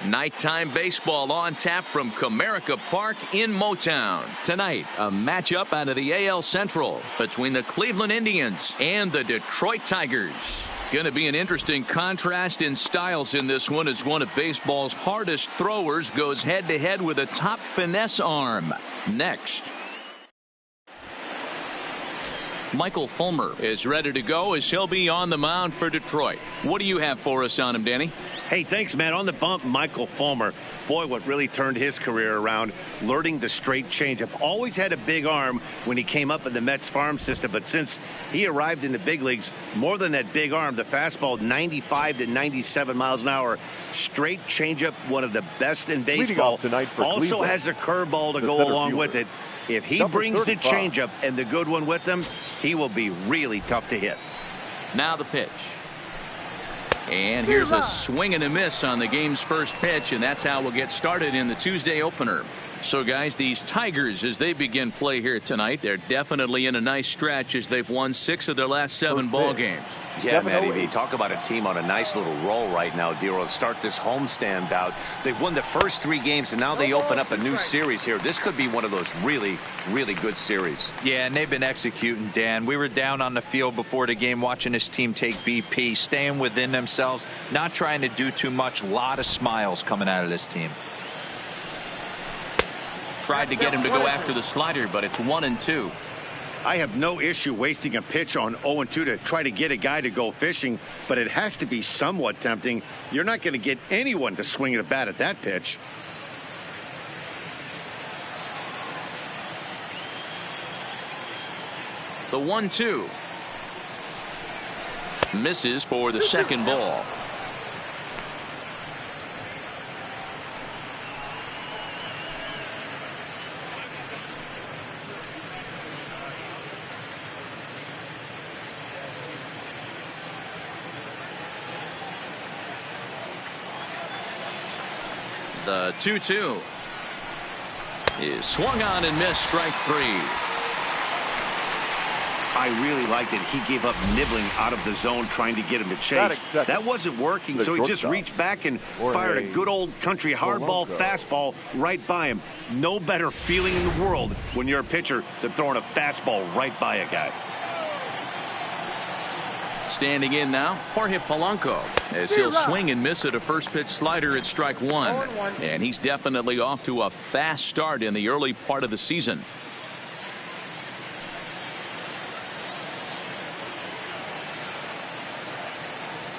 Nighttime baseball on tap from Comerica Park in Motown. Tonight, a matchup out of the AL Central between the Cleveland Indians and the Detroit Tigers. Going to be an interesting contrast in styles in this one as one of baseball's hardest throwers goes head-to-head with a top finesse arm. Next. Michael Fulmer is ready to go as he'll be on the mound for Detroit. What do you have for us on him, Danny? Hey, thanks, Matt. On the bump, Michael Fulmer. Boy, what really turned his career around, learning the straight changeup. Always had a big arm when he came up in the Mets farm system, but since he arrived in the big leagues, more than that big arm, the fastball 95 to 97 miles an hour. Straight changeup, one of the best in baseball. Also has a curveball to go along with it. If he brings the changeup and the good one with him, he will be really tough to hit. Now the pitch. And here's a swing and a miss on the game's first pitch, and that's how we'll get started in the Tuesday opener. So, guys, these Tigers, as they begin play here tonight, they're definitely in a nice stretch as they've won 6 of their last 7 ball games. Yeah, Matty V, talk about a team on a nice little roll right now, Dero. Start this homestand out. They've won the first 3 games, and now they open up a new series here. This could be one of those really, really good series. Yeah, and they've been executing, Dan. We were down on the field before the game watching this team take BP, staying within themselves, not trying to do too much. A lot of smiles coming out of this team. Tried to get him to go after the slider, but it's 1-2. I have no issue wasting a pitch on 0-2 to try to get a guy to go fishing, but it has to be somewhat tempting. You're not going to get anyone to swing the bat at that pitch. The 1-2. Misses for the second ball. The 2-2 is swung on and missed, strike 3. I really liked it. He gave up nibbling out of the zone trying to get him to chase. That wasn't working, so he just reached back and fired a good old country hardball fastball right by him. No better feeling in the world when you're a pitcher than throwing a fastball right by a guy. Standing in now, Jorge Polanco, as he'll swing and miss at a first pitch slider at strike 1. And he's definitely off to a fast start in the early part of the season.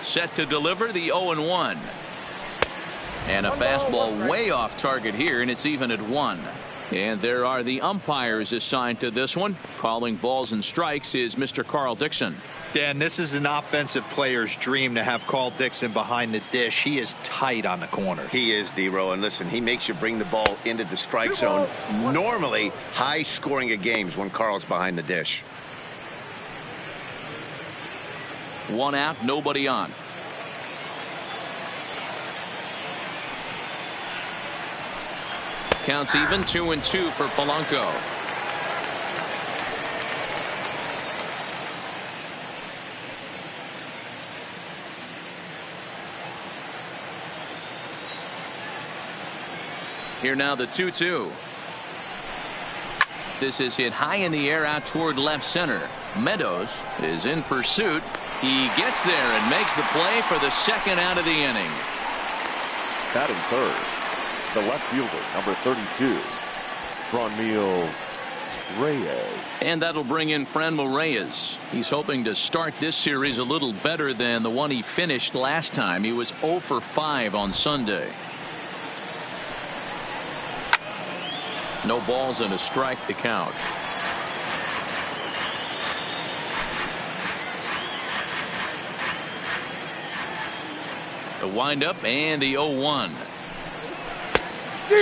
Set to deliver the 0-1. And a fastball way off target here, and it's even at 1. And there are the umpires assigned to this one. Calling balls and strikes is Mr. Carl Dixon. Dan, this is an offensive player's dream to have Carl Dixon behind the dish. He is tight on the corners. He is, Dero, and listen, he makes you bring the ball into the strike zone. Normally high scoring of games when Carl's behind the dish. 1 out, nobody on. Counts even, 2-2 for Polanco. Here now the 2-2. This is hit high in the air out toward left center. Meadows is in pursuit. He gets there and makes the play for the second out of the inning. Batting third, the left fielder, number 32, Franmil Reyes. And that'll bring in Franmil Reyes. He's hoping to start this series a little better than the one he finished last time. He was 0 for 5 on Sunday. No balls and a strike to count. The windup and the 0-1.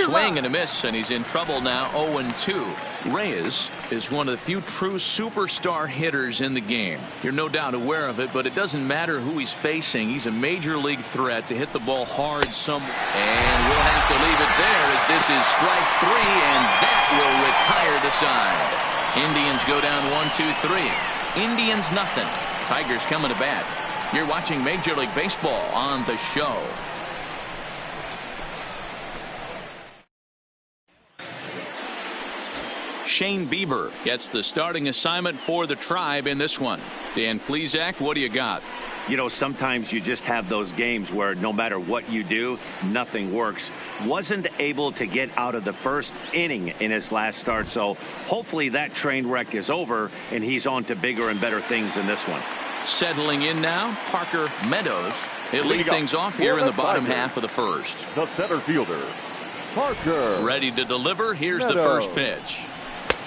Swing and a miss, and he's in trouble now. 0-2. Reyes is one of the few true superstar hitters in the game. You're no doubt aware of it, but it doesn't matter who he's facing. He's a major league threat to hit the ball hard some. And we'll have to leave it there as this is strike 3, and that will retire the side. Indians go down 1-2-3. Indians nothing. Tigers coming to bat. You're watching Major League Baseball on The Show. Shane Bieber gets the starting assignment for the Tribe in this one. Dan Plesac, what do you got? You know, sometimes you just have those games where no matter what you do, nothing works. Wasn't able to get out of the first inning in his last start, so hopefully that train wreck is over and he's on to bigger and better things in this one. Settling in now, Parker Meadows. He'll lead things off here in the bottom half of the first. The center fielder, Parker. Ready to deliver. Here's the first pitch.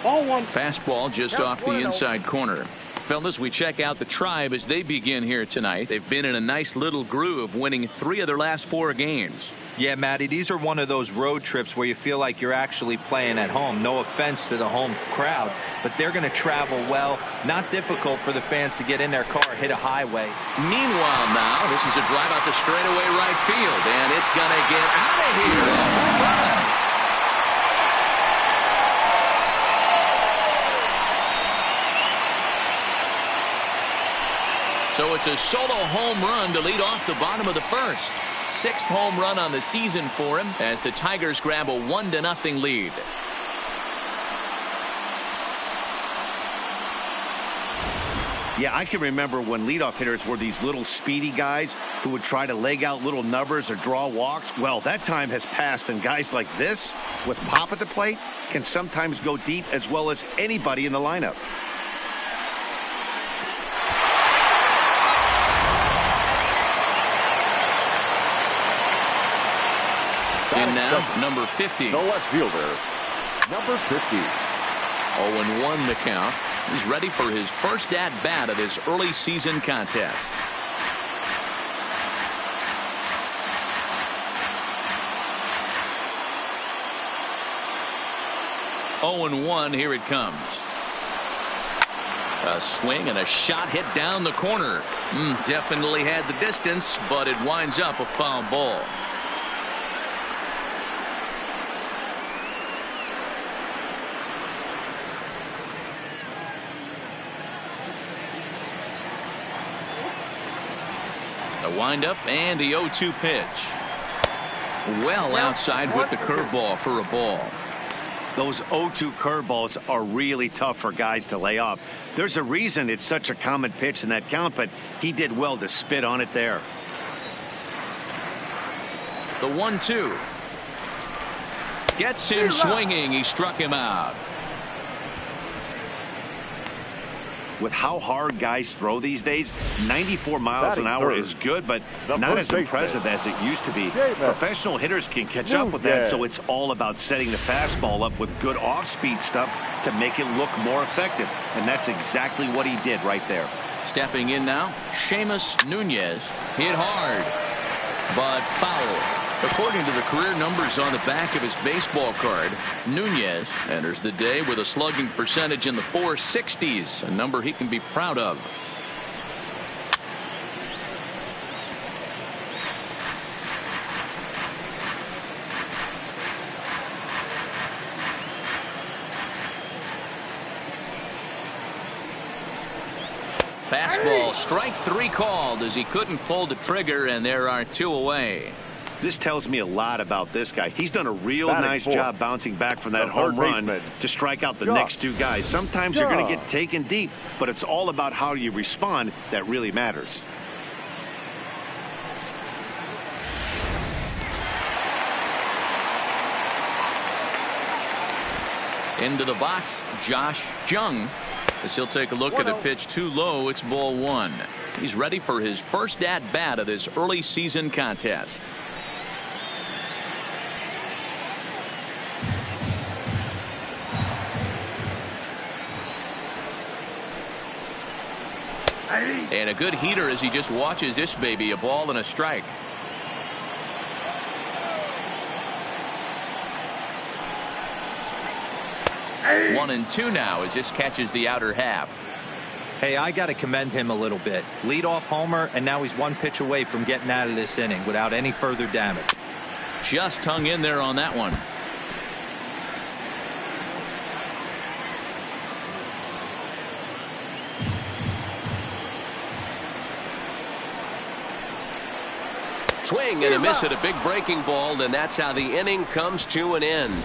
Ball one. Fastball just off the inside corner. Fellas, we check out the Tribe as they begin here tonight. They've been in a nice little groove, winning 3 of their last 4 games. Yeah, Matty, these are one of those road trips where you feel like you're actually playing at home. No offense to the home crowd, but they're going to travel well. Not difficult for the fans to get in their car, hit a highway. Meanwhile now, this is a drive out to straightaway right field, and it's going to get out of here. A home run. So it's a solo home run to lead off the bottom of the first. 6th home run on the season for him as the Tigers grab a 1-0 lead. Yeah, I can remember when leadoff hitters were these little speedy guys who would try to leg out little numbers or draw walks. Well, that time has passed, and guys like this with pop at the plate can sometimes go deep as well as anybody in the lineup. And now, number 50. The left fielder, number 50. 0-1 the count. He's ready for his first at-bat of this early season contest. Oh-1, here it comes. A swing and a shot hit down the corner. Definitely had the distance, but it winds up a foul ball. A windup and the 0-2 pitch. Well outside with the curveball for a ball. Those 0-2 curveballs are really tough for guys to lay off. There's a reason it's such a common pitch in that count, but he did well to spit on it there. The 1-2. Gets him swinging. He struck him out. With how hard guys throw these days, 94 miles an hour is good, but not as impressive as it used to be. Professional hitters can catch up with that, so it's all about setting the fastball up with good off-speed stuff to make it look more effective, and that's exactly what he did right there. Stepping in now, Seamus Nunez hit hard, but foul. According to the career numbers on the back of his baseball card, Nunez enters the day with a slugging percentage in the 460s, a number he can be proud of. Fastball, strike 3 called as he couldn't pull the trigger, and there are 2 away. This tells me a lot about this guy. He's done a real nice job bouncing back from that home run to strike out the next 2 guys. Sometimes you're going to get taken deep, but it's all about how you respond that really matters. Into the box, Josh Jung, as he'll take a look at a pitch too low. It's ball 1. He's ready for his first at-bat of this early season contest. And a good heater as he just watches this baby, a ball and a strike. Hey. 1-2 now as this catches the outer half. Hey, I got to commend him a little bit. Leadoff homer, and now he's 1 pitch away from getting out of this inning without any further damage. Just hung in there on that one. Swing and a miss at a big breaking ball, and that's how the inning comes to an end.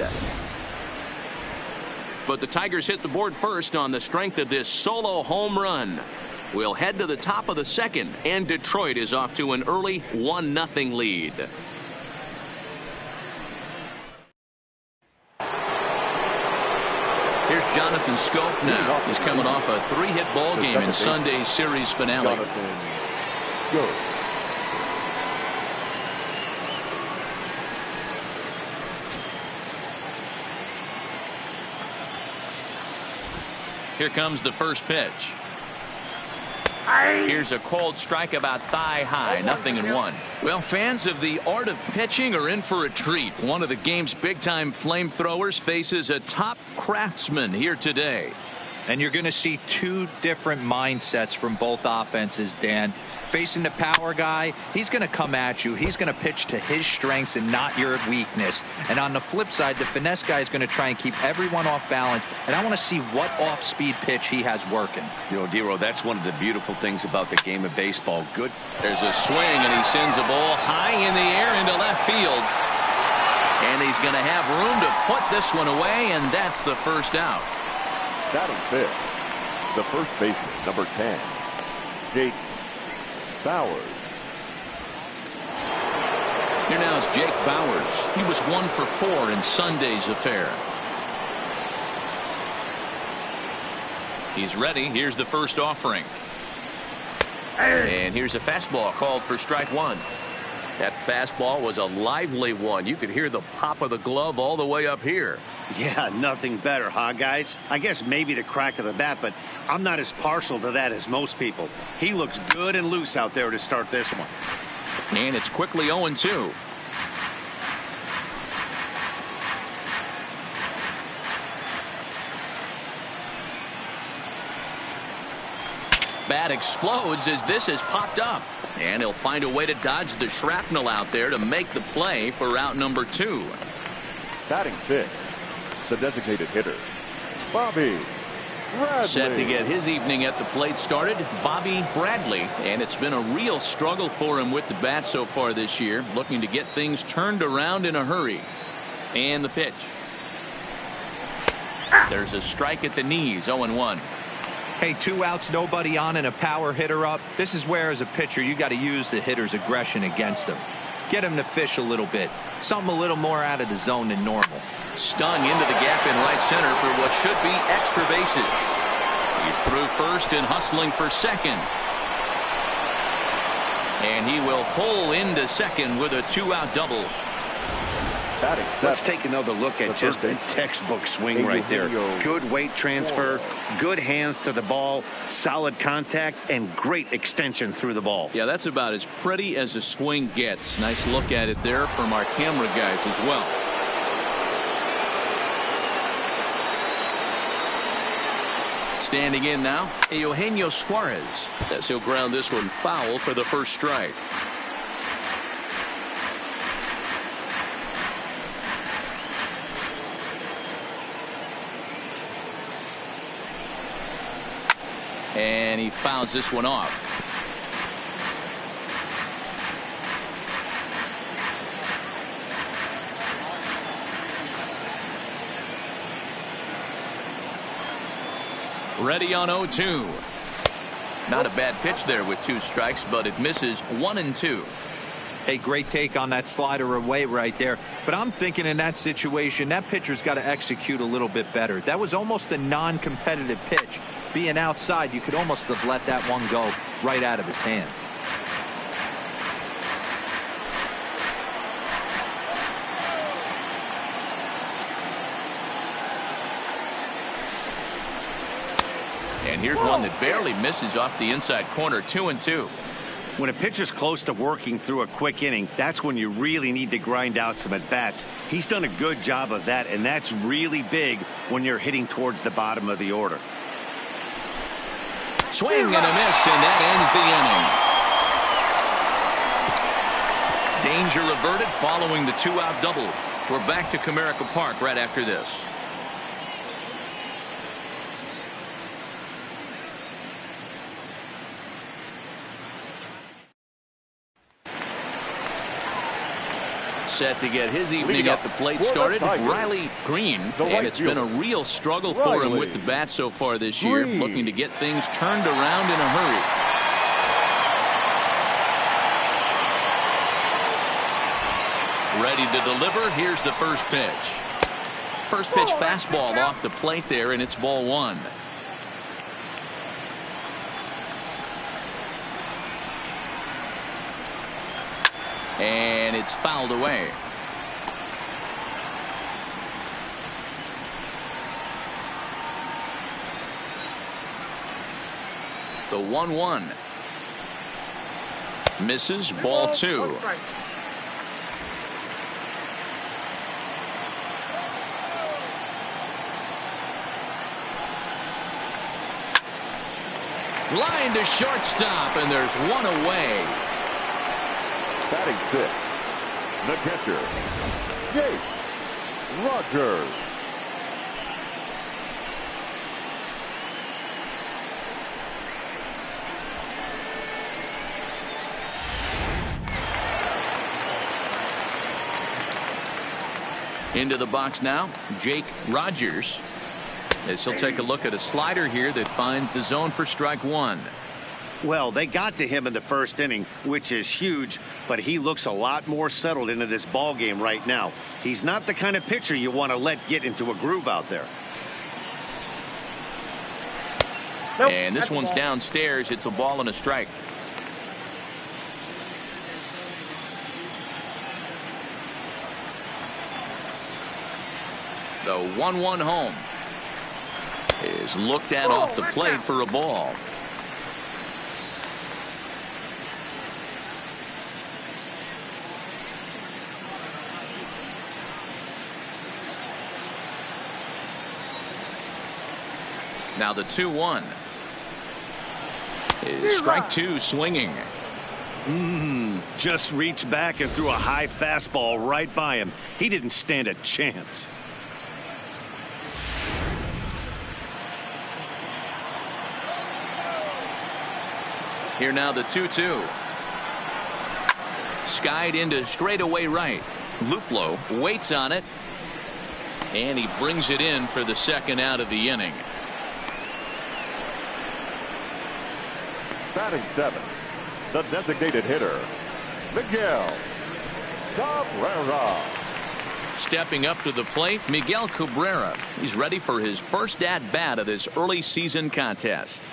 But the Tigers hit the board first on the strength of this solo home run. We'll head to the top of the second, and Detroit is off to an early 1-0 lead. Here's Jonathan Scope now. He's coming off a 3-hit ball game in Sunday's series finale. Here comes the first pitch. Here's a cold strike about thigh high, 0-1. Well, fans of the art of pitching are in for a treat. One of the game's big-time flamethrowers faces a top craftsman here today. And you're going to see two different mindsets from both offenses, Dan. Facing the power guy, he's going to come at you. He's going to pitch to his strengths and not your weakness. And on the flip side, the finesse guy is going to try and keep everyone off balance. And I want to see what off-speed pitch he has working. You know, Dero, that's one of the beautiful things about the game of baseball. Good. There's a swing, and he sends a ball high in the air into left field. And he's going to have room to put this one away, and that's the first out. Batting fifth, the first baseman, number 10, Jake Bowers. Here now is Jake Bowers. He was 1 for 4 in Sunday's affair. He's ready. Here's the first offering. And here's a fastball called for strike one. That fastball was a lively one. You could hear the pop of the glove all the way up here. Yeah, nothing better, huh, guys? I guess maybe the crack of the bat, but I'm not as partial to that as most people. He looks good and loose out there to start this one. And it's quickly 0-2. Bat explodes as this has popped up. And he'll find a way to dodge the shrapnel out there to make the play for out number 2. Batting fifth, the designated hitter, Bobby Bradley. Set to get his evening at the plate started, Bobby Bradley. And it's been a real struggle for him with the bat so far this year, looking to get things turned around in a hurry. And the pitch. There's a strike at the knees, 0-1. Hey, 2 outs, nobody on, and a power hitter up. This is where, as a pitcher, you got to use the hitter's aggression against him. Get him to fish a little bit. Something a little more out of the zone than normal. Stung into the gap in right center for what should be extra bases. He's through first and hustling for second. And he will pull into second with a 2-out double. Let's take another look at just a textbook swing right there. Good weight transfer, good hands to the ball, solid contact, and great extension through the ball. Yeah, that's about as pretty as a swing gets. Nice look at it there from our camera guys as well. Standing in now, Eugenio Suarez. As he'll ground this one foul for the first strike. And he fouls this one off. Ready on 0-2. Not a bad pitch there with 2 strikes, but it misses 1-2. Hey, great take on that slider away right there. But I'm thinking in that situation, that pitcher's got to execute a little bit better. That was almost a non-competitive pitch. Being outside, you could almost have let that one go right out of his hand. And here's one that barely misses off the inside corner, 2-2. When a pitcher's close to working through a quick inning, that's when you really need to grind out some at-bats. He's done a good job of that, and that's really big when you're hitting towards the bottom of the order. Swing and a miss, and that ends the inning. Danger averted following the 2-out double. We're back to Comerica Park right after this. set to get his evening at the plate started. Riley Green, and it's been a real struggle for him with the bat so far this year, looking to get things turned around in a hurry. Ready to deliver. Here's the first pitch. First pitch fastball off the plate there, and it's ball one. And it's fouled away. The 1-1. Misses, ball two. Line to shortstop, and there's one away. Batting sixth, the catcher, Jake Rogers. Into the box now, Jake Rogers. As he'll take a look at a slider here that finds the zone for strike one. Well, they got to him in the first inning, which is huge, but he looks a lot more settled into this ball game right now. He's not the kind of pitcher you want to let get into a groove out there. And this one's downstairs. It's a ball and a strike. The 1-1 home is looked at off the plate for a ball. Now the 2-1 is strike two, swinging. Just reached back and threw a high fastball right by him. He didn't stand a chance. Here now the 2-2. Skied into straightaway right. Luplow waits on it, and he brings it in for the second out of the inning. Batting seventh, the designated hitter, Miguel Cabrera. Stepping up to the plate, Miguel Cabrera. He's ready for his first at-bat of this early season contest.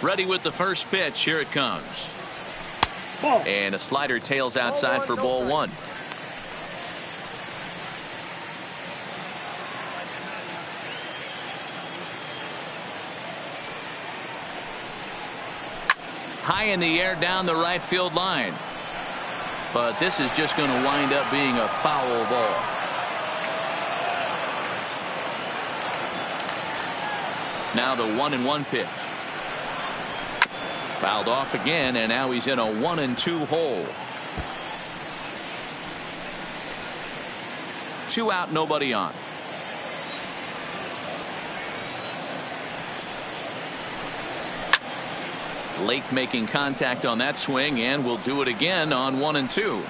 Ready with the first pitch. Here it comes. And a slider tails outside for ball one. High in the air down the right field line. But this is just going to wind up being a foul ball. Now the 1-1 pitch. Fouled off again, and now he's in a 1-2 hole. 2 out, nobody on. Lake making contact on that swing, and will do it again on 1-2.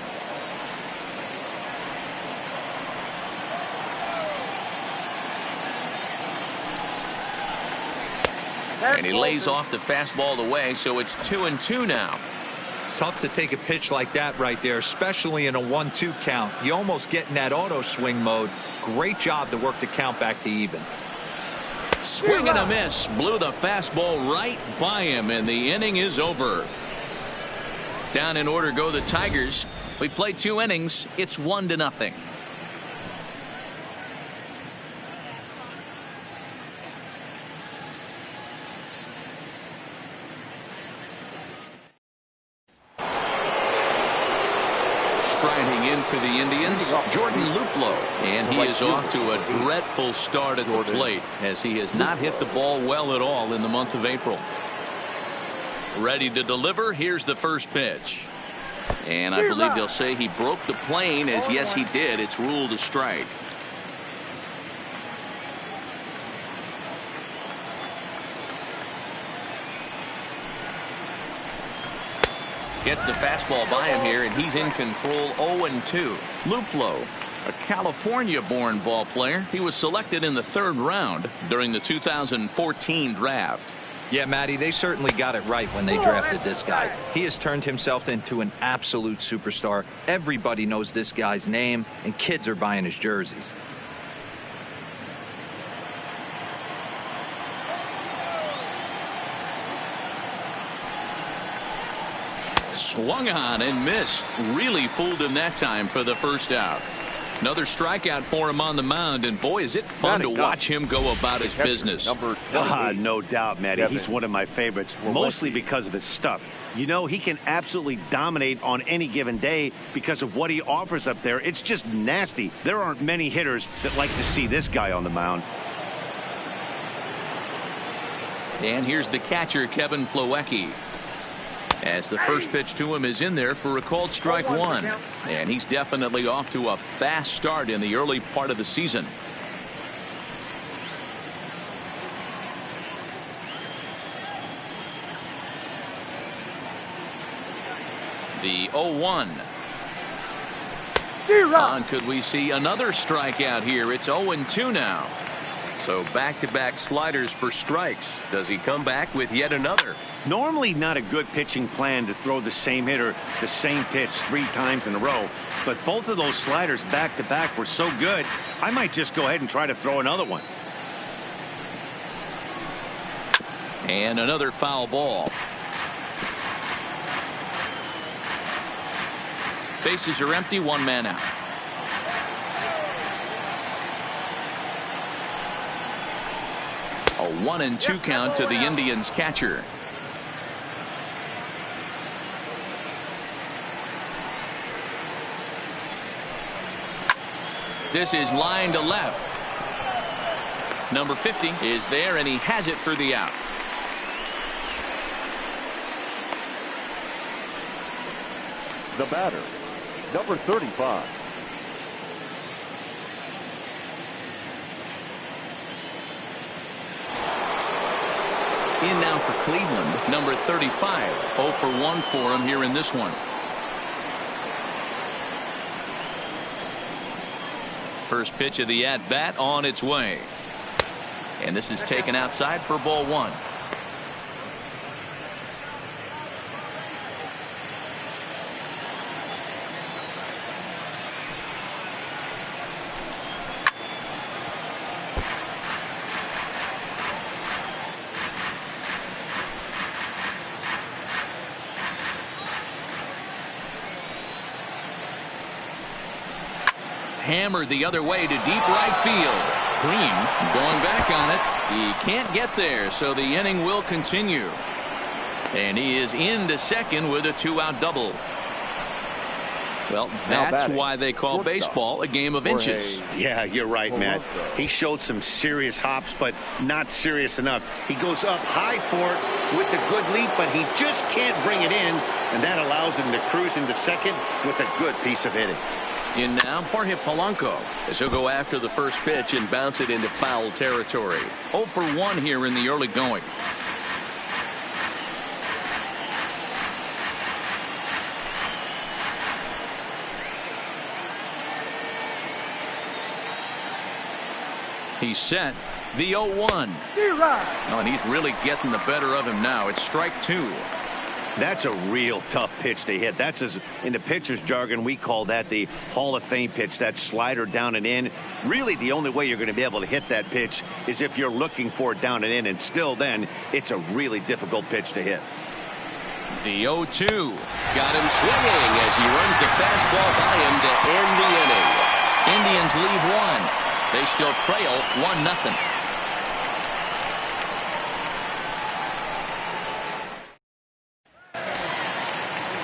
And he lays off the fastball away, so it's 2-2 now. Tough to take a pitch like that right there, especially in a 1-2 count. You almost get in that auto swing mode. Great job to work the count back to even. Swing and a miss. Blew the fastball right by him, and the inning is over. Down in order go the Tigers. We played 2 innings. It's 1-0. Striding in for the Indians, Jordan Luplow, and he is off to a dreadful start at the plate as he has not hit the ball well at all in the month of April. Ready to deliver. Here's the first pitch, and I believe they'll say he broke the plane, as yes he did. It's ruled a strike. Gets the fastball by him here, and he's in control. 0-2. Luplow, a California-born ball player. He was selected in the 3rd round during the 2014 draft. Yeah, Matty, they certainly got it right when they drafted this guy. He has turned himself into an absolute superstar. Everybody knows this guy's name, and kids are buying his jerseys. Swung on and missed. Really fooled him that time for the first out. Another strikeout for him on the mound, and boy, is it fun to watch him go about his business. No doubt, Matty. He's one of my favorites, mostly because of his stuff. You know, he can absolutely dominate on any given day because of what he offers up there. It's just nasty. There aren't many hitters that like to see this guy on the mound. And here's the catcher, Kevin Plawecki. As the first pitch to him is in there for a called strike 1. And he's definitely off to a fast start in the early part of the season. The 0-1. On, could we see another strikeout here? It's 0-2 now. So back-to-back sliders for strikes. Does he come back with yet another? Normally not a good pitching plan to throw the same hitter the same pitch 3 times in a row, but both of those sliders back-to-back were so good, I might just go ahead and try to throw another one. And another foul ball. Bases are empty, 1 man out. A 1-2 count to the Indians catcher. This is line to left. Number 50 is there, and he has it for the out. The batter, number 35. In now for Cleveland, number 35. 0 for 1 for him here in this one. First pitch of the at-bat on its way. And this is taken outside for ball 1. Hammered the other way to deep right field. Green going back on it. He can't get there, so the inning will continue. And he is into second with a 2-out double. Well, that's why they call baseball a game of inches. Yeah, you're right, Matt. He showed some serious hops, but not serious enough. He goes up high for it with a good leap, but he just can't bring it in, and that allows him to cruise into second with a good piece of hitting. In now, Jorge Polanco, as he'll go after the first pitch and bounce it into foul territory. 0 for 1 here in the early going. He's set. The 0-1. Oh, and he's really getting the better of him now. It's strike 2. That's a real tough pitch to hit. That's, as in the pitcher's jargon, we call that the Hall of Fame pitch, that slider down and in. Really, the only way you're going to be able to hit that pitch is if you're looking for it down and in, and still then, it's a really difficult pitch to hit. The 0-2. Got him swinging as he runs the fastball by him to end the inning. Indians lead 1. They still trail 1-0.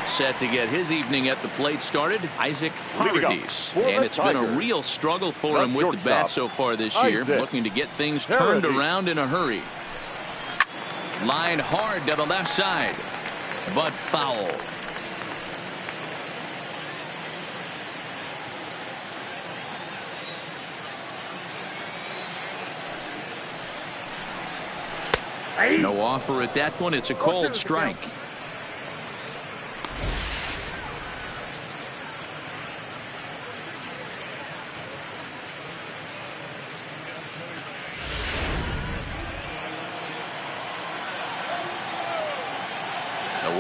Set to get his evening at the plate started, Isaac Paredes. And it's been a real struggle for him with the bat so far this year, looking to get things turned around in a hurry. Line hard to the left side, but foul. No offer at that one. It's a cold strike.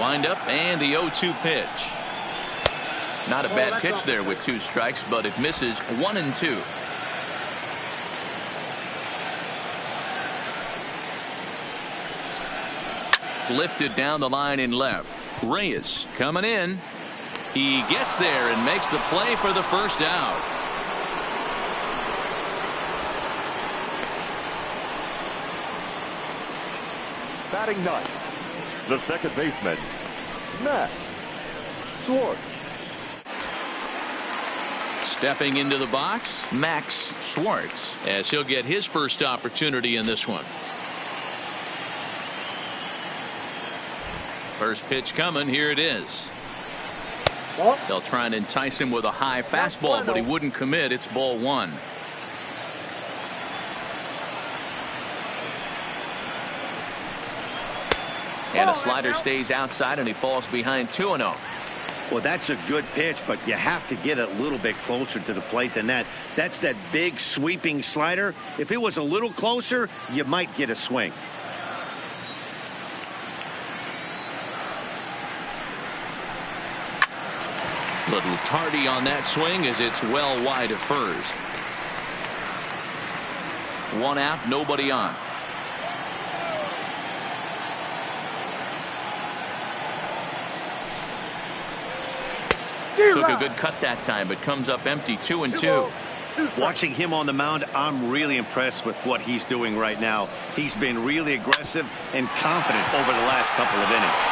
Windup and the 0-2 pitch. Not a bad pitch there with 2 strikes, but it misses 1-2. Lifted down the line in left. Reyes coming in. He gets there and makes the play for the first out. Batting ninth, the second baseman, Max Schwartz. Stepping into the box, Max Schwartz, as he'll get his first opportunity in this one. First pitch coming. Here it is. They'll try and entice him with a high fastball, but he wouldn't commit. It's ball 1. And a slider stays outside, and he falls behind 2-0. Well, that's a good pitch, but you have to get a little bit closer to the plate than that. That's that big sweeping slider. If it was a little closer, you might get a swing. Little tardy on that swing as it's well wide of first. 1 out, nobody on. Took a good cut that time, but comes up empty. 2-2. Watching him on the mound, I'm really impressed with what he's doing right now. He's been really aggressive and confident over the last couple of innings.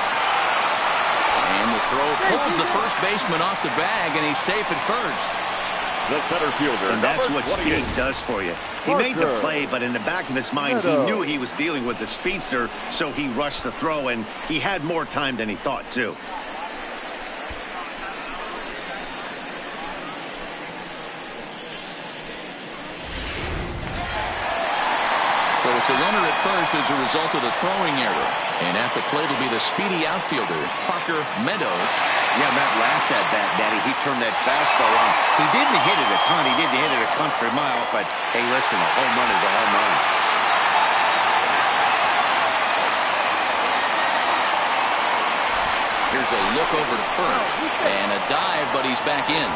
And the throw pulls the first baseman off the bag, and he's safe at first. The center fielder. And that's what speed does for you. He made the play, but in the back of his mind, he knew he was dealing with the speedster, so he rushed the throw, and he had more time than he thought, too. So it's a runner at first as a result of the throwing error. And at the plate will be the speedy outfielder, Parker Meadows. Yeah, that last at-bat, Daddy, he turned that fastball on. He didn't hit it a ton. He didn't hit it a country mile, but, hey, listen, a home run is a home run. Here's a look over to first. And a dive, but he's back in.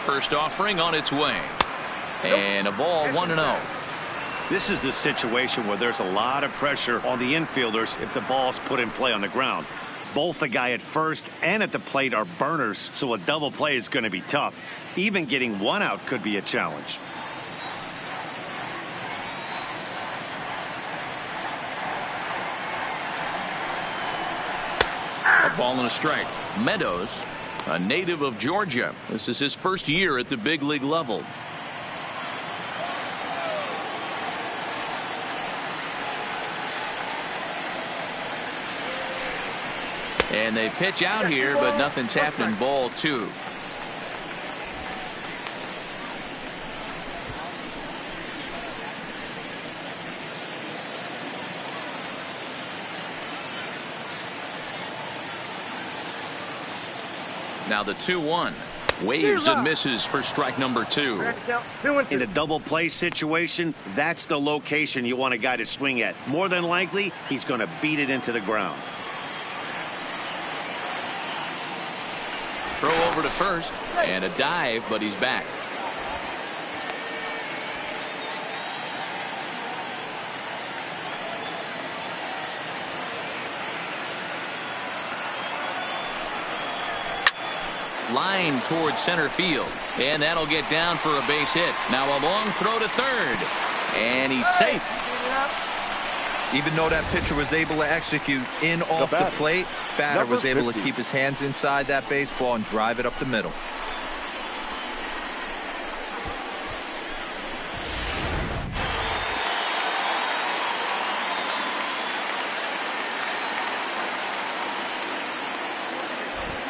First offering on its way. And a ball 1-0. This is the situation where there's a lot of pressure on the infielders if the ball's put in play on the ground. Both the guy at first and at the plate are burners, so a double play is going to be tough. Even getting 1 out could be a challenge. A ball and a strike. Meadows, a native of Georgia. This is his first year at the big league level. And they pitch out here, but nothing's happening. Ball 2. Now the 2-1. Waves and misses for strike number 2. In a double play situation, that's the location you want a guy to swing at. More than likely, he's going to beat it into the ground. Throw over to first, and a dive, but he's back. Line towards center field, and that'll get down for a base hit. Now a long throw to third, and he's safe. Even though that pitcher was able to execute in off the plate, batter was able to keep his hands inside that baseball and drive it up the middle.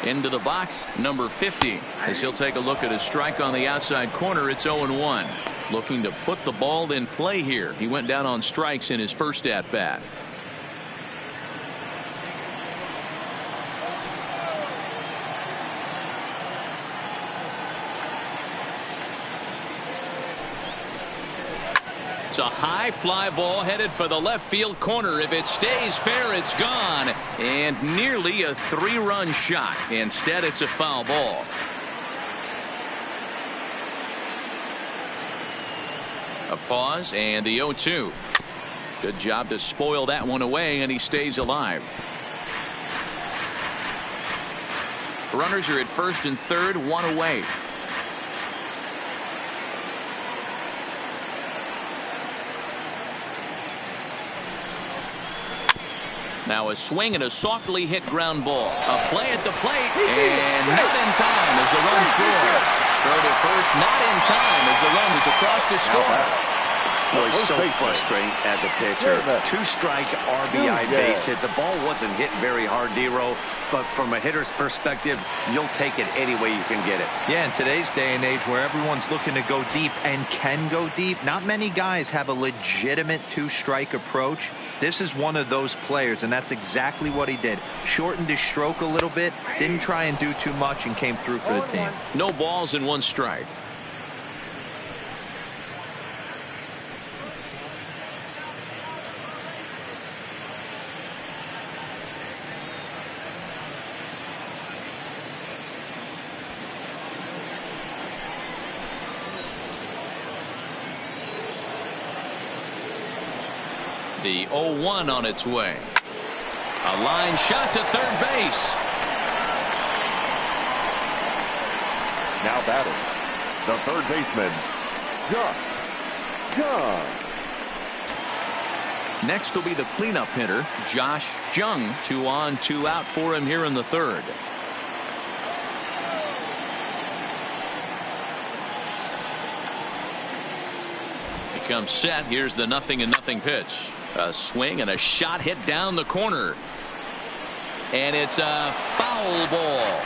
Into the box, number 50, as he'll take a look at his strike on the outside corner. It's 0-1. Looking to put the ball in play here. He went down on strikes in his first at bat. It's a high fly ball headed for the left field corner. If it stays fair, it's gone. And nearly a 3-run shot. Instead, it's a foul ball. A pause and the 0-2. Good job to spoil that one away, and he stays alive. Runners are at first and third, 1 away. Now a swing and a softly hit ground ball. A play at the plate, and not in time as the run scores. Throw to first, not in time as the run is across the score. Boy, so frustrating as a pitcher. 2-strike RBI base hit. The ball wasn't hit very hard, Dero, but from a hitter's perspective, you'll take it any way you can get it. Yeah, in today's day and age where everyone's looking to go deep and can go deep, not many guys have a legitimate 2-strike approach. This is one of those players, and that's exactly what he did. Shortened his stroke a little bit, didn't try and do too much, and came through for the team. No balls and 1 strike. The 0-1 on its way. A line shot to third base. Now batting, the third baseman, Josh Jung. Next will be the cleanup hitter, Josh Jung. 2 on, 2 out for him here in the third. He comes set. Here's the 0-0 pitch. A swing and a shot hit down the corner. And it's a foul ball.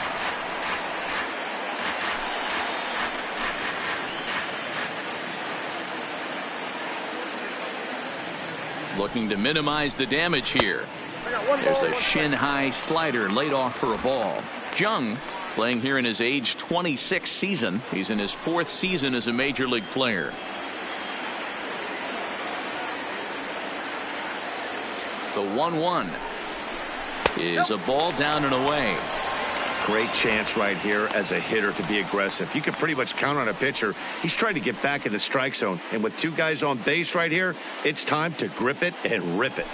Looking to minimize the damage here. There's a shin-high slider laid off for a ball. Jung playing here in his age 26 season. He's in his 4th season as a major league player. The 1-1 is a ball down and away. Great chance right here as a hitter to be aggressive. You can pretty much count on a pitcher. He's trying to get back in the strike zone. And with 2 guys on base right here, it's time to grip it and rip it.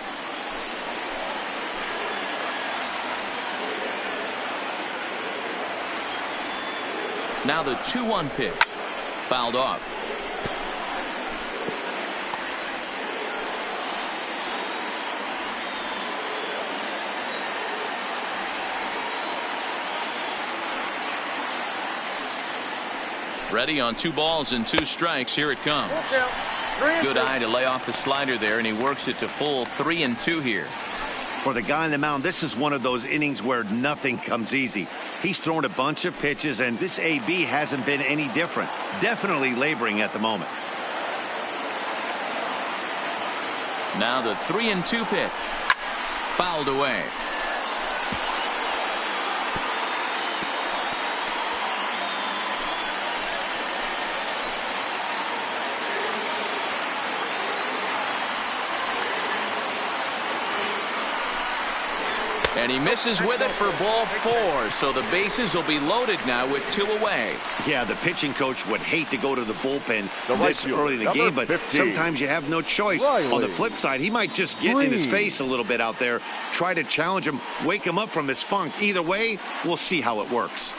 Now the 2-1 pitch. Fouled off. Ready on 2 balls and 2 strikes. Here it comes. Good eye to lay off the slider there, and he works it to full 3-2 here. For the guy on the mound, this is one of those innings where nothing comes easy. He's thrown a bunch of pitches, and this AB hasn't been any different. Definitely laboring at the moment. Now the 3-2 pitch. Fouled away. And he misses with it for ball 4. So the bases will be loaded now with 2 away. Yeah, the pitching coach would hate to go to the bullpen this fielder, early in the game, but 15. sometimes you have no choice. Riley. On the flip side, he might just get in his face a little bit out there, try to challenge him, wake him up from his funk. Either way, we'll see how it works.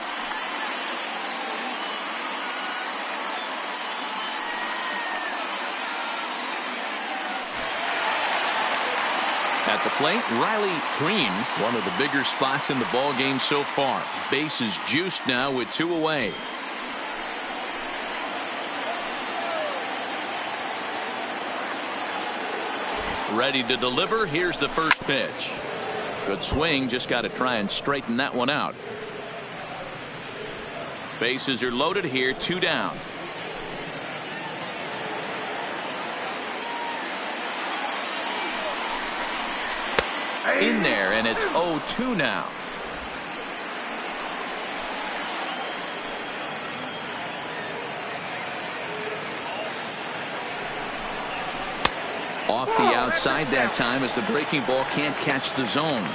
At the plate, Riley Green, one of the bigger spots in the ball game so far. Bases juiced now with 2 away. Ready to deliver. Here's the first pitch. Good swing. Just got to try and straighten that one out. Bases are loaded here. 2 down. In there, and it's 0-2 now. Off the outside that time as the breaking ball can't catch the zone.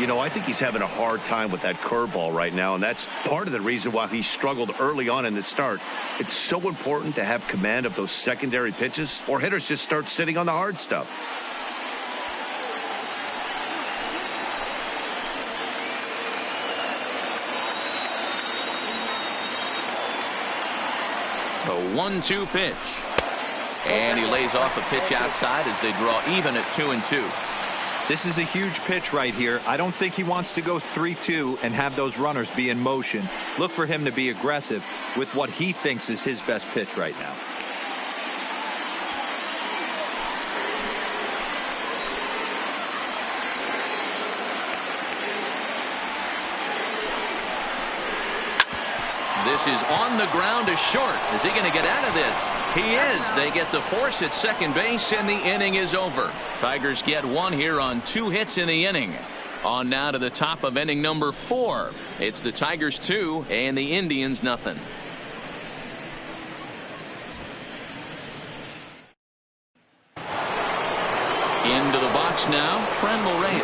You know, I think he's having a hard time with that curveball right now, and that's part of the reason why he struggled early on in the start. It's so important to have command of those secondary pitches, or hitters just start sitting on the hard stuff. The 1-2 pitch. And he lays off a pitch outside as they draw even at 2-2. This is a huge pitch right here. I don't think he wants to go 3-2 and have those runners be in motion. Look for him to be aggressive with what he thinks is his best pitch right now. This is on the ground to short. Is he going to get out of this? He is. They get the force at second base, and the inning is over. Tigers get one here on 2 hits in the inning. On now to the top of inning number 4. It's the Tigers 2 and the Indians nothing. Into the box now, Franmil Reyes.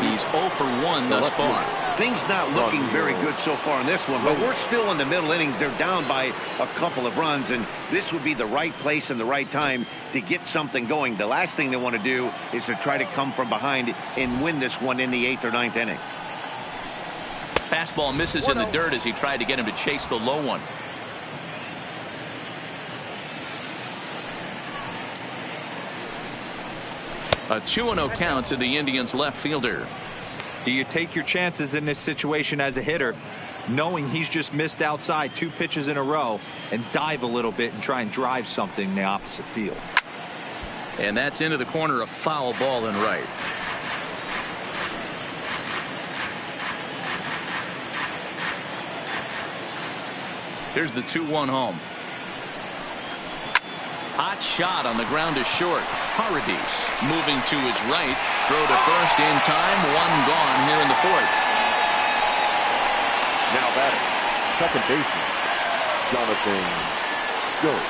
He's 0 for 1 thus far. Things not looking very good so far in this one, but we're still in the middle innings. They're down by a couple of runs, and this would be the right place and the right time to get something going. The last thing they want to do is to try to come from behind and win this one in the 8th or 9th inning. Fastball misses in the dirt as he tried to get him to chase the low one. A 2-0 count to the Indians left fielder. Do you take your chances in this situation as a hitter, knowing he's just missed outside 2 pitches in a row, and dive a little bit and try and drive something in the opposite field? And that's into the corner, a foul ball in right. Here's the 2-1 home. Hot shot on the ground to short. Paradis moving to his right. Throw to first in time. 1 gone here in the 4th. Now batting, second baseman, Jonathan Schoop.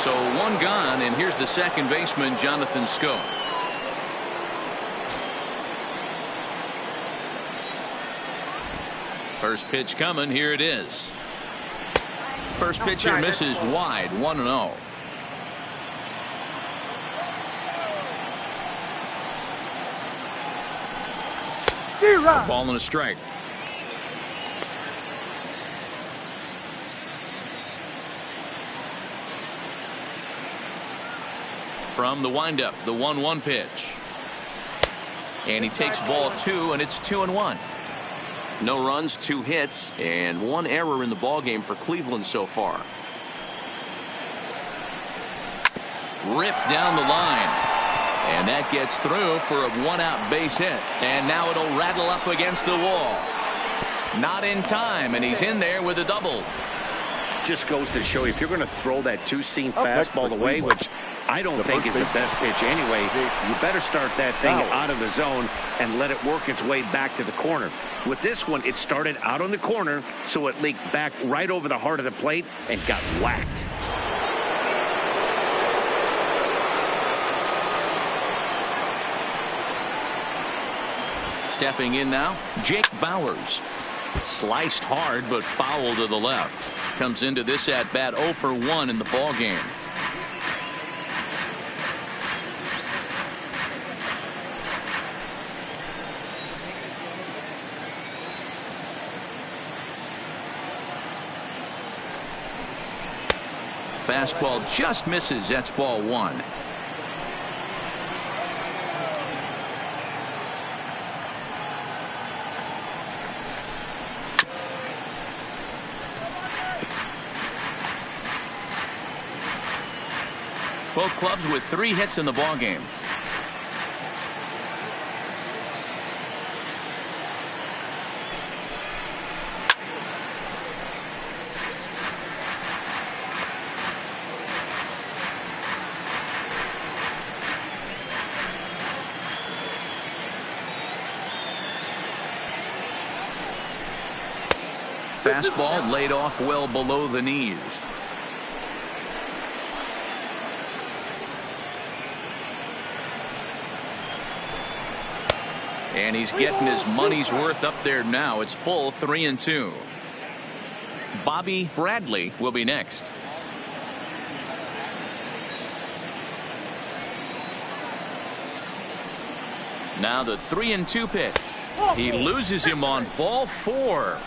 So 1 gone, and here's the second baseman, Jonathan Schoop. First pitch coming. Here it is. First pitch here misses wide. 1-0. Ball and a strike. From the windup, the 1-1 pitch. And he takes ball 2, and it's 2-1. No runs, 2 hits, and 1 error in the ballgame for Cleveland so far. Ripped down the line. And that gets through for a 1-out base hit. And now it'll rattle up against the wall. Not in time, and he's in there with a double. Just goes to show you, if you're going to throw that 2-seam fastball away, which I don't think is the best pitch anyway, you better start that thing out of the zone and let it work its way back to the corner. With this one, it started out on the corner, so it leaked back right over the heart of the plate and got whacked. Stepping in now, Jake Bauers. Sliced hard, but foul to the left. Comes into this at bat 0 for 1 in the ball game. Fastball just misses. That's ball 1. Both clubs with 3 hits in the ballgame. Fastball laid off well below the knees. And he's getting his money's worth up there now. It's full 3-2. Bobby Bradley will be next. Now the 3-2 pitch. He loses him on ball 4.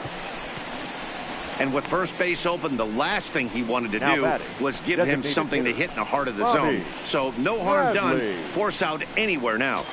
And with first base open, the last thing he wanted to do was give him something to hit in the heart of the zone. So no harm done. Force out anywhere now.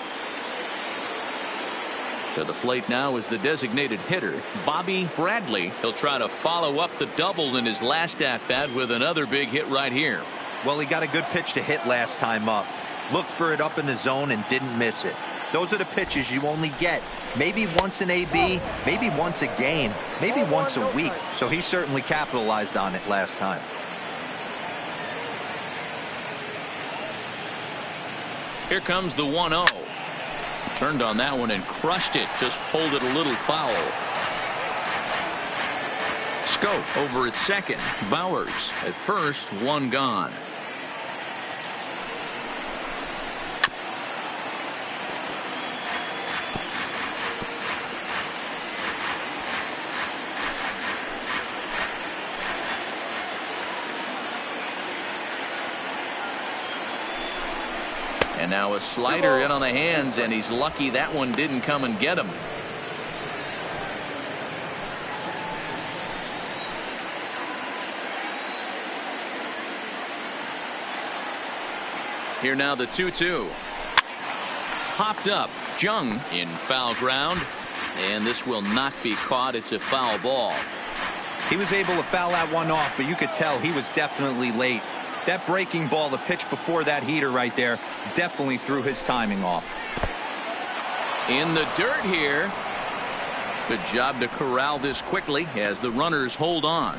To the plate now is the designated hitter, Bobby Bradley. He'll try to follow up the double in his last at-bat with another big hit right here. Well, he got a good pitch to hit last time up. Looked for it up in the zone and didn't miss it. Those are the pitches you only get maybe once in AB, maybe once a game, maybe once a week. So he certainly capitalized on it last time. Here comes the 1-0. Turned on that one and crushed it. Just pulled it a little foul. Scope over at second. Bowers at first. One gone. And now a slider in on the hands, and he's lucky that one didn't come and get him. Here now the 2-2. Popped up. Jung in foul ground, and this will not be caught. It's a foul ball. He was able to foul that one off, but you could tell he was definitely late. That breaking ball, the pitch before that heater right there, definitely threw his timing off. In the dirt here. Good job to corral this quickly as the runners hold on.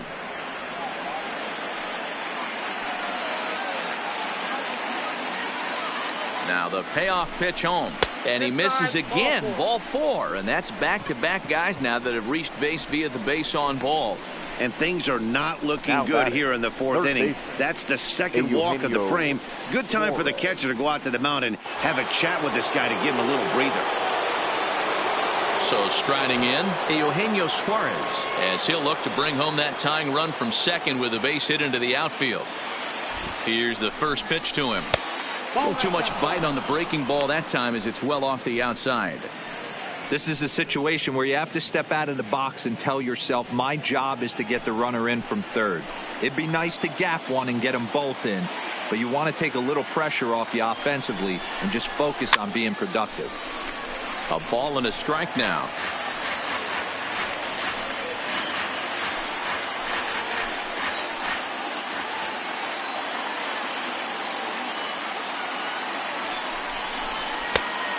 Now the payoff pitch home, and he misses again. Ball 4, and that's back-to-back guys now that have reached base via the base on balls. And things are not looking good here in the fourth inning. That's the second walk of the frame. Good time for the catcher to go out to the mound and have a chat with this guy to give him a little breather. So striding in, Eugenio Suarez, as he'll look to bring home that tying run from second with a base hit into the outfield. Here's the first pitch to him. A little too much bite on the breaking ball that time as it's well off the outside. This is a situation where you have to step out of the box and tell yourself, my job is to get the runner in from third. It'd be nice to gap one and get them both in, but you want to take a little pressure off you offensively and just focus on being productive. A ball and a strike now.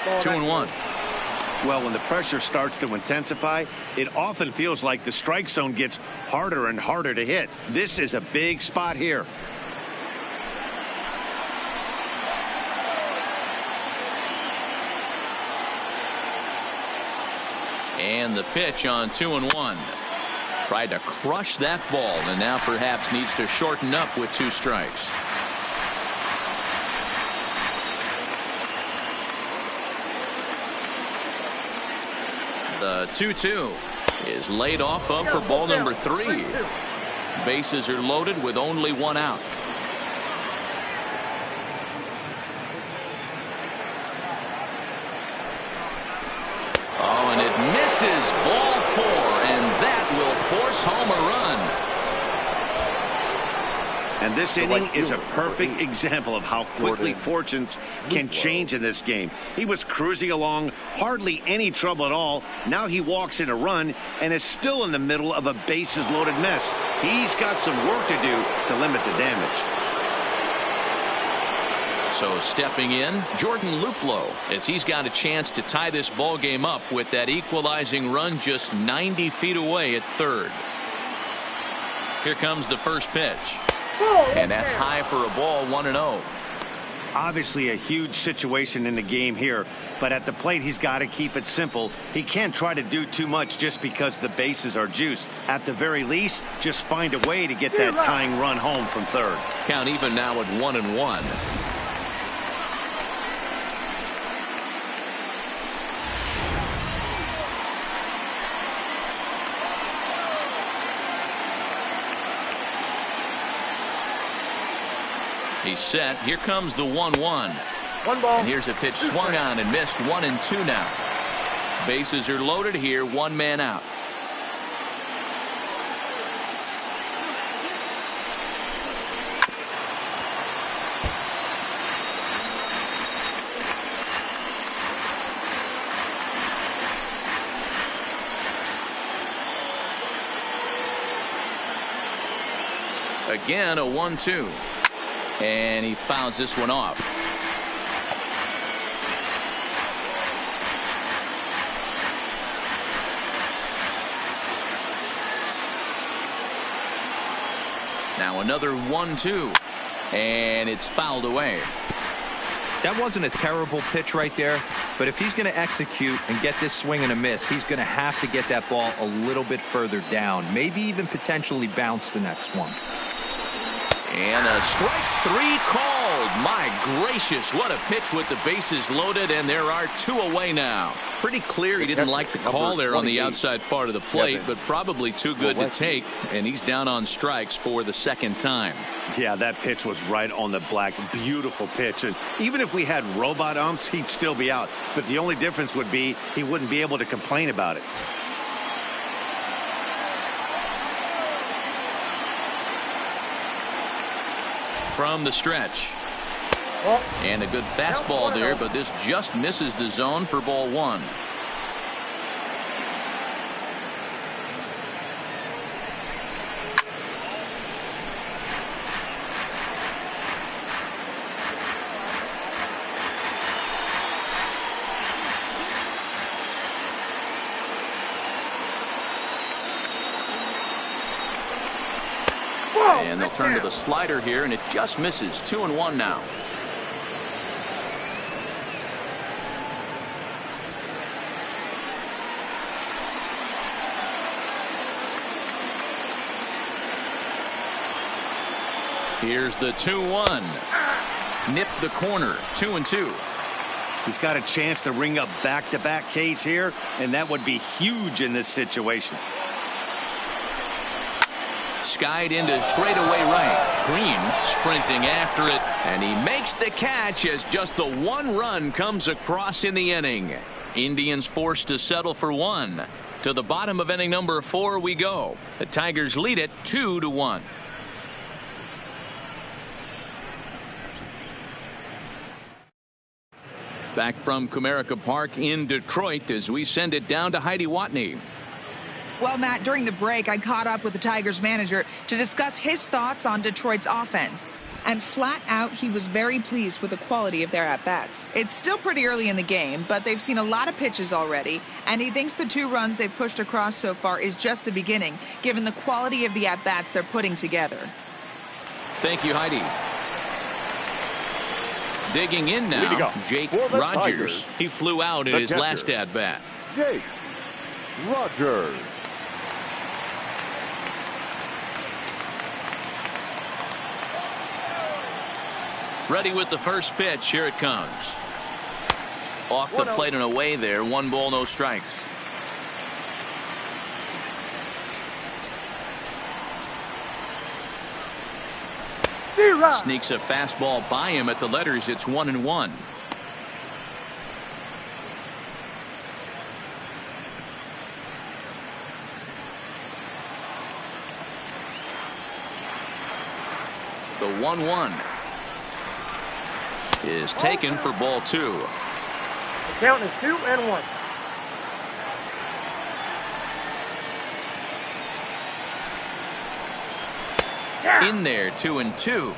Ball 2-1. Well, when the pressure starts to intensify, it often feels like the strike zone gets harder and harder to hit. This is a big spot here. And the pitch on 2-1. Tried to crush that ball, and now perhaps needs to shorten up with 2 strikes. The 2-2 is laid off of for ball number 3. Bases are loaded with only 1 out. Oh, and it misses. Ball 4, and that will force home a run. And this inning is a perfect example of how quickly fortunes can change in this game. He was cruising along, hardly any trouble at all. Now he walks in a run and is still in the middle of a bases-loaded mess. He's got some work to do to limit the damage. So stepping in, Jordan Luplow, as he's got a chance to tie this ball game up with that equalizing run just 90 feet away at third. Here comes the first pitch. And that's high for a ball, 1-0. Obviously a huge situation in the game here, but at the plate he's got to keep it simple. He can't try to do too much just because the bases are juiced. At the very least, just find a way to get that tying run home from third. Count even now at 1-1. He's set. Here comes the 1-1. One ball. And here's a pitch swung on and missed. 1-2 now. Bases are loaded here. One man out. Again, a 1-2. And he fouls this one off. Now another 1-2. And it's fouled away. That wasn't a terrible pitch right there, but if he's going to execute and get this swing and a miss, he's going to have to get that ball a little bit further down, maybe even potentially bounce the next one. And a strike 3 called. My gracious, what a pitch with the bases loaded, and there are 2 away now. Pretty clear he didn't like the call there on the outside part of the plate, but probably too good to take, and he's down on strikes for the second time. Yeah, that pitch was right on the black. Beautiful pitch. And even if we had robot umps, he'd still be out. But the only difference would be he wouldn't be able to complain about it. From the stretch. And a good fastball there, but this just misses the zone for ball 1. And they'll turn to the slider here, and it just misses. 2-1 now. Here's the 2-1. Nipped the corner. 2-2. He's got a chance to ring up back-to-back Ks here, and that would be huge in this situation. Skied into straightaway right. Green sprinting after it, and he makes the catch as just the 1 run comes across in the inning. Indians forced to settle for 1. To the bottom of inning number 4 we go. The Tigers lead it 2-1. Back from Comerica Park in Detroit as we send it down to Heidi Watney. Well, Matt, during the break, I caught up with the Tigers manager to discuss his thoughts on Detroit's offense. And flat out, he was very pleased with the quality of their at-bats. It's still pretty early in the game, but they've seen a lot of pitches already, and he thinks the 2 runs they've pushed across so far is just the beginning, given the quality of the at-bats they're putting together. Thank you, Heidi. Digging in now, Jake Rogers. Tigers, he flew out in his last at-bat. Jake Rogers. Ready with the first pitch. Here it comes. Off the plate and away there. 1 ball, no strikes. Sneaks a fastball by him at the letters. It's 1-1. The 1-1 is taken for ball 2. The count is 2-1. In there, 2-2.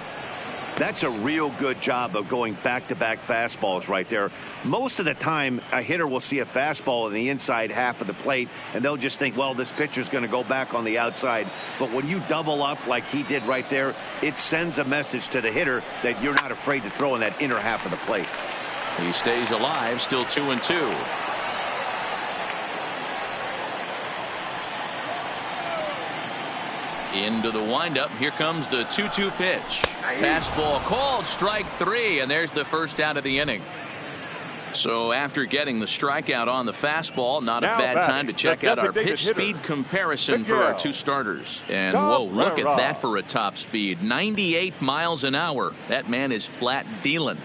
That's a real good job of going back-to-back fastballs right there. Most of the time, a hitter will see a fastball in the inside half of the plate, and they'll just think, well, this pitcher's going to go back on the outside. But when you double up like he did right there, it sends a message to the hitter that you're not afraid to throw in that inner half of the plate. He stays alive, still 2-2. Into the windup. Here comes the 2-2 pitch. Fastball called, strike 3, and there's the first out of the inning. So after getting the strikeout on the fastball, not a Now bad time to batting, check the out our designated pitch hitter, speed comparison for our Miguel two starters. And whoa, look at Cabrera. that for a top speed. 98 miles an hour. That man is flat dealing.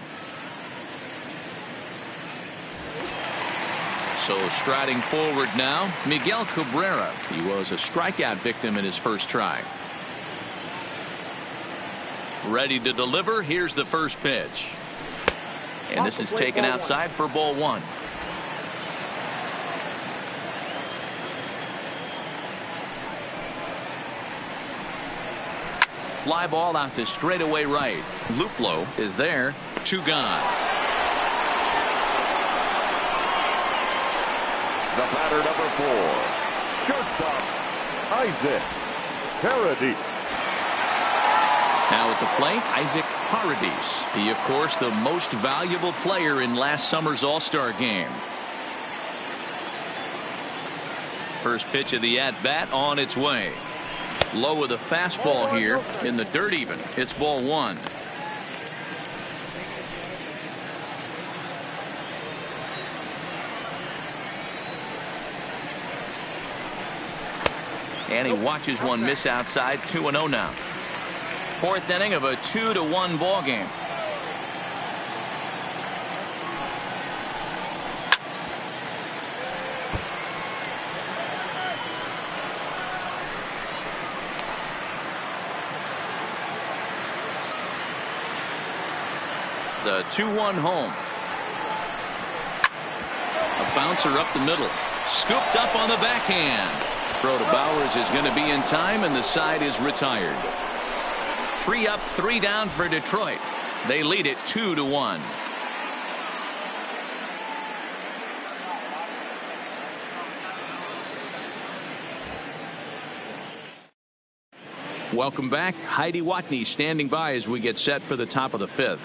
So striding forward now, Miguel Cabrera. He was a strikeout victim in his first try. Ready to deliver. Here's the first pitch. And this is taken outside for ball one. Fly ball out to straightaway right. Luplo is there. 2 gone. The batter, number 4. Shortstop, Isaac Paradis. Now at the plate, Isaac Paradis. He, of course, the most valuable player in last summer's All-Star game. First pitch of the at-bat on its way. Low with a fastball here in the dirt even. It's ball one. And he watches one miss outside. 2-0 now. Fourth inning of a 2-1 ball game. The 2-1 home. A bouncer up the middle. Scooped up on the backhand. Throw to Bowers is going to be in time, and the side is retired. 3 up, 3 down for Detroit. They lead it 2-1. Welcome back. Heidi Watney standing by as we get set for the top of the 5th.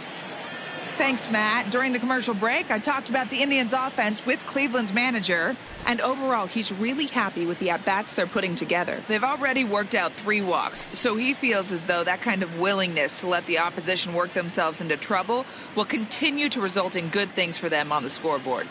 Thanks, Matt. During the commercial break, I talked about the Indians' offense with Cleveland's manager, and overall, he's really happy with the at-bats they're putting together. They've already worked out 3 walks, so he feels as though that kind of willingness to let the opposition work themselves into trouble will continue to result in good things for them on the scoreboard.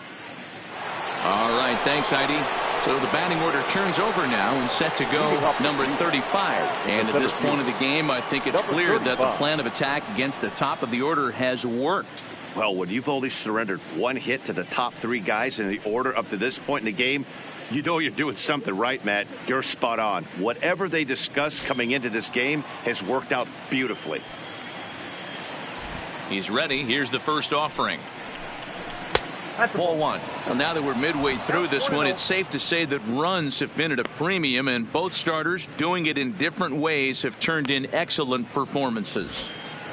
All right, thanks, Heidi. So the batting order turns over now and set to go number 35. And at this point of the game, I think it's clear that the plan of attack against the top of the order has worked. Well, when you've only surrendered 1 hit to the top 3 guys in the order up to this point in the game, you know you're doing something right, Matt. You're spot on. Whatever they discussed coming into this game has worked out beautifully. He's ready. Here's the first offering. Ball one. Well, now that we're midway through this one, it's safe to say that runs have been at a premium, and both starters, doing it in different ways, have turned in excellent performances.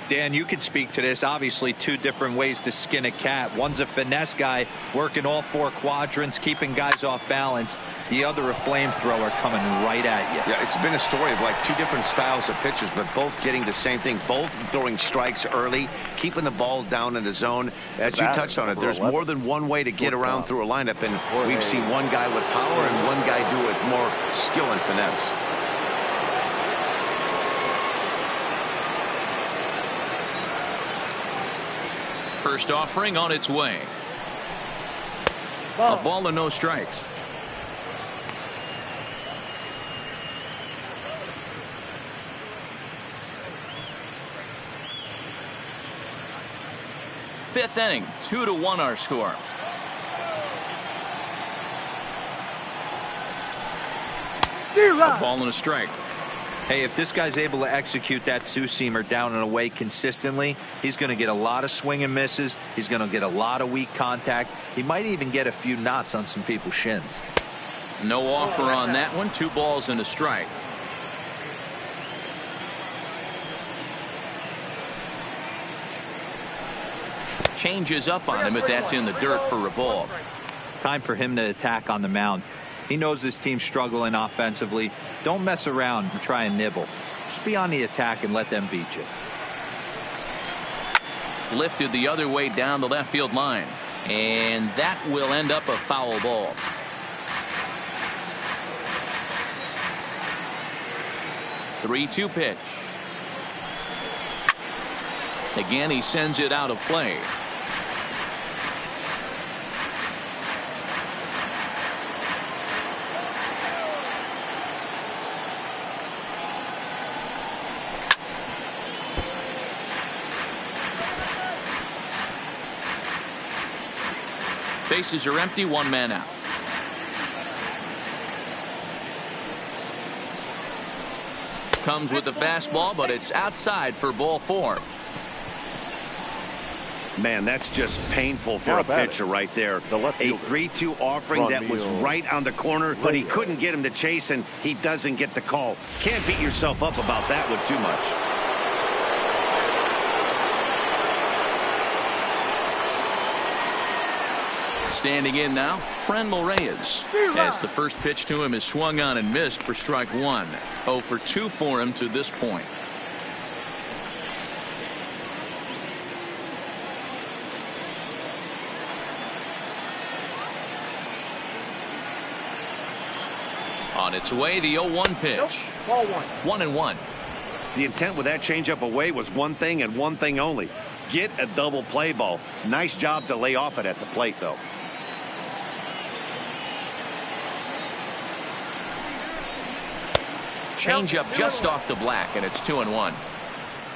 Dan, you could speak to this. Obviously, 2 different ways to skin a cat. One's a finesse guy working all 4 quadrants, keeping guys off balance. The other, a flamethrower coming right at you. Yeah, it's been a story of like 2 different styles of pitchers, but both getting the same thing. Both throwing strikes early, keeping the ball down in the zone. As you touched on it, there's more than one way to get around through a lineup, and we've seen one guy with power and one guy do it with more skill and finesse. First offering on its way. A ball and no strikes. Fifth inning, 2-1 our score. A ball and a strike. Hey, if this guy's able to execute that two-seamer down and away consistently, he's going to get a lot of swing and misses. He's going to get a lot of weak contact. He might even get a few knots on some people's shins. No offer on that one. 2 balls and a strike. Changes up on him, but that's in the dirt for a ball. Time for him to attack on the mound. He knows this team's struggling offensively. Don't mess around and try and nibble. Just be on the attack and let them beat you. Lifted the other way down the left field line. And that will end up a foul ball. Three-2 pitch. Again, he sends it out of play. Bases are empty, one man out. Comes with the fastball, but it's outside for ball 4. Man, that's just painful for a pitcher right there. A 3-2 offering that was right on the corner, but he couldn't get him to chase, and he doesn't get the call. Can't beat yourself up about that one too much. Standing in now, Franmil Reyes. As the first pitch to him is swung on and missed for strike 1. 0 for 2 for him to this point. On its way, the 0-1 pitch. Ball 1. 1-1. The intent with that changeup away was one thing and one thing only. Get a double play ball. Nice job to lay off it at the plate, though. Changeup just off the black, and it's 2-1.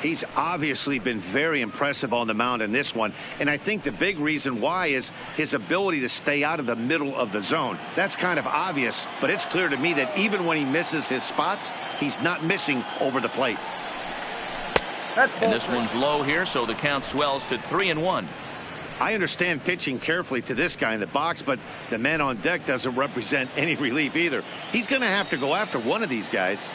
He's obviously been very impressive on the mound in this one, and I think the big reason why is his ability to stay out of the middle of the zone. That's kind of obvious, but it's clear to me that even when he misses his spots, he's not missing over the plate. And this one's low here, so the count swells to 3-1. I understand pitching carefully to this guy in the box, but the man on deck doesn't represent any relief either. He's going to have to go after one of these guys.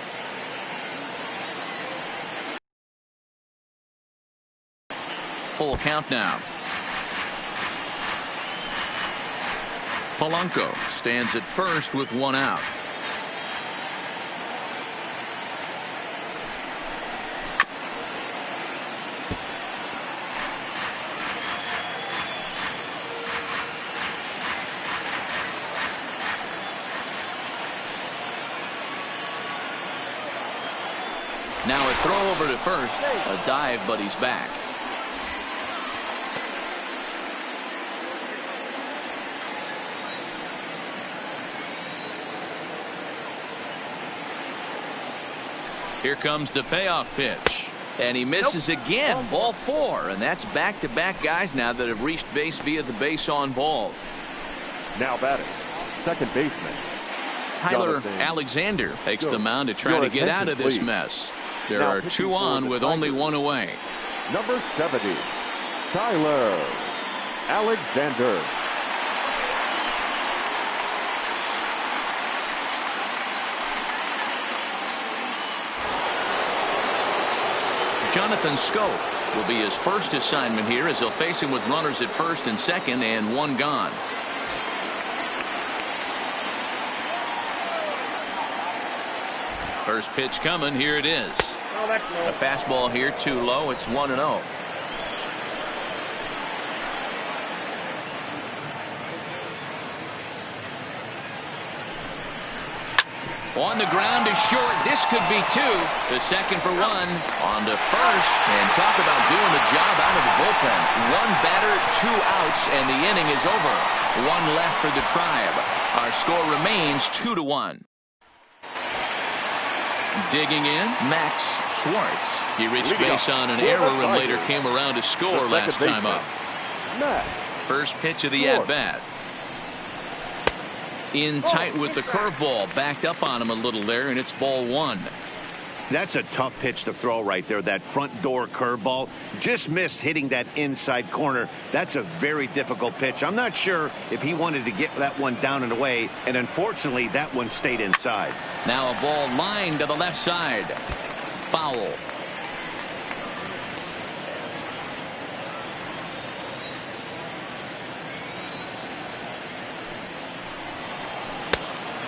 Full count now. Polanco stands at first with 1 out. Now a throw over to first, a dive, but he's back. Here comes the payoff pitch, and he misses again. Ball 4, and that's back-to-back guys now that have reached base via the base on balls. Now batting, second baseman Tyler Alexander takes the mound to try to get out of this mess. There are 2 on with only 1 away. Number 70, Tyler Alexander. Jonathan Scope will be his first assignment here as he'll face him with runners at first and second and 1 gone. First pitch coming. Here it is. A fastball here, too low. It's 1-0. On the ground to short. This could be 2. The second for 1. On to first. And talk about doing the job out of the bullpen. 1 batter, 2 outs, and the inning is over. 1 left for the Tribe. Our score remains 2-1. Digging in, Max Schwartz. He reached base on an error and later came around to score last time up. First pitch of the at-bat. In tight with the curveball. Backed up on him a little there, and it's ball 1. That's a tough pitch to throw right there. That front door curveball just missed hitting that inside corner. That's a very difficult pitch. I'm not sure if he wanted to get that one down and away, and unfortunately that one stayed inside. Now a ball lined to the left side. Foul.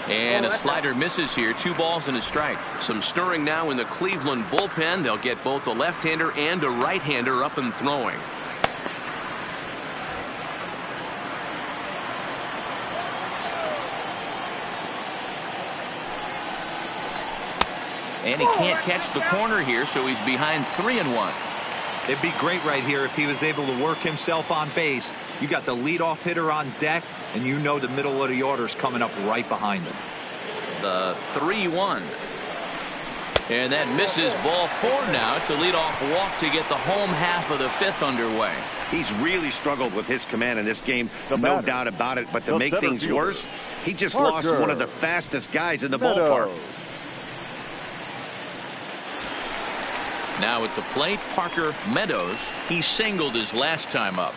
And a slider misses here. 2 balls and a strike. Some stirring now in the Cleveland bullpen. They'll get both a left-hander and a right-hander up and throwing. And he can't catch the corner here, so he's behind 3-1. It'd be great right here if he was able to work himself on base. You got the leadoff hitter on deck, and you know the middle of the order is coming up right behind him. The 3-1. And that misses ball 4 now. It's a leadoff walk to get the home half of the 5th underway. He's really struggled with his command in this game, no doubt about it. But to the make things fielder, worse, he just Parker lost one of the fastest guys in the Meadows. ballpark. Now at the plate, Parker Meadows. He singled his last time up.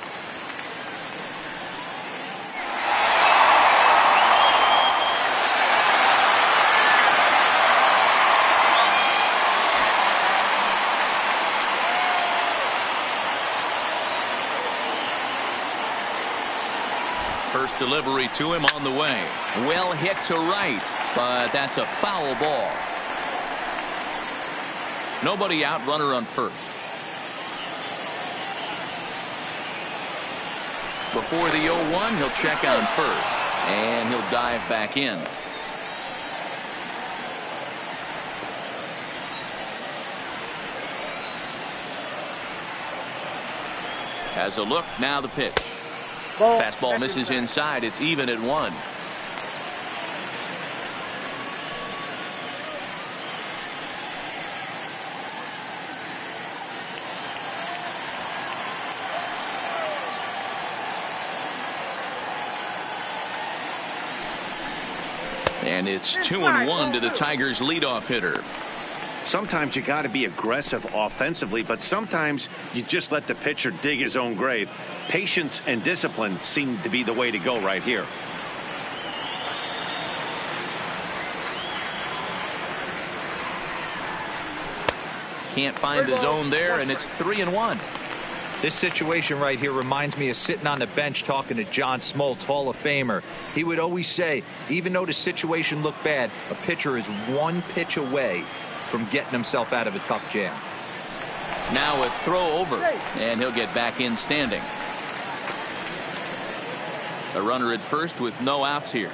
First delivery to him on the way. Well hit to right, but that's a foul ball. Nobody out, runner on first. Before the 0-1, he'll check on first, and he'll dive back in. Has a look, now the pitch. Fastball misses inside. It's even at 1. And it's 2-1 to the Tigers' leadoff hitter. Sometimes you got to be aggressive offensively, but sometimes you just let the pitcher dig his own grave. Patience and discipline seem to be the way to go right here. Can't find the zone there, and it's 3-1. This situation right here reminds me of sitting on the bench talking to John Smoltz, Hall of Famer. He would always say, even though the situation looked bad, a pitcher is 1 pitch away from getting himself out of a tough jam. Now a throw over, and he'll get back in standing. A runner at first with no outs here.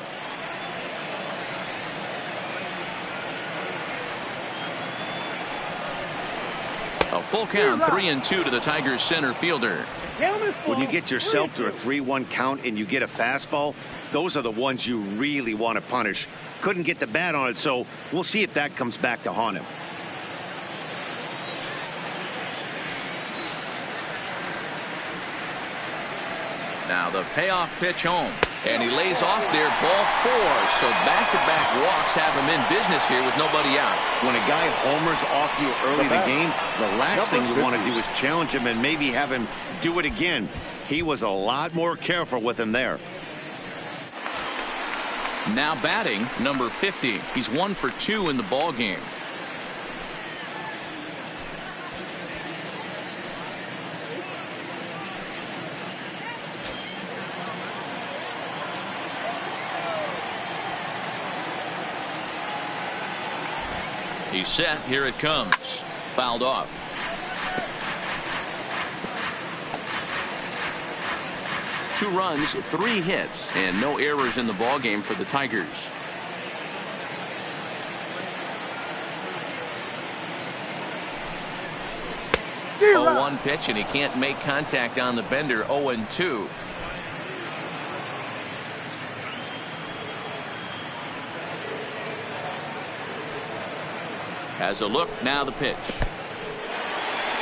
A full count, 3-2 to the Tigers center fielder. When you get yourself to a 3-1 count and you get a fastball, those are the ones you really want to punish. Couldn't get the bat on it, so we'll see if that comes back to haunt him. Now the payoff pitch home, and he lays off there, ball 4. So back-to-back walks have him in business here with nobody out. When a guy homers off you early in the game, the last thing you want to do is challenge him and maybe have him do it again. He was a lot more careful with him there. Now batting, number 50. He's 1 for 2 in the ball game. He's set. Here it comes. Fouled off. Two runs, 3 hits, and no errors in the ball game for the Tigers. Oh, 1 pitch, and he can't make contact on the bender. 0-2. Has a look, now the pitch.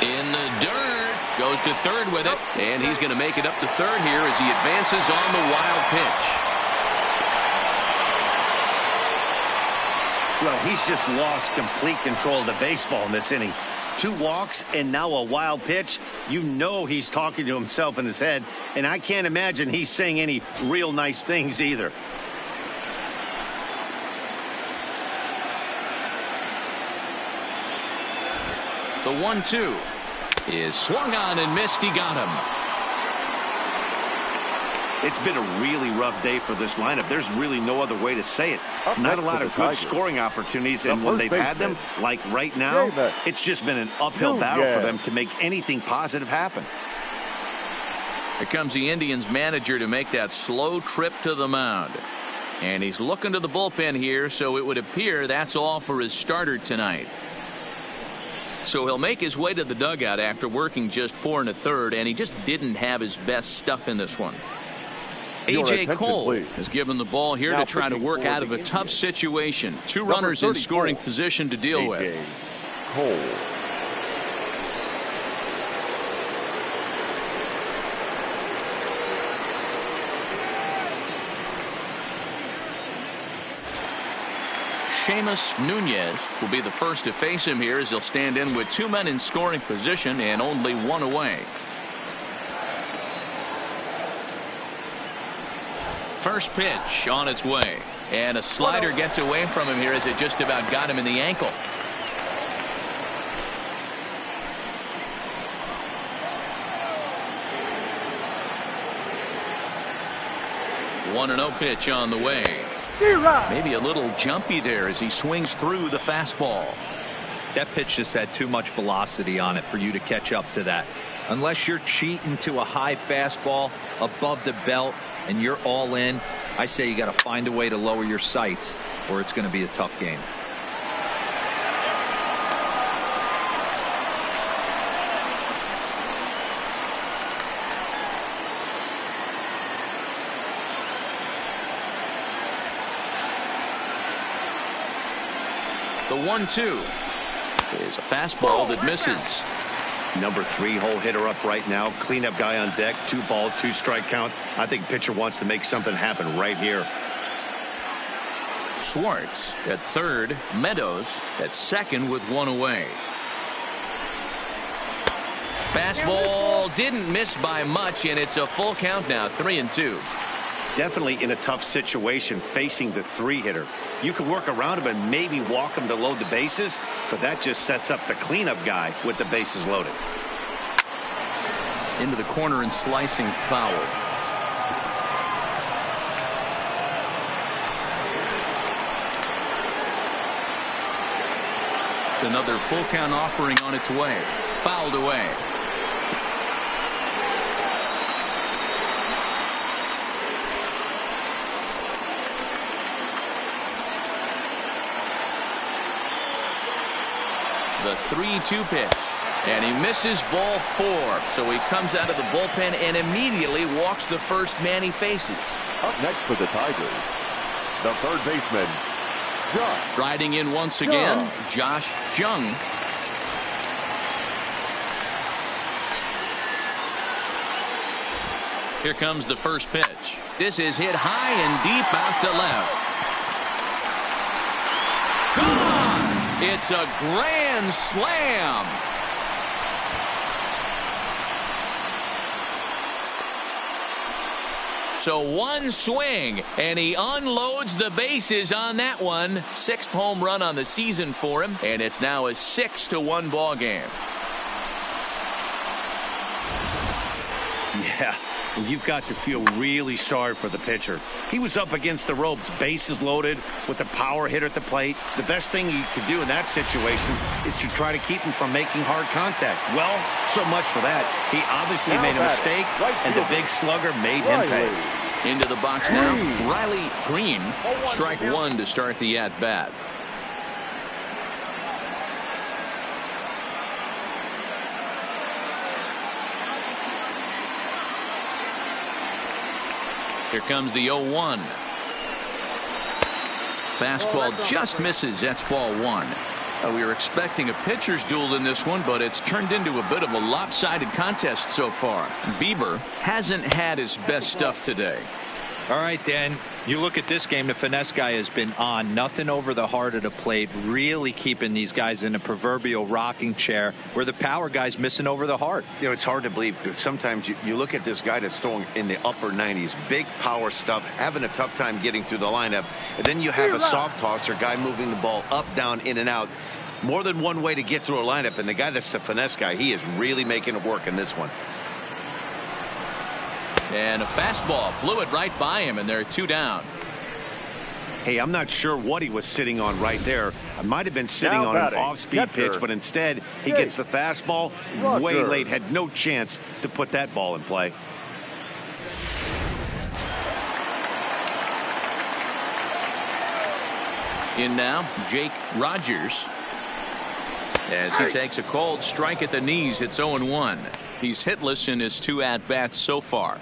In the dirt, goes to third with it, and he's going to make it up to third here as he advances on the wild pitch. Well, he's just lost complete control of the baseball in this inning. 2 walks and now a wild pitch. You know he's talking to himself in his head, and I can't imagine he's saying any real nice things either. The 1-2 is swung on and missed. He got him. It's been a really rough day for this lineup. There's really no other way to say it. Not a lot of good scoring opportunities, and when they've had them, like right now, it's just been an uphill battle for them to make anything positive happen. Here comes the Indians manager to make that slow trip to the mound. And he's looking to the bullpen here, so it would appear that's all for his starter tonight. So he'll make his way to the dugout after working just 4 1/3, and he just didn't have his best stuff in this one. A.J. Cole is given the ball here to try to work out of a tough situation. 2 runners in scoring position to deal with. hole. Seamus Nunez will be the first to face him here as he'll stand in with 2 men in scoring position and only 1 away. First pitch on its way, and a slider gets away from him here as it just about got him in the ankle. One and 0 pitch on the way. Maybe a little jumpy there as he swings through the fastball. That pitch just had too much velocity on it for you to catch up to that. Unless you're cheating to a high fastball above the belt and you're all in, I say you got to find a way to lower your sights or it's going to be a tough game. The 1-2 is a fastball that misses. Number 3 hole hitter up right now. Cleanup guy on deck. 2 ball, 2 strike count. I think pitcher wants to make something happen right here. Schwartz at third. Meadows at second with 1 away. Fastball didn't miss by much, and it's a full count now. 3-2. Definitely in a tough situation facing the 3 hitter. You can work around him and maybe walk him to load the bases, but that just sets up the cleanup guy with the bases loaded. Into the corner and slicing foul. Another full count offering on its way. Fouled away. The 3-2 pitch, and he misses ball 4. So he comes out of the bullpen and immediately walks the first man he faces. Up next for the Tigers, the third baseman, Josh. Riding in once again, Josh Jung. Here comes the first pitch. This is hit high and deep out to left. Gone! It's a grand slam. So one swing, and he unloads the bases on that one. 6th home run on the season for him, and it's now a 6-1 ball game. Yeah, you've got to feel really sorry for the pitcher. He was up against the ropes, bases loaded, with a power hitter at the plate. The best thing you could do in that situation is to try to keep him from making hard contact. Well, so much for that. He obviously made a mistake, and the big slugger made him pay. Into the box now, Riley Green. Strike 1 to start the at-bat. Here comes the 0-1. Fastball just misses. That's ball 1. We were expecting a pitcher's duel in this one, but it's turned into a bit of a lopsided contest so far. Bieber hasn't had his best stuff today. All right, Dan, you look at this game, the finesse guy has been on. Nothing over the heart of the plate, really keeping these guys in a proverbial rocking chair, where the power guy's missing over the heart. You know, it's hard to believe, but sometimes you look at this guy that's throwing in the upper 90s, big power stuff, having a tough time getting through the lineup, and then you have a soft tosser guy moving the ball up, down, in and out. More than one way to get through a lineup, and the guy that's the finesse guy, he is really making it work in this one. And a fastball blew it right by him, and they're 2 down. Hey, I'm not sure what he was sitting on right there. I might have been sitting on an off-speed pitch, but instead he gets the fastball way late, had no chance to put that ball in play. In now, Jake Rogers. As he takes a cold strike at the knees, it's 0-1. He's hitless in his 2 at-bats so far.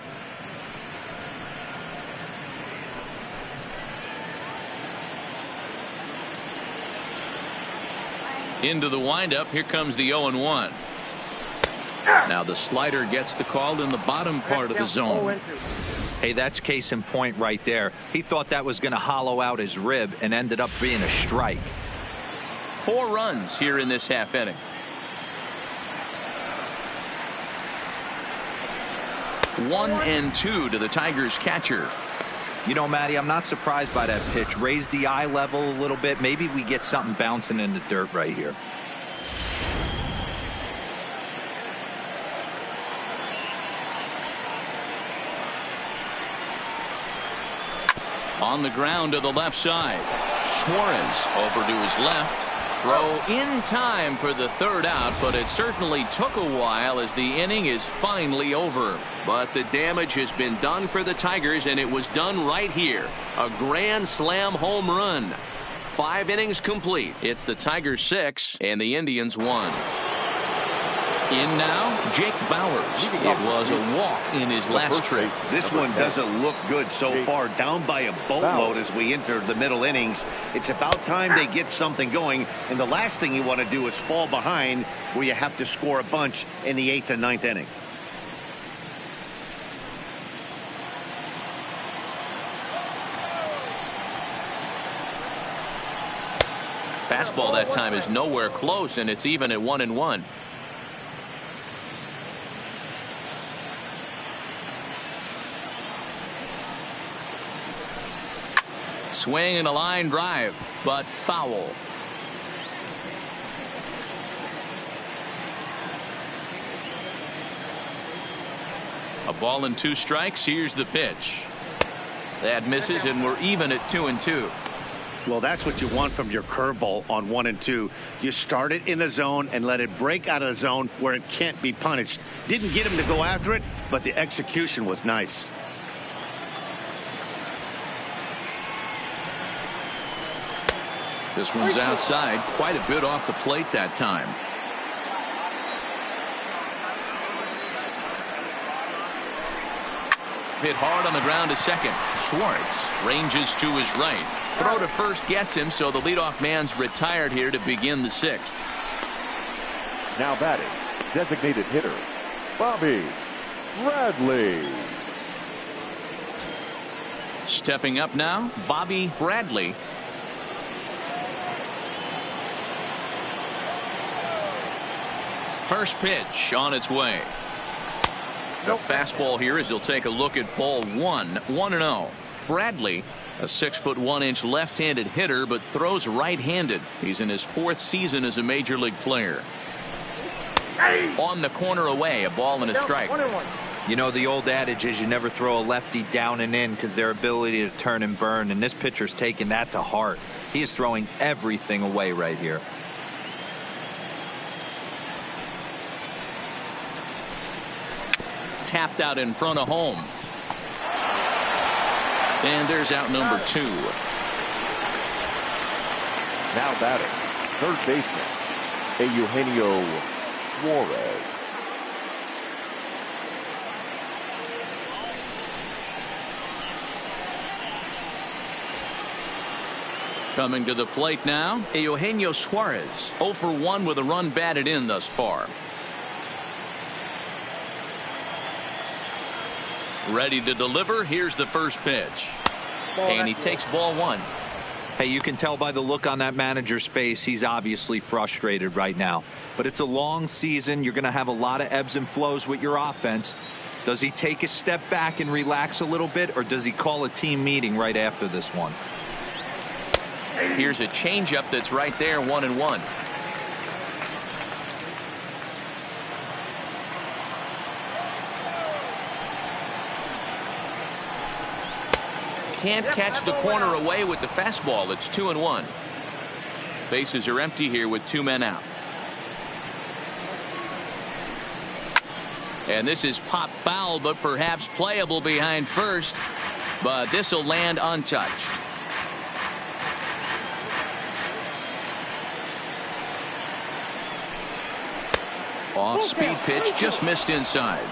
Into the windup. Here comes the 0-1. Now the slider gets the call in the bottom part of the zone. Hey, that's case in point right there. He thought that was going to hollow out his rib and ended up being a strike. 4 runs here in this half inning. 1-2 to the Tigers catcher. You know, Matty, I'm not surprised by that pitch. Raise the eye level a little bit. Maybe we get something bouncing in the dirt right here. On the ground to the left side. Suarez over to his left. Throw in time for the 3rd out, but it certainly took a while as the inning is finally over. But the damage has been done for the Tigers, and it was done right here. A grand slam home run. 5 innings complete. It's the Tigers 6 and the Indians 1. In now, Jake Bauers. It was a walk in his last trip. This one doesn't look good so far. Down by a boatload as we enter the middle innings. It's about time they get something going. And the last thing you want to do is fall behind where you have to score a bunch in the 8th and 9th inning. Fastball that time is nowhere close, and it's even at 1-1. Swing and a line drive, but foul. A ball and 2 strikes. Here's the pitch. That misses, and we're even at 2-2. Well, that's what you want from your curveball on 1 and 2. You start it in the zone and let it break out of the zone where it can't be punished. Didn't get him to go after it, but the execution was nice. This one's outside, quite a bit off the plate that time. Hit hard on the ground to second. Schwartz ranges to his right. Throw to first gets him, so the leadoff man's retired here to begin the 6th. Now batting, designated hitter, Bobby Bradley. Stepping up now, Bobby Bradley. First pitch on its way. The fastball here as he'll take a look at ball 1. 1-0. Bradley, a 6'1" left-handed hitter, but throws right-handed. He's in his 4th season as a major league player. On the corner away, a ball and a strike. You know, the old adage is you never throw a lefty down and in because their ability to turn and burn, and this pitcher's taking that to heart. He is throwing everything away right here. Tapped out in front of home. And there's out number 2. Now batting, third baseman, Eugenio Suarez. Coming to the plate now, Eugenio Suarez, 0 for 1 with a run batted in thus far. Ready to deliver. Here's the first pitch. And he takes ball 1. Hey, you can tell by the look on that manager's face, he's obviously frustrated right now. But it's a long season. You're going to have a lot of ebbs and flows with your offense. Does he take a step back and relax a little bit, or does he call a team meeting right after this one? Here's a changeup that's right there, 1-1. Can't catch the corner away with the fastball. It's 2-1. Bases are empty here with 2 men out. And this is pop foul, but perhaps playable behind first. But this will land untouched. Off-speed pitch, just missed inside.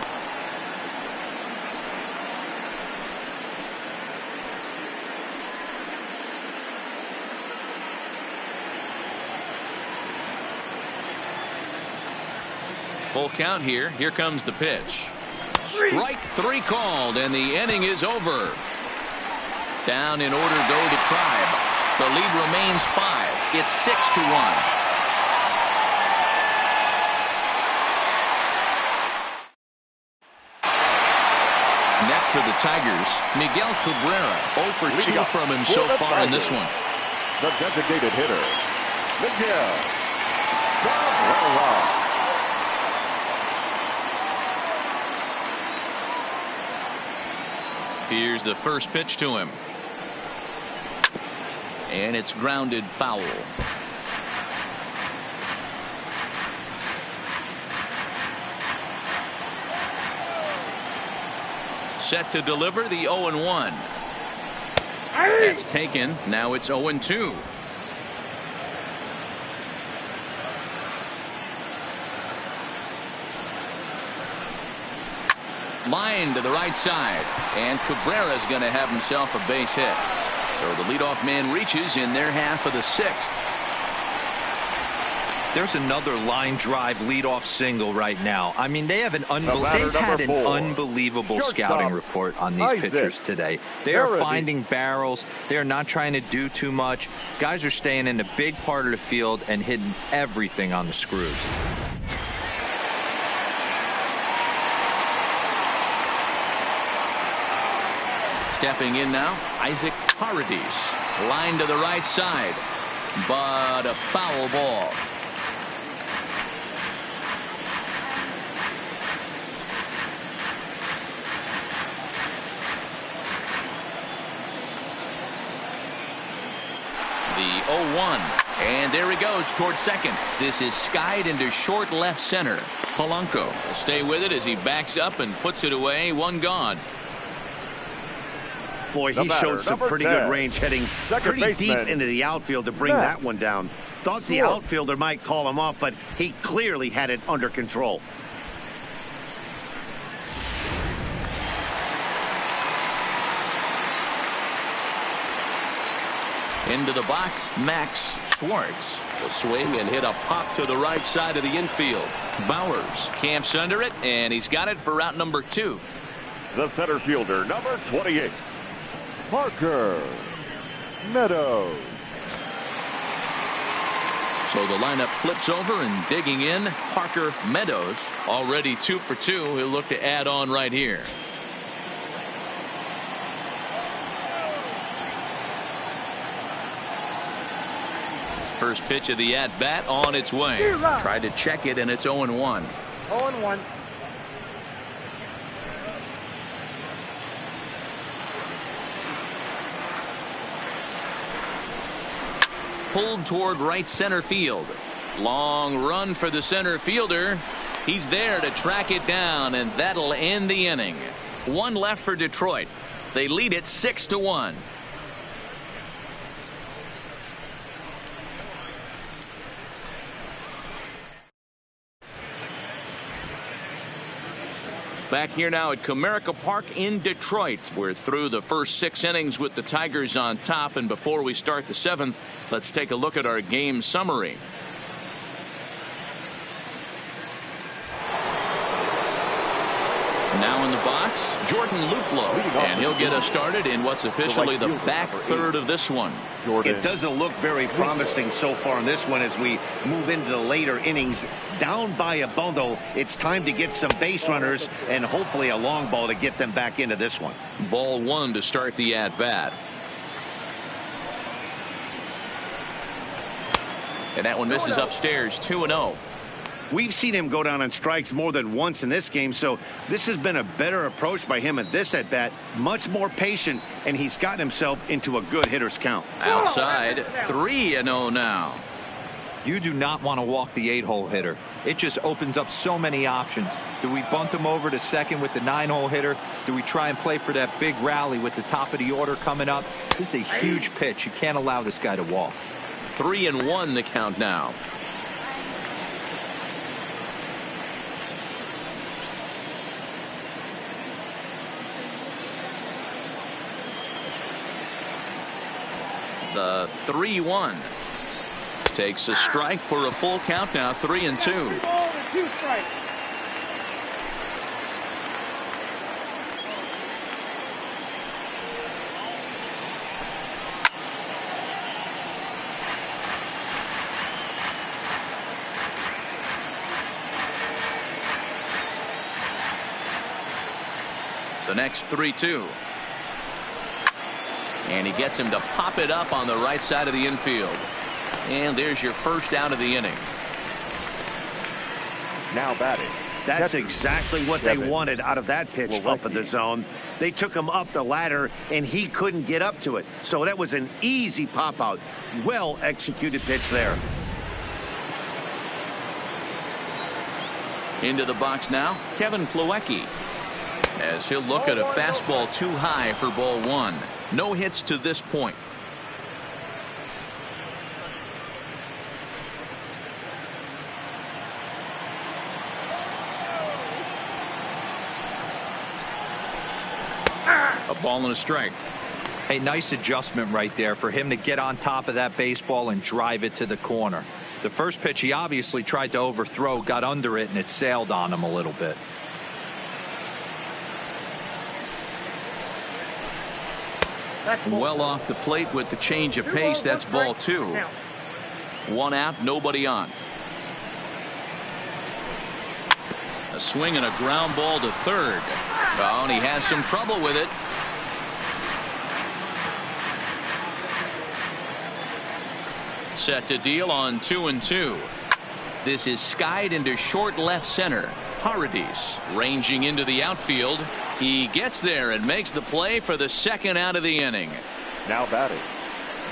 Full count here. Here comes the pitch. Strike 3 called, and the inning is over. Down in order go the Tribe. The lead remains 5. It's 6-1. Net for the Tigers, Miguel Cabrera, 0 for 2 from him so far in this one. The designated hitter, Miguel Cabrera. Here's the first pitch to him. And it's grounded foul. Set to deliver the 0-1. That's taken. Now it's 0-2. Line to the right side, and Cabrera's going to have himself a base hit. So the leadoff man reaches in their half of the 6th. There's another line drive leadoff single right now. I mean, they have an unbelievable scouting report on these pitchers today. They are finding barrels. They are not trying to do too much. Guys are staying in a big part of the field and hitting everything on the screws. Stepping in now, Isaac Paredes. Line to the right side, but a foul ball. The 0-1, and there he goes towards second. This is skied into short left center. Polanco will stay with it as he backs up and puts it away. 1 gone. Boy, he showed some pretty good range heading pretty deep into the outfield to bring that one down. Thought the outfielder might call him off, but he clearly had it under control. Into the box, Max Schwartz will swing and hit a pop to the right side of the infield. Bowers camps under it, and he's got it for route number 2. The center fielder, number 28. Parker Meadows. So the lineup flips over, and digging in, Parker Meadows, already 2 for 2. He'll look to add on right here. First pitch of the at-bat on its way. Tried to check it, and it's 0-1. 0-1. Pulled toward right center field. Long run for the center fielder. He's there to track it down, and that'll end the inning. 1 left for Detroit. They lead it 6-1. Back here now at Comerica Park in Detroit. We're through the first 6 innings with the Tigers on top, and before we start the 7th, let's take a look at our game summary. Now in the box, Jordan Luplow, and he'll get us started in what's officially the back third of this one. It doesn't look very promising so far in this one as we move into the later innings. Down by a bundle, it's time to get some base runners and hopefully a long ball to get them back into this one. Ball 1 to start the at-bat. And that one misses upstairs, 2-0. We've seen him go down on strikes more than once in this game, so this has been a better approach by him at this at-bat. Much more patient, and he's gotten himself into a good hitter's count. Outside, 3-0 now. You do not want to walk the 8-hole hitter. It just opens up so many options. Do we bunt him over to second with the 9-hole hitter? Do we try and play for that big rally with the top of the order coming up? This is a huge pitch. You can't allow this guy to walk. 3-1 the count now. The 3-1 takes a strike for a full count now. 3-2. The next 3-2. And he gets him to pop it up on the right side of the infield. And there's your first out of the inning. Now batting. That's exactly what they wanted out of that pitch up in the zone. They took him up the ladder, and he couldn't get up to it. So that was an easy pop-out. Well-executed pitch there. Into the box now, Kevin Plawecki. As he'll look at a fastball too high for ball one. No hits to this point. A ball and a strike. Hey, nice adjustment right there for him to get on top of that baseball and drive it to the corner. The first pitch he obviously tried to overthrow, got under it, and it sailed on him a little bit. Well off the plate with the change of pace. That's ball two. 1 out, nobody on. A swing and a ground ball to third. Oh, and he has some trouble with it. Set to deal on 2-2. This is skied into short left center. Paradis ranging into the outfield. He gets there and makes the play for the second out of the inning. Now batting,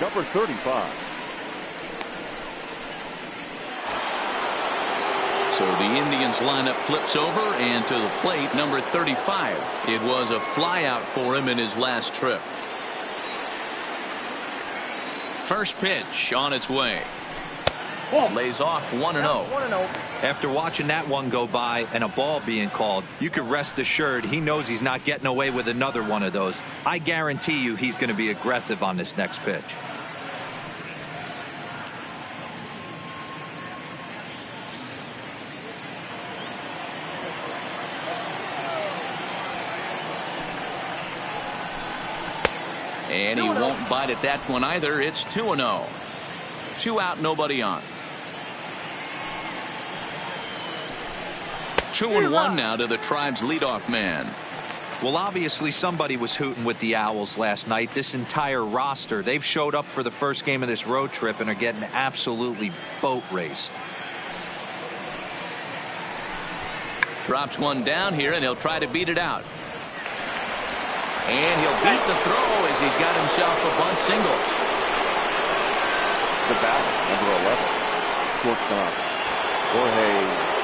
number 35. So the Indians lineup flips over, and to the plate, number 35. It was a flyout for him in his last trip. First pitch on its way. Lays off 1-0. After watching that one go by and a ball being called, you could rest assured he knows he's not getting away with another one of those. I guarantee you he's going to be aggressive on this next pitch. And he won't bite at that one either. It's 2-0. 2 out, nobody on. 2-1 now to the Tribe's leadoff man. Well, obviously somebody was hooting with the Owls last night. This entire roster, they've showed up for the first game of this road trip and are getting absolutely boat raced. Drops one down here, and he'll try to beat it out. And he'll beat the throw as he's got himself a bunt single. The batter, number 11, shortstop, Jorge.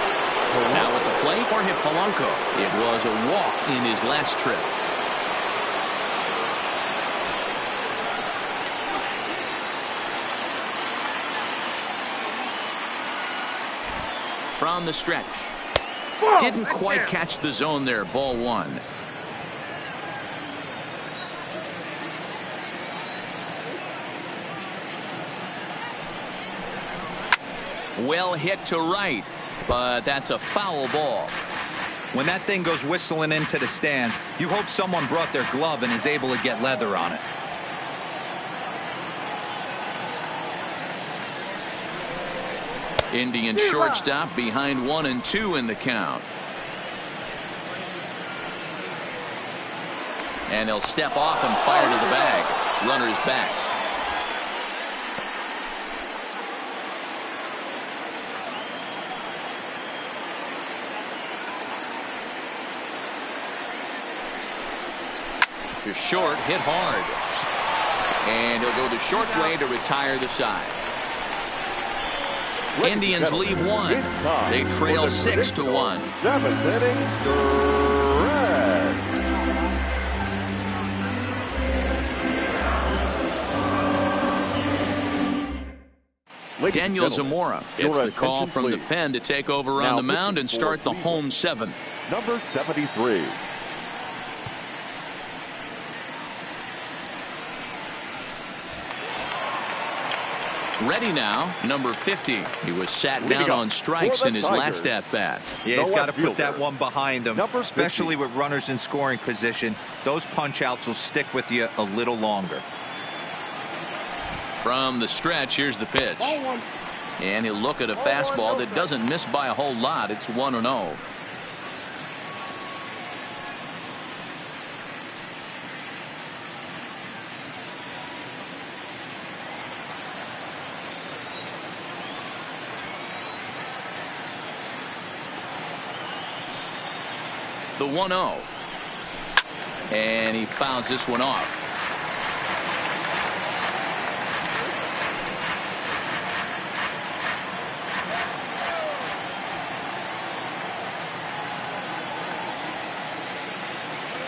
Now at the plate, Jorge Polanco. It was a walk in his last trip. From the stretch. Didn't quite catch the zone there. Ball one. Well hit to right, but that's a foul ball. When that thing goes whistling into the stands, you hope someone brought their glove and is able to get leather on it. Indian shortstop behind 1-2 in the count. And he'll step off and fire to the bag. Runner's back. To short, hit hard. And he'll go the short way to retire the side. Indians leave one. They trail 6-1. 7th inning stretch. Daniel Zamora gets the call from the pen to take over on the mound and start the home 7th. Number 73. Ready now, number 50. He was sat down on strikes in his last at-bat. Yeah, he's got to put that one behind him, especially with runners in scoring position. Those punch-outs will stick with you a little longer. From the stretch, here's the pitch. And he'll look at a fastball that doesn't miss by a whole lot. It's 1-0. The 1-0. And he fouls this one off.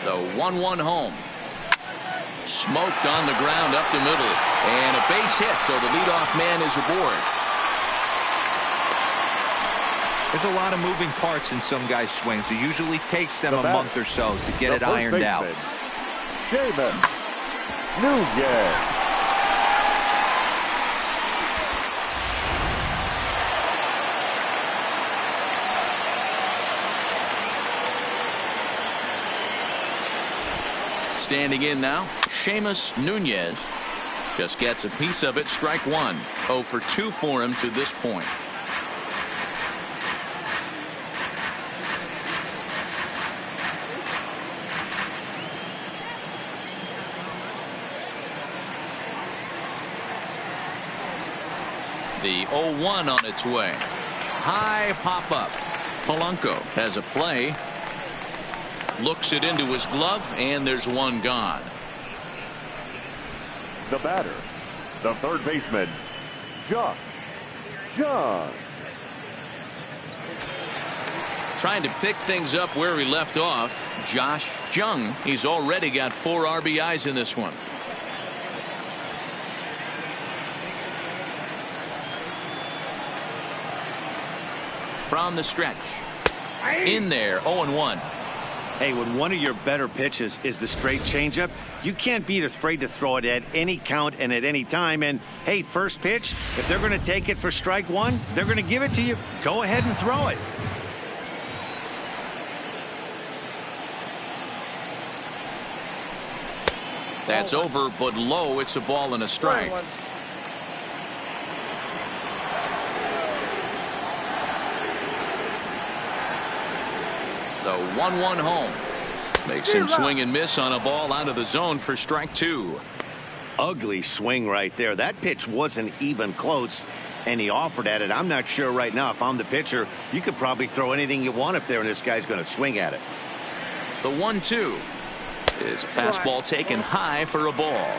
The 1-1 home. Smoked on the ground up the middle. And a base hit, so the leadoff man is aboard. There's a lot of moving parts in some guys' swings. It usually takes them a month or so to get it ironed out. Nunez. Standing in now, Seamus Nunez just gets a piece of it. Strike one. 0 for 2 for him to this point. The 0-1 on its way. High pop up. Polanco has a play. Looks it into his glove, and there's one gone. The batter, the third baseman, Josh Jung. Trying to pick things up where he left off. Josh Jung. He's already got 4 RBIs in this one. From the stretch. In there, 0-1. Hey, when one of your better pitches is the straight changeup, you can't be afraid to throw it at any count and at any time. And, hey, first pitch, if they're going to take it for strike one, they're going to give it to you. Go ahead and throw it. That's over, but low. It's a ball and a strike. The 1-1 home. Makes him swing and miss on a ball out of the zone for strike 2. Ugly swing right there. That pitch wasn't even close, and he offered at it. I'm not sure right now if I'm the pitcher. You could probably throw anything you want up there, and this guy's going to swing at it. The 1-2 is a fastball taken high for a ball.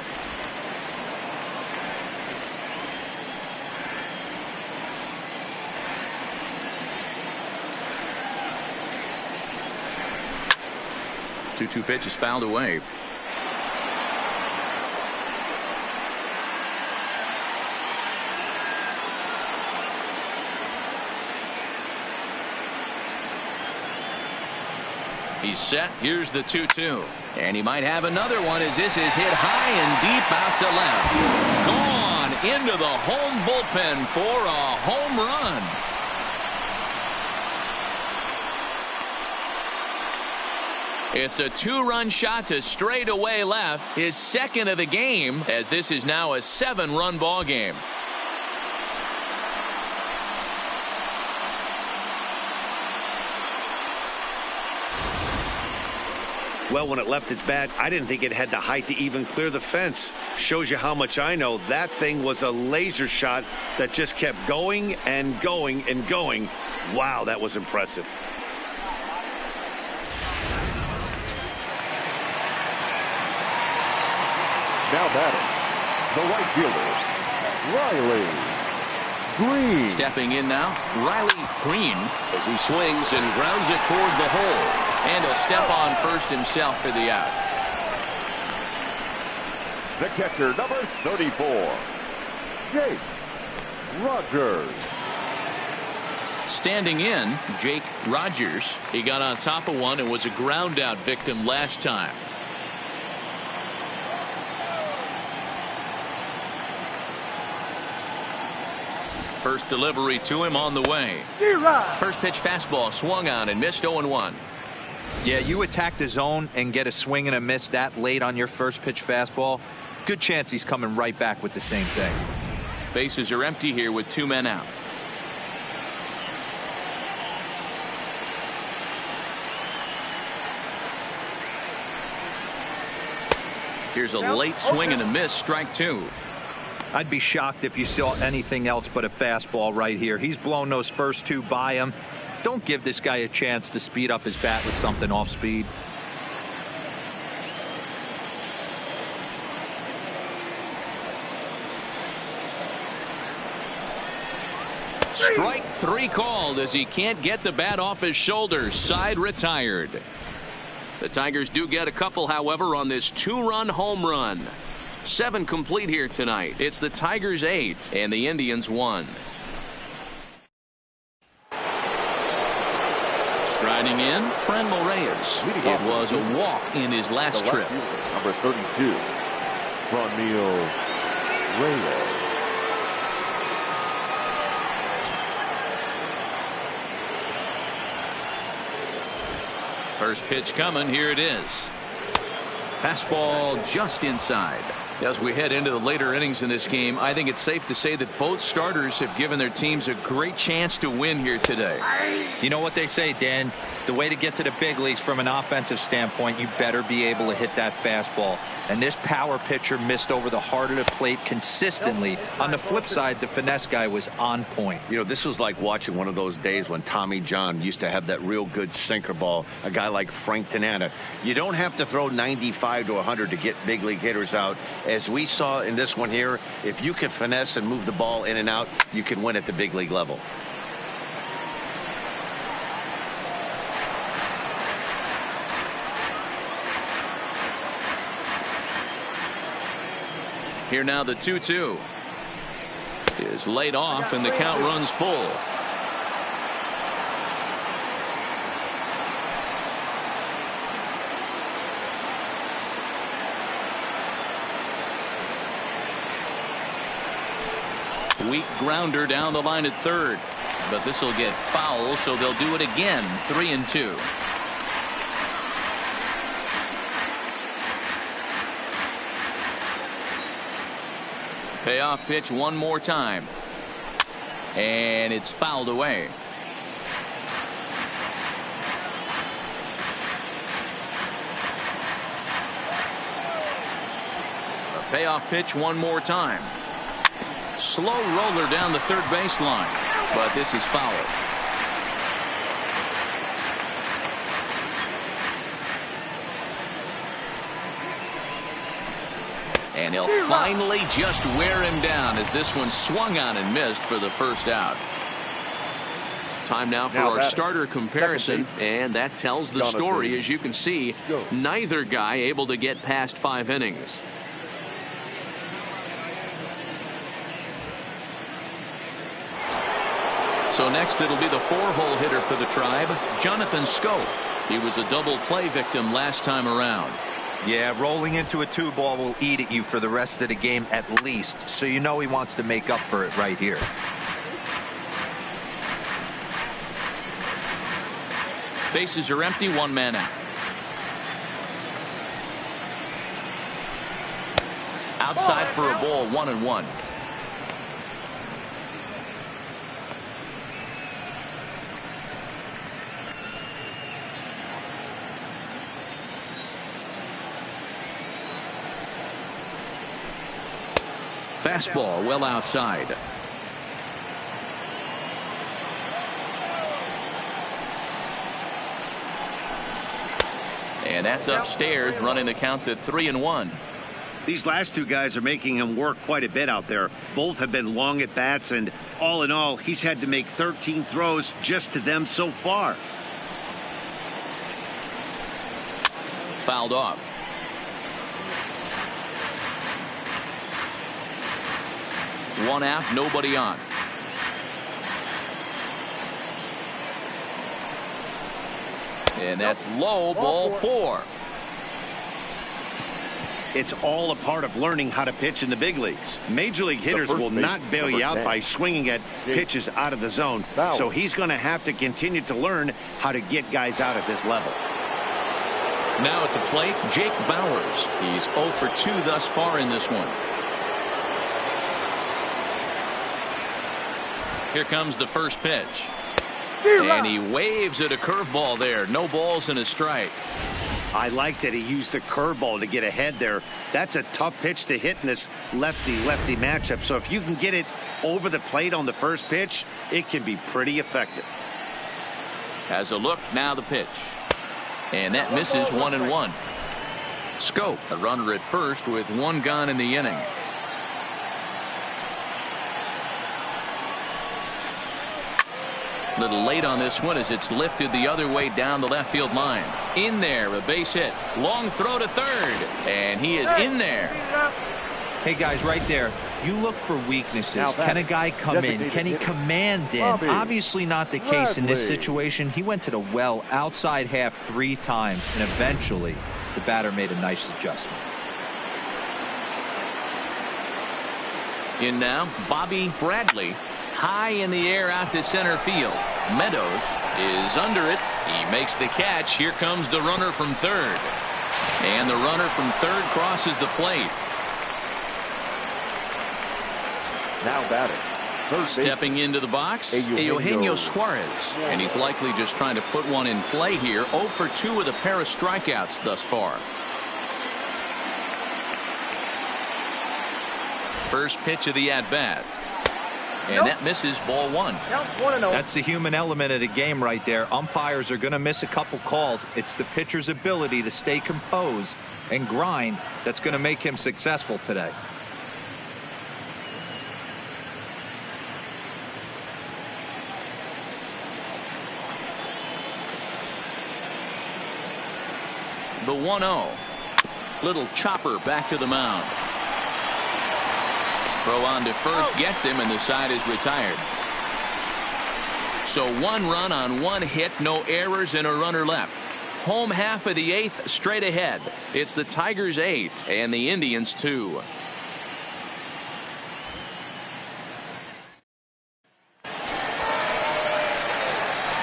The 2-2 pitch is fouled away. He's set. Here's the 2-2. And he might have another one as this is hit high and deep out to left. Gone into the home bullpen for a home run. It's a 2-run shot to straightaway left, his second of the game, as this is now a 7-run ball game. Well, when it left its bat, I didn't think it had the height to even clear the fence. Shows you how much I know. That thing was a laser shot that just kept going and going and going. Wow, that was impressive. Now batting, the right fielder, Riley Green. Stepping in now, Riley Green, as he swings and grounds it toward the hole. And he'll step on first himself for the out. The catcher, number 34, Jake Rogers. Standing in, Jake Rogers. He got on top of one and was a ground out victim last time. First delivery to him on the way. First pitch fastball swung on and missed 0-1. Yeah, you attack the zone and get a swing and a miss that late on your first pitch fastball. Good chance he's coming right back with the same thing. Bases are empty here with 2 men out. Here's a late swing and a miss, strike 2. I'd be shocked if you saw anything else but a fastball right here. He's blown those first 2 by him. Don't give this guy a chance to speed up his bat with something off speed. Strike 3 called as he can't get the bat off his shoulders. Side retired. The Tigers do get a couple, however, on this 2-run home run. 7 complete here tonight. It's the Tigers 8 and the Indians 1. Striding in, Franmil Reyes. It was a walk in his last trip. Number 32, Franmil Reyes. First pitch coming. Here it is. Fastball just inside. As we head into the later innings in this game, I think it's safe to say that both starters have given their teams a great chance to win here today. You know what they say, Dan? The way to get to the big leagues from an offensive standpoint, you better be able to hit that fastball. And this power pitcher missed over the heart of the plate consistently. On the flip side, the finesse guy was on point. You know, this was like watching one of those days when Tommy John used to have that real good sinker ball. A guy like Frank Tanana. You don't have to throw 95 to 100 to get big league hitters out. As we saw in this one here, if you can finesse and move the ball in and out, you can win at the big league level. Here now the 2-2 is laid off and the count runs full. Weak grounder down the line at third, but this will get foul, so they'll do it again. 3-2. Payoff pitch one more time, and it's fouled away. A payoff pitch one more time. Slow roller down the third baseline, but this is foul. And he'll finally just wear him down as this one swung on and missed for the first out. Time now for our starter comparison, and that tells the story. As you can see, neither guy able to get past 5 innings. So next it'll be the 4-hole hitter for the Tribe, Jonathan Schoop. He was a double play victim last time around. Yeah, rolling into a 2-ball will eat at you for the rest of the game at least, so you know he wants to make up for it right here. Bases are empty, 1 man out. Outside for a ball, 1-1. Fastball well outside. And that's upstairs, running the count to 3-1. These last two guys are making him work quite a bit out there. Both have been long at bats, and all in all, he's had to make 13 throws just to them so far. Fouled off. One out, nobody on. And that's low, ball 4. It's all a part of learning how to pitch in the big leagues. Major league hitters will not bail you out by swinging at pitches out of the zone. So he's going to have to continue to learn how to get guys out at this level. Now at the plate, Jake Bowers. He's 0 for 2 thus far in this one. Here comes the first pitch. And he waves at a curveball there. No balls and a strike. I like that he used the curveball to get ahead there. That's a tough pitch to hit in this lefty-lefty matchup. So if you can get it over the plate on the first pitch, it can be pretty effective. Has a look, now the pitch. And that misses 1-1. Scope, a runner at first with one gone in the inning. A little late on this one as it's lifted the other way down the left field line. In there, a base hit. Long throw to third. And he is in there. Hey, guys, right there. You look for weaknesses. Can a guy come in? Can he command in? Obviously not the case in this situation. He went to the well outside half 3 times, and eventually the batter made a nice adjustment. In now, Bobby Bradley. High in the air out to center field. Meadows is under it. He makes the catch. Here comes the runner from third. And the runner from third crosses the plate. Now batting. Stepping into the box, Eugenio Suarez. And he's likely just trying to put one in play here. 0 for 2 with a pair of strikeouts thus far. First pitch of the at-bat. And that misses, ball 1. That's the human element of the game right there. Umpires are going to miss a couple calls. It's the pitcher's ability to stay composed and grind that's going to make him successful today. The 1-0. Little chopper back to the mound. Throw on to first, gets him, and the side is retired. So 1 run on 1 hit, no errors, and a runner left. Home half of the 8th, straight ahead. It's the Tigers 8 and the Indians 2.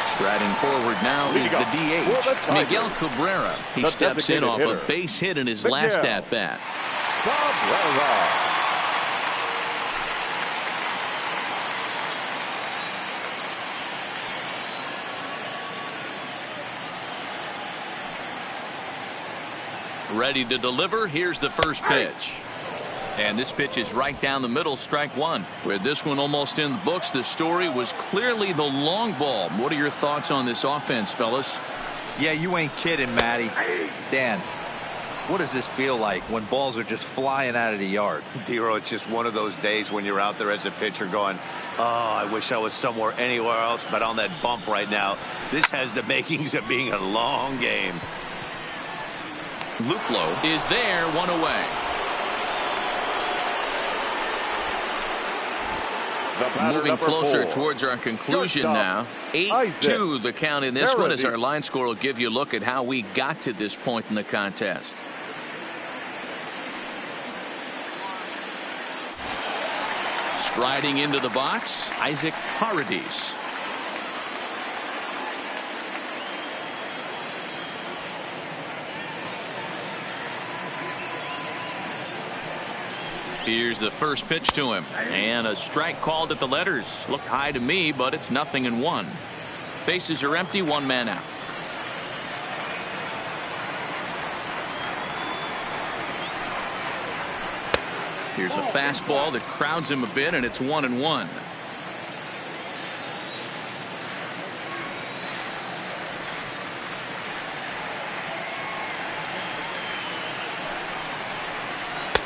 Striding forward now is the DH, Miguel Cabrera. He steps in off a base hit in his last at-bat. Ready to deliver. Here's the first pitch. And this pitch is right down the middle, strike 1. With this one almost in the books, the story was clearly the long ball. What are your thoughts on this offense, fellas? Yeah, you ain't kidding, Matty. Dan, what does this feel like when balls are just flying out of the yard? Dero, it's just one of those days when you're out there as a pitcher going, oh, I wish I was somewhere anywhere else but on that bump right now. This has the makings of being a long game. Luplow is there, 1 away. Moving closer towards our conclusion now. 8-2 the count in this one, as our line score will give you a look at how we got to this point in the contest. Striding into the box, Isaac Paredes. Here's the first pitch to him, and a strike called at the letters. Looked high to me, but it's 0-1. Bases are empty, 1 man out. Here's a fastball that crowds him a bit, and it's 1-1.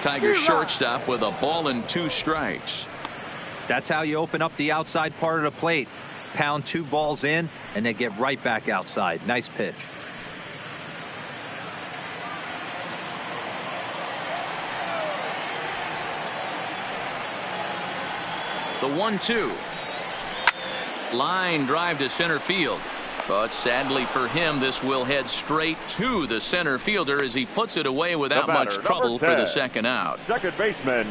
Tigers shortstop with a ball and 2 strikes. That's how you open up the outside part of the plate. Pound 2 balls in and then get right back outside. Nice pitch. The 1-2. Line drive to center field. But sadly for him, this will head straight to the center fielder as he puts it away without much trouble for the second out. Second baseman,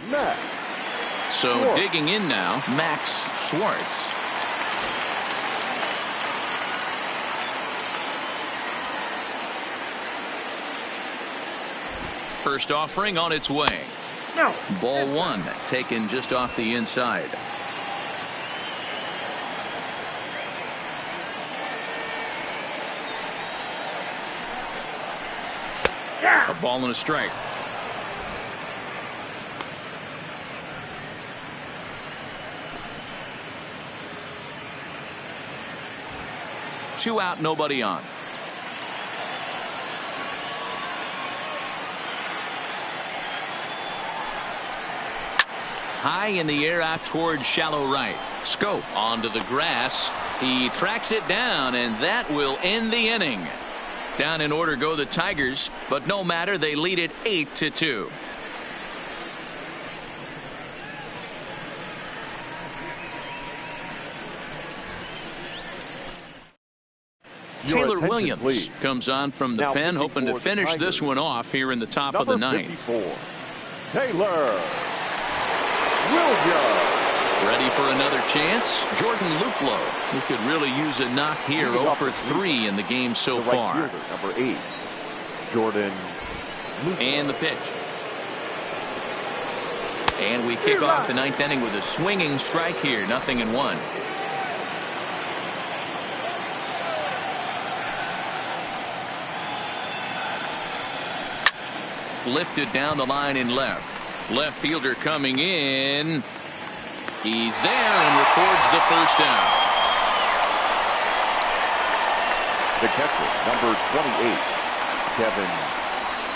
Max. So Schwartz. Digging in now, Max Schwartz. First offering on its way. No. Ball 1 taken just off the inside. A ball and a strike. 2 out, nobody on. High in the air out towards shallow right. Scope onto the grass. He tracks it down, and that will end the inning. Down in order go the Tigers, but no matter, they lead it 8-2. Taylor Williams please. comes on from the Now pen, hoping to finish this one off here in the top of the ninth. 54, Taylor Williams. Ready for another chance? Jordan Luplow, who could really use a knock here. 0 for 3 in the game so The right far. fielder, number 8, Jordan Luplow. And the pitch. And we kick off the ninth inning with a swinging strike here. 0-1. Lifted down the line in left. Left fielder coming in. He's there and records the first down. The catcher, number 28, Kevin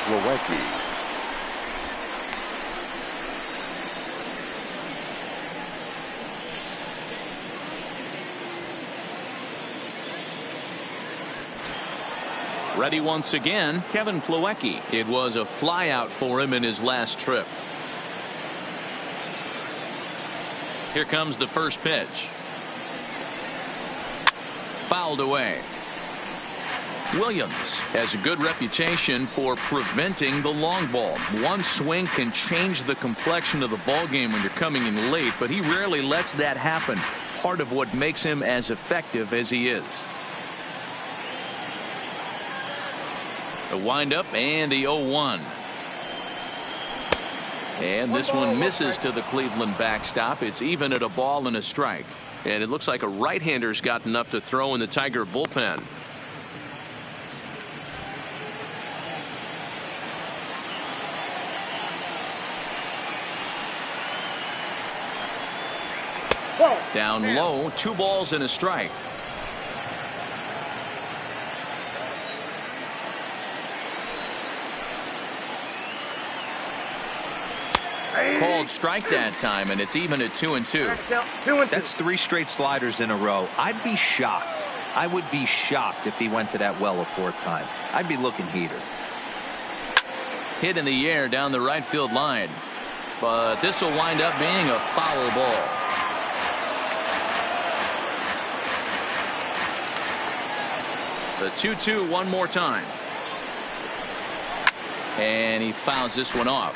Plawecki. Ready once again, Kevin Plawecki. It was a flyout for him in his last trip. Here comes the first pitch. Fouled away. Williams has a good reputation for preventing the long ball. One swing can change the complexion of the ball game when you're coming in late, but he rarely lets that happen. Part of what makes him as effective as he is. The windup and the 0-1. And this one misses to the Cleveland backstop. It's even at a ball and a strike. And it looks like a right-hander's gotten up to throw in the Tiger bullpen. Down low, 2 balls and a strike. Called strike that time, and it's even at 2-2. That's 3 straight sliders in a row. I'd be shocked. I would be shocked if he went to that well a 4th time. I'd be looking heater. Hit in the air down the right field line, but this will wind up being a foul ball. The 2-2 one more time, and he fouls this one off.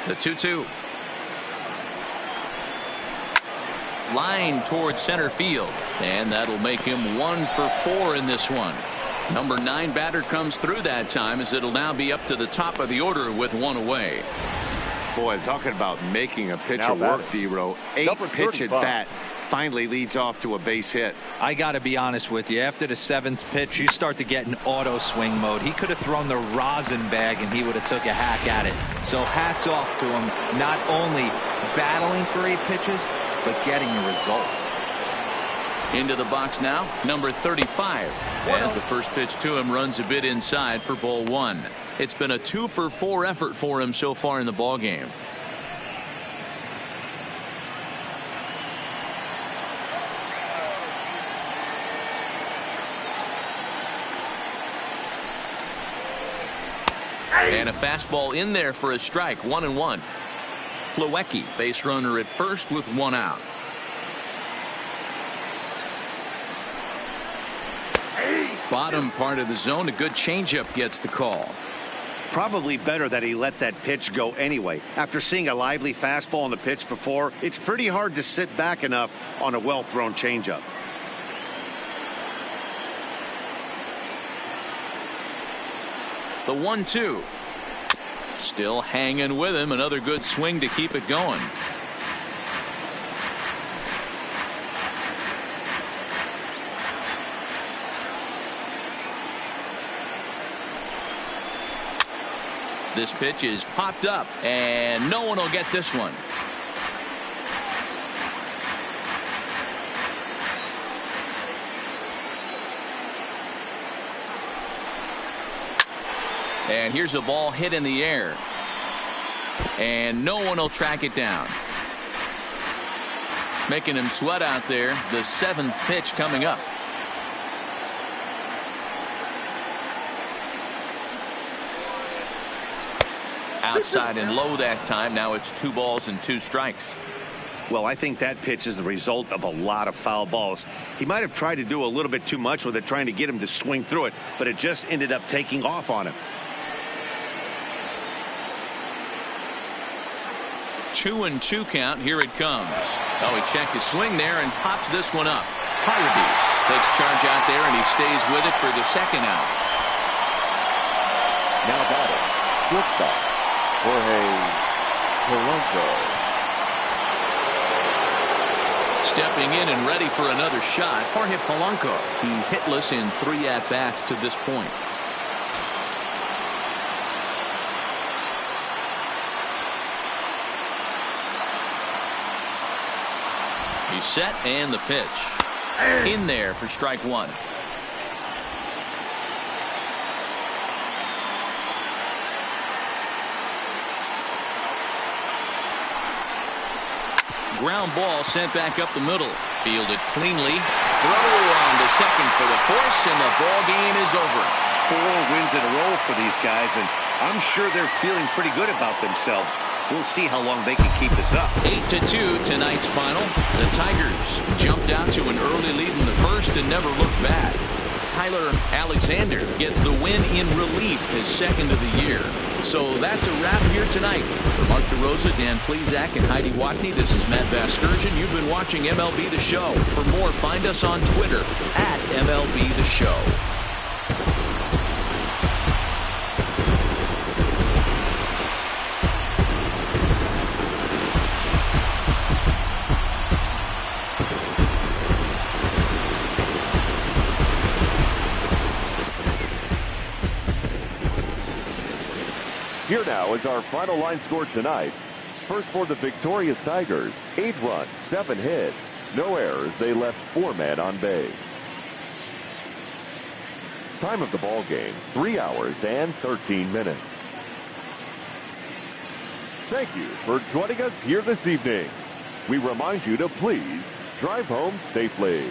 The 2-2. Line towards center field, and that'll make him 1 for 4 in this one. Number 9 batter comes through that time, as it'll now be up to the top of the order with 1 away. Boy, talking about making a pitcher work, D-Row. 8 pitch at bat finally leads off to a base hit. I got to be honest with you. After the 7th pitch, you start to get in auto swing mode. He could have thrown the rosin bag and he would have took a hack at it. So hats off to him, not only battling for 8 pitches, but getting a result. Into the box now, number 35. As the first pitch to him runs a bit inside for ball 1. It's been a 2 for 4 effort for him so far in the ball game. And a fastball in there for a strike. 1-1. Plawecki, base runner at first with 1 out. Bottom part of the zone, a good changeup gets the call. Probably better that he let that pitch go anyway. After seeing a lively fastball on the pitch before, it's pretty hard to sit back enough on a well-thrown changeup. The 1-2. Still hanging with him. Another good swing to keep it going. This pitch is popped up, and no one will get this one. And here's a ball hit in the air, and no one will track it down. Making him sweat out there. The 7th pitch coming up. Outside and low that time. Now it's 2 balls and 2 strikes. Well, I think that pitch is the result of a lot of foul balls. He might have tried to do a little bit too much with it, trying to get him to swing through it, but it just ended up taking off on him. 2-2 count. Here it comes. Oh, he checked his swing there and pops this one up. Firebase takes charge out there, and he stays with it for the 2nd out. Now batting, shortstop, Jorge Polanco. Stepping in and ready for another shot, Jorge Polanco. He's hitless in 3 at-bats to this point. He's set, and the pitch. In there for strike 1. Ground ball sent back up the middle. Fielded cleanly. Throw on to second for the force, and the ball game is over. 4 wins in a row for these guys, and I'm sure they're feeling pretty good about themselves. We'll see how long they can keep this up. 8-2 tonight's final. The Tigers jumped out to an early lead in the first and never looked back. Tyler Alexander gets the win in relief, his 2nd of the year. So that's a wrap here tonight. For Mark DeRosa, Dan Plesac, and Heidi Watney, this is Matt Vasgersian. You've been watching MLB The Show. For more, find us on Twitter at MLB The Show. Here now is our final line score tonight. First for the victorious Tigers, 8 runs, 7 hits, no errors. They left 4 men on base. Time of the ball game, 3 hours and 13 minutes. Thank you for joining us here this evening. We remind you to please drive home safely.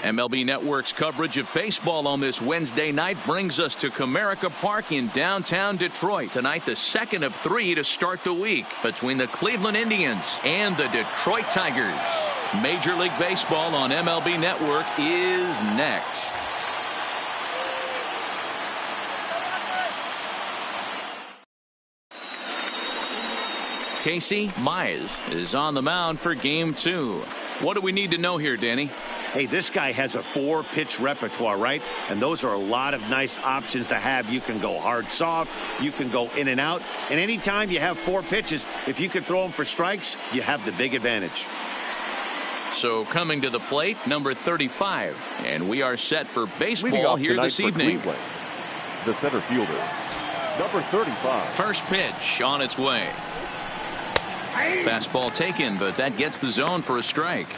MLB Network's coverage of baseball on this Wednesday night brings us to Comerica Park in downtown Detroit. Tonight, the second of 3 to start the week between the Cleveland Indians and the Detroit Tigers. Major League Baseball on MLB Network is next. Casey Mize is on the mound for game 2. What do we need to know here, Danny? Hey, this guy has a 4-pitch repertoire, right? And those are a lot of nice options to have. You can go hard, soft. You can go in and out. And anytime you have 4 pitches, if you can throw them for strikes, you have the big advantage. So coming to the plate, number 35. And we are set for baseball here this evening. Cleveland, the center fielder, number 35. First pitch on its way. Fastball taken, but that gets the zone for a strike.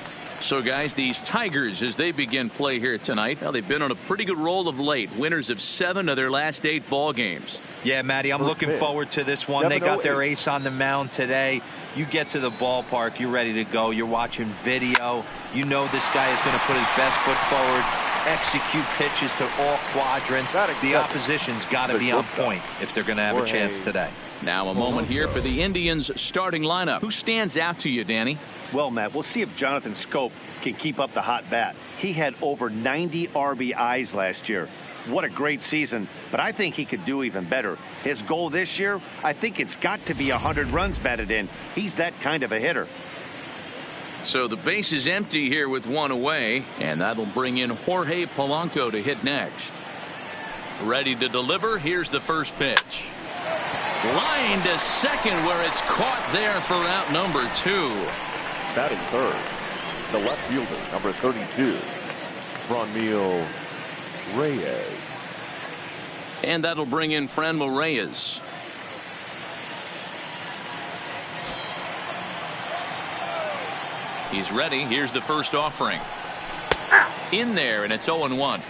So, guys, these Tigers, as they begin play here tonight, well, they've been on a pretty good roll of late. Winners of 7 of their last 8 ball games. Yeah, Matty, I'm looking forward to this one. They got their ace on the mound today. You get to the ballpark, you're ready to go. You're watching video. You know this guy is going to put his best foot forward, execute pitches to all quadrants. The opposition's got to be on point if they're going to have a chance today. Now a moment here for the Indians starting lineup. Who stands out to you, Danny? Well, Matt, we'll see if Jonathan Schoop can keep up the hot bat. He had over 90 RBIs last year. What a great season, but I think he could do even better. His goal this year, I think it's got to be 100 runs batted in. He's that kind of a hitter. So the base is empty here with 1 away, and that'll bring in Jorge Polanco to hit next. Ready to deliver. Here's the first pitch. Line to second, where it's caught there for out number 2. Batting third, the left fielder, number 32, Franmil Reyes. And that'll bring in Franmil Reyes. He's ready. Here's the first offering. In there, and it's 0-1.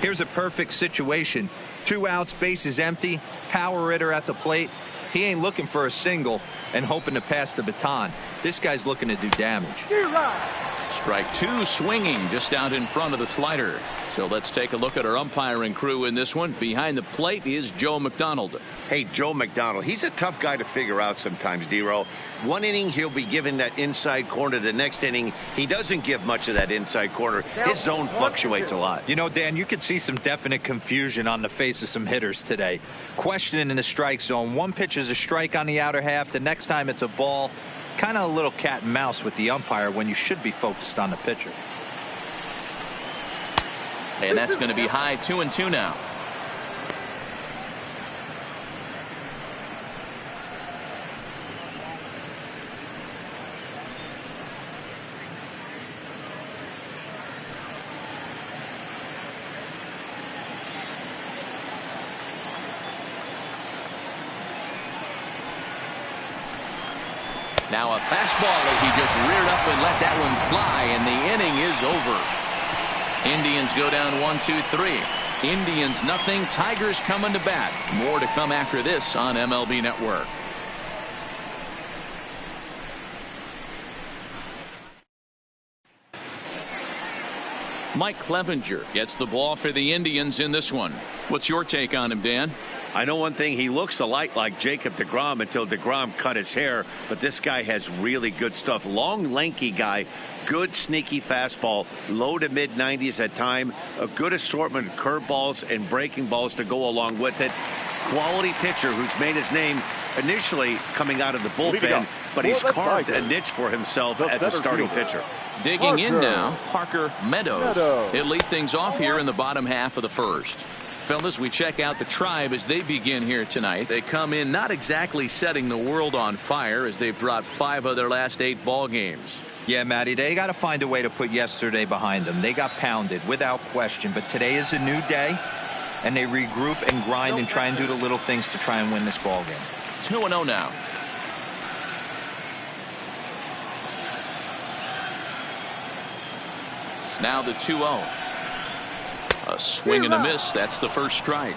Here's a perfect situation. 2 outs, base is empty. Power hitter at the plate. He ain't looking for a single and hoping to pass the baton. This guy's looking to do damage. Strike 2 swinging just out in front of the slider. So let's take a look at our umpiring crew in this one. Behind the plate is Joe McDonald. Hey, Joe McDonald, he's a tough guy to figure out sometimes, D-Row. One inning, he'll be given that inside corner. The next inning, he doesn't give much of that inside corner. His zone fluctuates a lot. You know, Dan, you could see some definite confusion on the face of some hitters today. Questioning in the strike zone. One pitch is a strike on the outer half. The next time it's a ball. Kind of a little cat and mouse with the umpire when you should be focused on the pitcher. And that's going to be high. 2-2 now. Now a fastball as he just reared up and let that one fly, and the inning is over. Indians go down 1-2-3. Indians nothing. Tigers coming to bat. More to come after this on MLB Network. Mike Clevenger gets the ball for the Indians in this one. What's your take on him, Dan? I know one thing, he looks a lot like Jacob deGrom until deGrom cut his hair, but this guy has really good stuff. Long, lanky guy, good sneaky fastball, low to mid 90s at time, a good assortment of curveballs and breaking balls to go along with it. Quality pitcher who's made his name initially coming out of the bullpen, but he's carved a niche for himself as a starting pitcher. Digging in now, Parker Meadows. He'll lead things off here in the bottom half of the first. Fellas, we check out the Tribe as they begin here tonight. They come in not exactly setting the world on fire as they've dropped 5 of their last 8 ball games. Yeah, Matty, they got to find a way to put yesterday behind them. They got pounded without question, but today is a new day, and they regroup and grind and try and do the little things to try and win this ball game. 2-0 now. Now the 2-0. A swing and a miss. That's the first strike.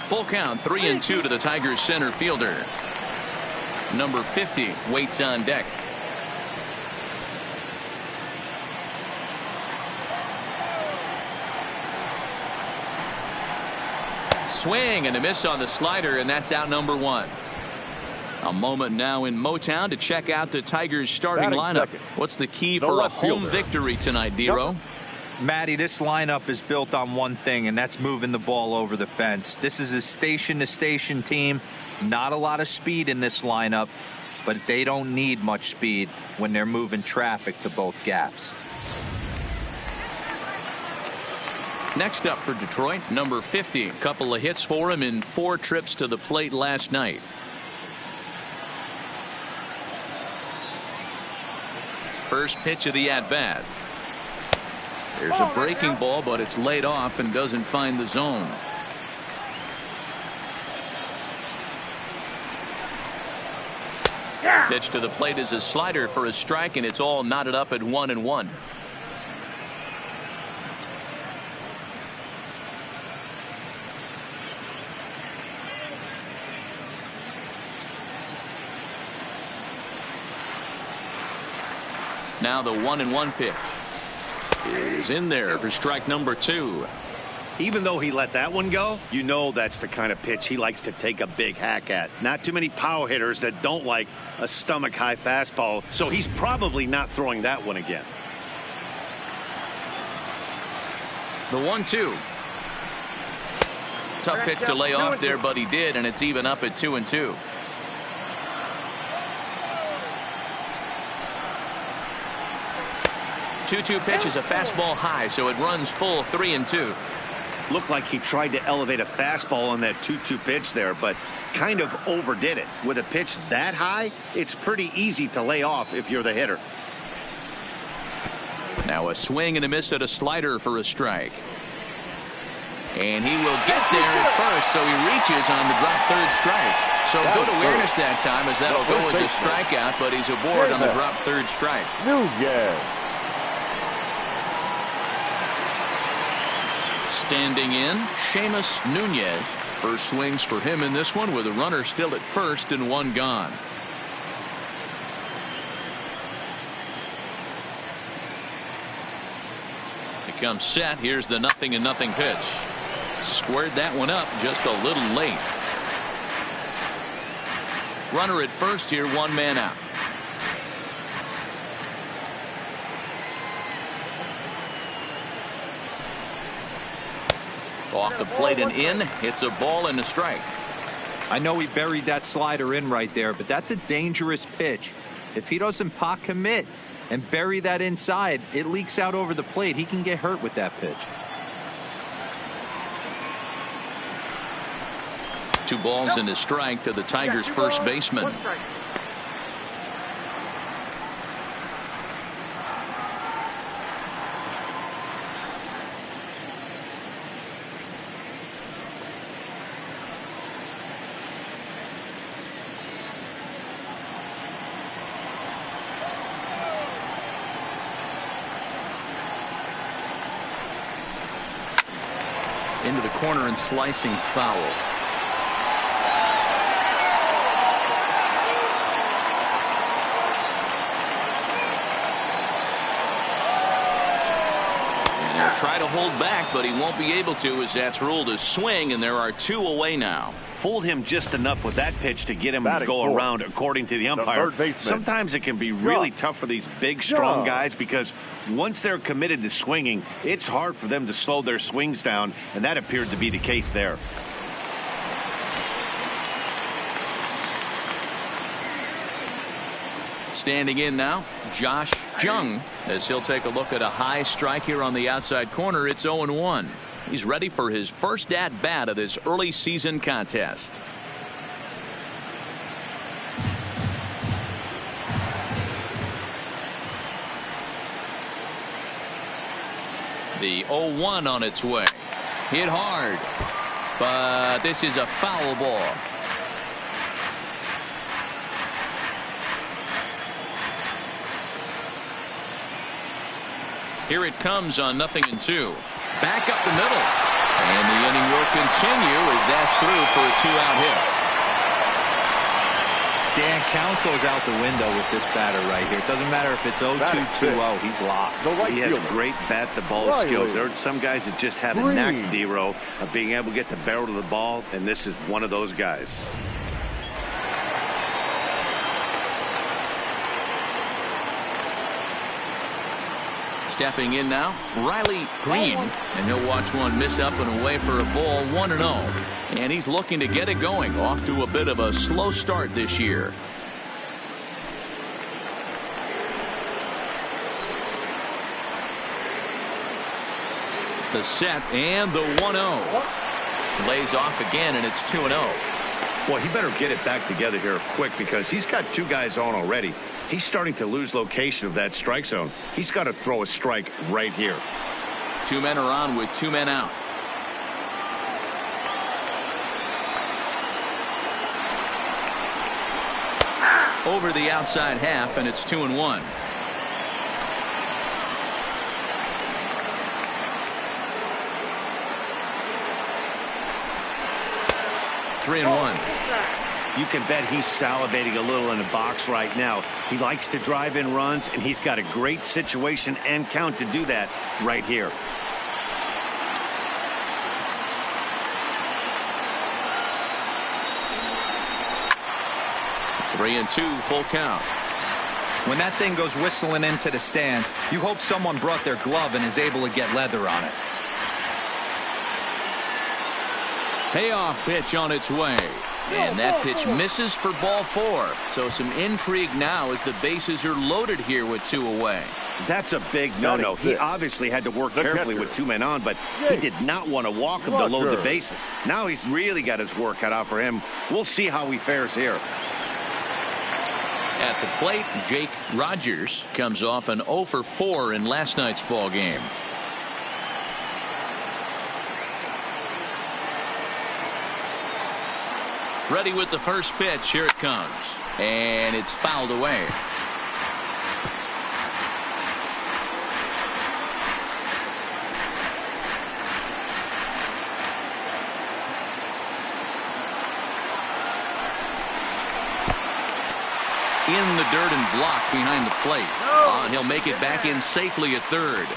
Full count, 3-2 to the Tigers center fielder. Number 50 waits on deck. Swing and a miss on the slider, and that's out number 1. A moment now in Motown to check out the Tigers starting lineup. What's the key for a home victory tonight, Dero? Matty, this lineup is built on one thing, and that's moving the ball over the fence. This is a station-to-station team. Not a lot of speed in this lineup, but they don't need much speed when they're moving traffic to both gaps. Next up for Detroit, number 50. A couple of hits for him in 4 trips to the plate last night. First pitch of the at-bat. There's a breaking ball, but it's laid off and doesn't find the zone. Pitch to the plate is a slider for a strike, and it's all knotted up at 1-1. Now the 1-1 pitch is in there for strike number 2. Even though he let that one go, you know that's the kind of pitch he likes to take a big hack at. Not too many power hitters that don't like a stomach high fastball, so he's probably not throwing that one again. The 1-2. Tough pitch to lay off there, but he did, and it's even up at 2-2. 2-2 pitch is a fastball high, so it runs full 3-2. Looked like he tried to elevate a fastball on that 2-2 pitch there, but kind of overdid it. With a pitch that high, it's pretty easy to lay off if you're the hitter. Now a swing and a miss at a slider for a strike. And he will get there at first, so he reaches on the drop third strike. So good awareness that time, as that'll go as a strikeout, but he's aboard on the drop third strike. Standing in, Seamus Nunez. First swings for him in this one, with a runner still at first and 1 gone. He comes set. Here's the 0-0 pitch. Squared that one up just a little late. Runner at first here, 1 man out. Off the plate and in. It's a ball and a strike. I know he buried that slider in right there, but that's a dangerous pitch. If he doesn't pot commit and bury that inside, it leaks out over the plate. He can get hurt with that pitch. 2 balls and a strike to the Tigers' first baseman. Into the corner and slicing foul. And they'll try to hold back, but he won't be able to, as that's ruled a swing, and there are 2 away now. Fooled him just enough with that pitch to get him to go around, according to the umpire. Sometimes it can be really tough for these big, strong guys, because once they're committed to swinging, it's hard for them to slow their swings down, and that appeared to be the case there. Standing in now, Josh Jung, as he'll take a look at a high strike here on the outside corner. It's 0-1. He's ready for his first at-bat of this early season contest. The 0-1 on its way. Hit hard, but this is a foul ball. Here it comes on 0-2. Back up the middle. And the inning will continue as that's through for a 2-out hit. Dan, count goes out the window with this batter right here. It doesn't matter if it's 0-2, 2-0. He's locked. He has great bat-to-ball skills. There are some guys that just have a knack, D-Row, of being able to get the barrel to the ball, and this is one of those guys. Stepping in now, Riley Green, and he'll watch one miss up and away for a ball, 1-0. And he's looking to get it going, off to a bit of a slow start this year. The set and the 1-0. Lays off again, and it's 2-0. Well, he better get it back together here quick because he's got two guys on already. He's starting to lose location of that strike zone. He's got to throw a strike right here. Two men are on with two men out. Over the outside half, and it's 2-1. Three and one. You can bet he's salivating a little in the box right now. He likes to drive in runs, and he's got a great situation and count to do that right here. Three and two, full count. When that thing goes whistling into the stands, you hope someone brought their glove and is able to get leather on it. Payoff pitch on its way. And that pitch misses for ball 4. So some intrigue now as the bases are loaded here with two away. That's a big no-no. He obviously had to work carefully with two men on, but he did not want to walk him to load the bases. Now he's really got his work cut out for him. We'll see how he fares here. At the plate, Jake Rogers comes off an 0 for 4 in last night's ball game. Ready with the first pitch. Here it comes. And it's fouled away. In the dirt and blocked behind the plate. And he'll make it back in safely at third.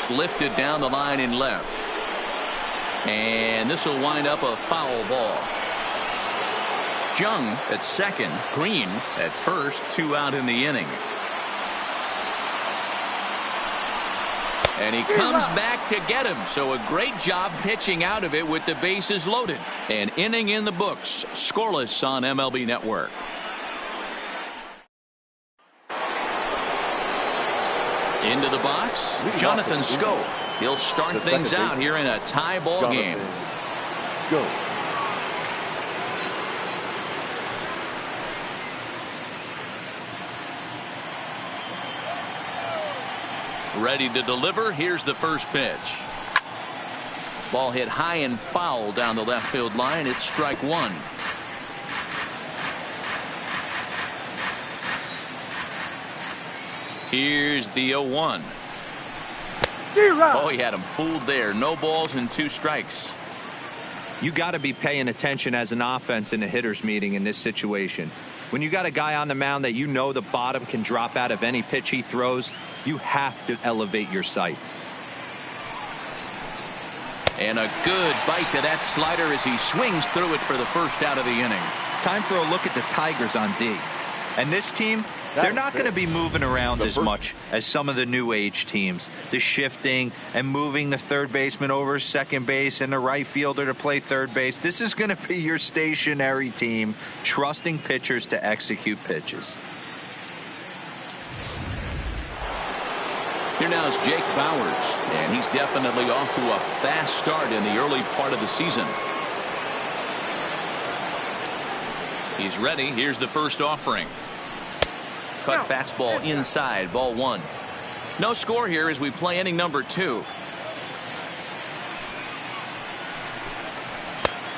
Lifted down the line in left. And this will wind up a foul ball. Jung at second. Green at first. 2 out in the inning. And he comes back to get him. So a great job pitching out of it with the bases loaded. An inning in the books. Scoreless on MLB Network. Into the box, Jonathan Scope. He'll start things out here in a tie ball game. Go. Ready to deliver. Here's the first pitch. Ball hit high and foul down the left field line. It's strike one. Here's the 0-1. Oh, he had him fooled there. No balls and 2 strikes. You got to be paying attention as an offense in a hitter's meeting in this situation. When you got a guy on the mound that you know the bottom can drop out of any pitch he throws, you have to elevate your sights. And a good bite to that slider as he swings through it for the first out of the inning. Time for a look at the Tigers on D. And this team, they're not going to be moving around as much as some of the new age teams. The shifting and moving the third baseman over second base and the right fielder to play third base. This is going to be your stationary team, trusting pitchers to execute pitches. Here now is Jake Bowers, and he's definitely off to a fast start in the early part of the season. He's ready. Here's the first offering. Cut fastball inside, ball 1. No score here as we play inning number 2.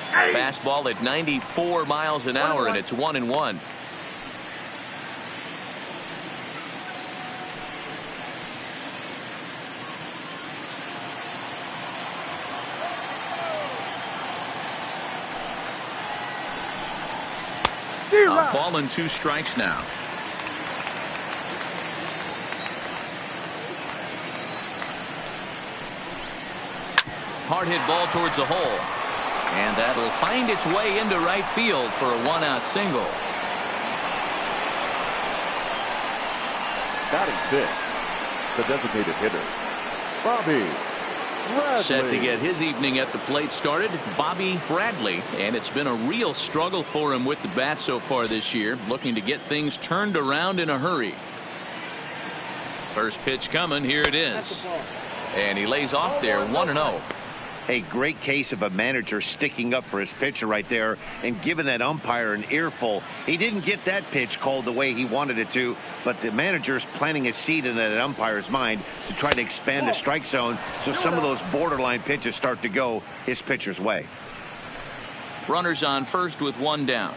Fastball at 94 miles an hour, and it's 1-1. A ball and 2 strikes now. Hard hit ball towards the hole. And that'll find its way into right field for a 1-out single. Batting 6th, the designated hitter, Bobby Bradley. Set to get his evening at the plate started, Bobby Bradley. And it's been a real struggle for him with the bat so far this year, looking to get things turned around in a hurry. First pitch coming, here it is. And he lays off there, 1-0. A great case of a manager sticking up for his pitcher right there and giving that umpire an earful. He didn't get that pitch called the way he wanted it to, but the manager's planting a seed in that umpire's mind to try to expand the strike zone so some of those borderline pitches start to go his pitcher's way. Runners on first with 1 down.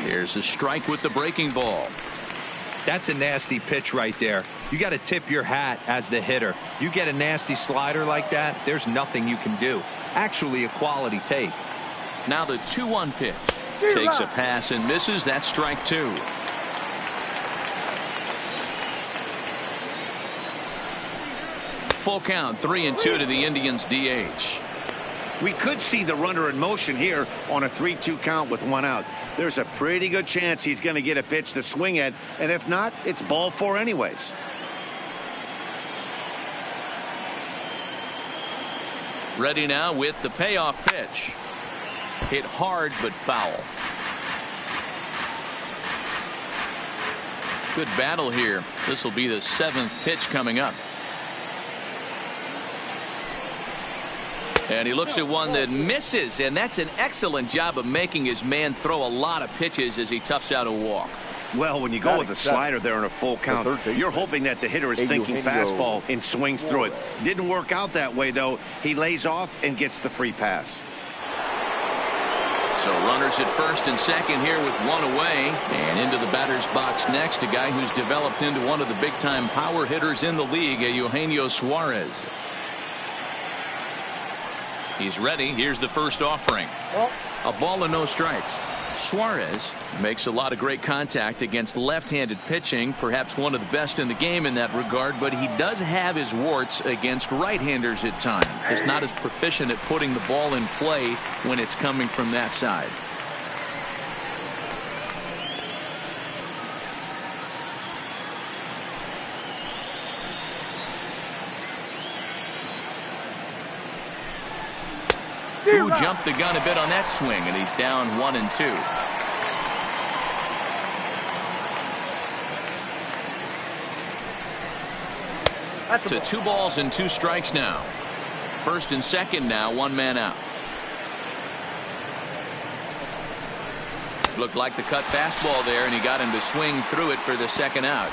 Here's a strike with the breaking ball. That's a nasty pitch right there. You got to tip your hat as the hitter. You get a nasty slider like that, there's nothing you can do. Actually a quality take. Now the 2-1 pitch. Takes a pass and misses. That's strike 2. Full count, 3-2 to the Indians DH. We could see the runner in motion here on a 3-2 count with 1 out. There's a pretty good chance he's going to get a pitch to swing at, and if not, it's ball 4 anyways. Ready now with the payoff pitch. Hit hard but foul. Good battle here. This will be the 7th pitch coming up. And he looks at one that misses, and that's an excellent job of making his man throw a lot of pitches as he toughs out a walk. Well, when you go with a slider there in a full count, you're hoping that the hitter is thinking fastball and swings through it. Didn't work out that way, though. He lays off and gets the free pass. So runners at first and second here with 1 away. And into the batter's box next, a guy who's developed into one of the big-time power hitters in the league, Eugenio Suarez. He's ready. Here's the first offering. A ball and no strikes. Suarez makes a lot of great contact against left-handed pitching, perhaps one of the best in the game in that regard, but he does have his warts against right-handers at times. He's not as proficient at putting the ball in play when it's coming from that side. Who jumped the gun a bit on that swing, and he's down 1-2. To 2 balls and 2 strikes now. First and second now, 1 man out. Looked like the cut fastball there, and he got him to swing through it for the 2nd out.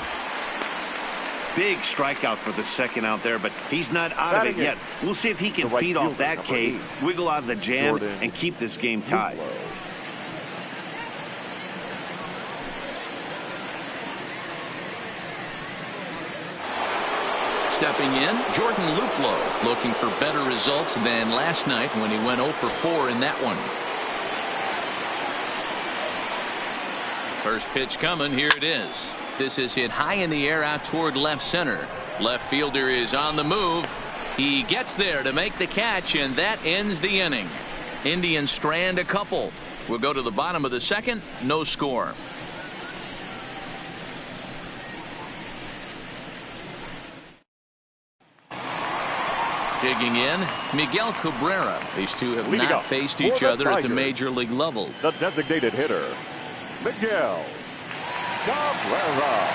Big strikeout for the 2nd out there, but he's not out of it yet. We'll see if he can feed off that K, wiggle out of the jam, and keep this game tied. Stepping in, Jordan Luplow, looking for better results than last night when he went 0 for 4 in that one. First pitch coming, here it is. This is hit high in the air out toward left center. Left fielder is on the move. He gets there to make the catch, and that ends the inning. Indians strand a couple. We'll go to the bottom of the 2nd. No score. Digging in, Miguel Cabrera. These two have not faced each other at the major league level. The designated hitter, Miguel Cabrera.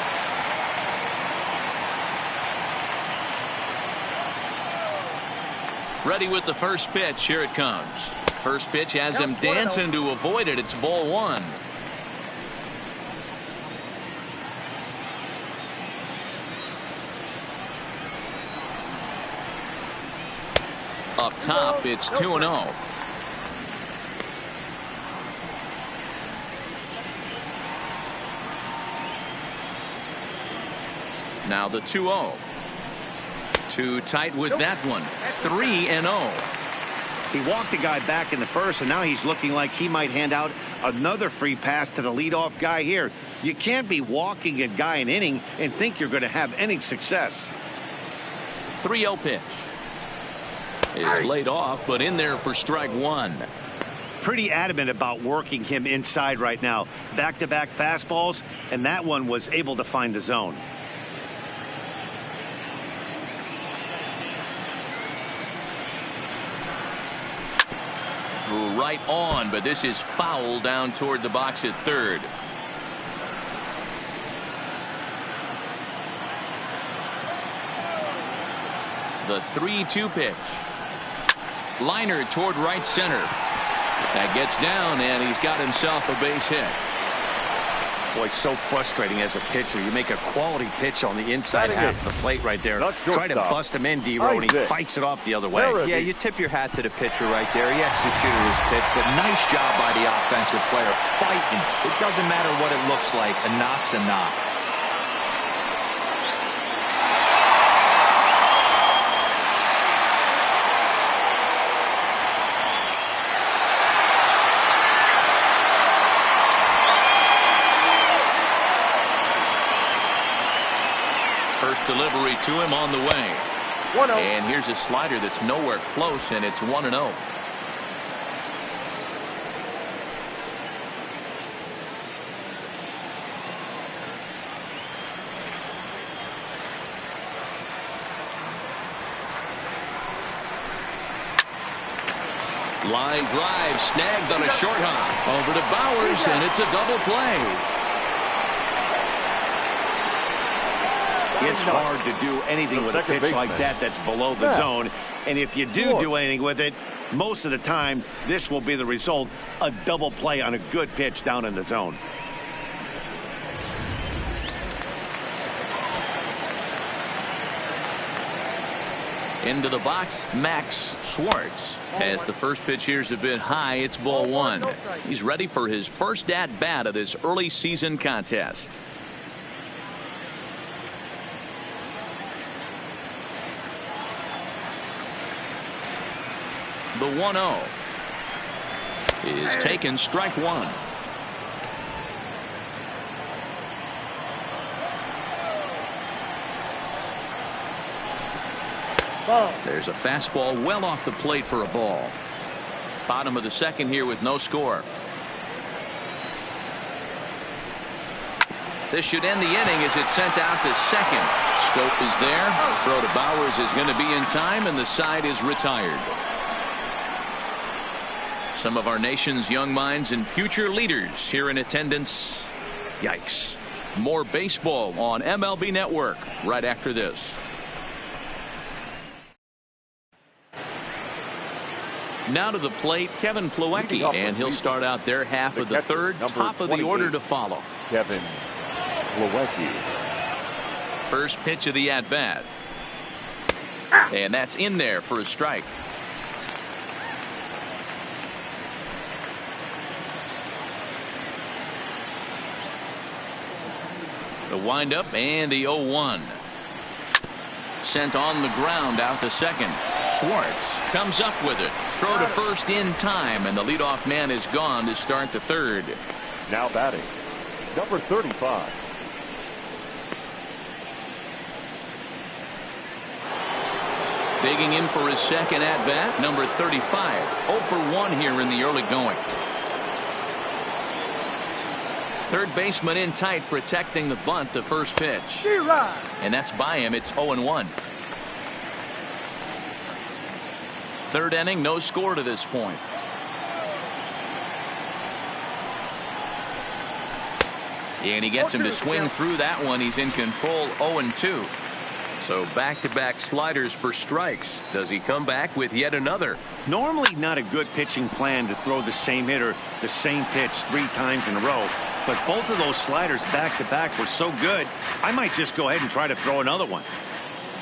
Ready with the first pitch. Here it comes. First pitch has him dancing to avoid it. It's ball 1. top, it's 2-0. Now the 2-0. Too tight with that one. 3-0. He walked the guy back in the first, and now he's looking like he might hand out another free pass to the leadoff guy here. You can't be walking a guy an inning and think you're going to have any success. 3-0 pitch is laid off, but in there for strike one. Pretty adamant about working him inside right now. Back-to-back fastballs, and that one was able to find the zone. Right on, but this is foul down toward the box at third. The 3-2 pitch. Liner toward right center. That gets down, and he's got himself a base hit. Boy, so frustrating as a pitcher. You make a quality pitch on the inside half of the plate right there. Try to bust him in, D-Row, and he fights it off the other way. Yeah, you tip your hat to the pitcher right there. He executed his pitch, but nice job by the offensive player fighting. It doesn't matter what it looks like. A knock's a knock. First delivery to him on the way. 1-0. And here's a slider that's nowhere close, and it's 1-0. Line drive snagged on a short hop over to Bowers, and it's a double play. It's hard to do anything with a pitch like that that's below the zone. And if you do anything with it, most of the time, this will be the result. A double play on a good pitch down in the zone. Into the box, Max Schwartz. As the first pitch here's a bit high, it's ball one. He's ready for his first at-bat of this early season contest. The 1-0 is taken, strike one. There's a fastball well off the plate for a ball. Bottom of the second here with no score. This should end the inning as it's sent out to second. Scope is there. Throw to Bowers is going to be in time, and the side is retired. Some of our nation's young minds and future leaders here in attendance. Yikes. More baseball on MLB Network right after this. Now to the plate, Kevin Plawecki, and he'll start out their half of the third. Top of the order to follow. Kevin Plawecki. First pitch of the at-bat. And that's in there for a strike. The windup and the 0-1. Sent on the ground out to second. Schwartz comes up with it. Throw to first in time, and the leadoff man is gone to start the third. Now batting, number 35. Digging in for his second at bat, number 35. 0 for 1 here in the early going. Third baseman in tight, protecting the bunt, the first pitch. And that's by him. It's 0-1. Third inning, no score to this point. And he gets him to swing through that one. He's in control, 0-2. So back-to-back sliders for strikes. Does he come back with yet another? Normally not a good pitching plan to throw the same hitter the same pitch 3 times in a row. But both of those sliders back-to-back were so good, I might just go ahead and try to throw another one.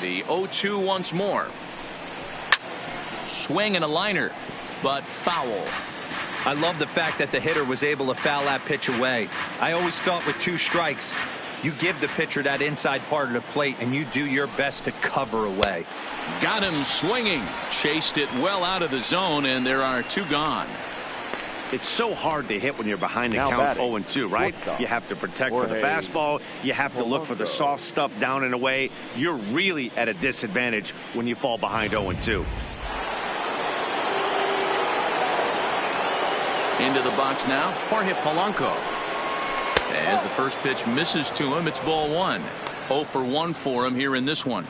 The 0-2 once more. Swing and a liner, but foul. I love the fact that the hitter was able to foul that pitch away. I always thought with 2 strikes, you give the pitcher that inside part of the plate and you do your best to cover away. Got him swinging. Chased it well out of the zone, and there are 2 gone. It's so hard to hit when you're behind the Now count batting, 0-2, right? You have to protect for the fastball. You have to look for the soft stuff down and away. You're really at a disadvantage when you fall behind 0-2. Into the box now, Jorge Polanco. As the first pitch misses to him, it's ball 1. 0 for 1 for him here in this one.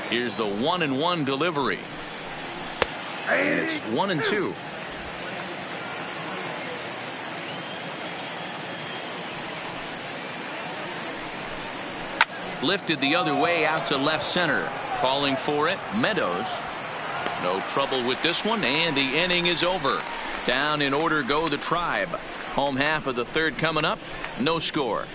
Here's the 1-1 delivery. And it's 1-2. Lifted the other way out to left center. Calling for it, Meadows. No trouble with this one, and the inning is over. Down in order go the Tribe. Home half of the 3rd coming up. No score.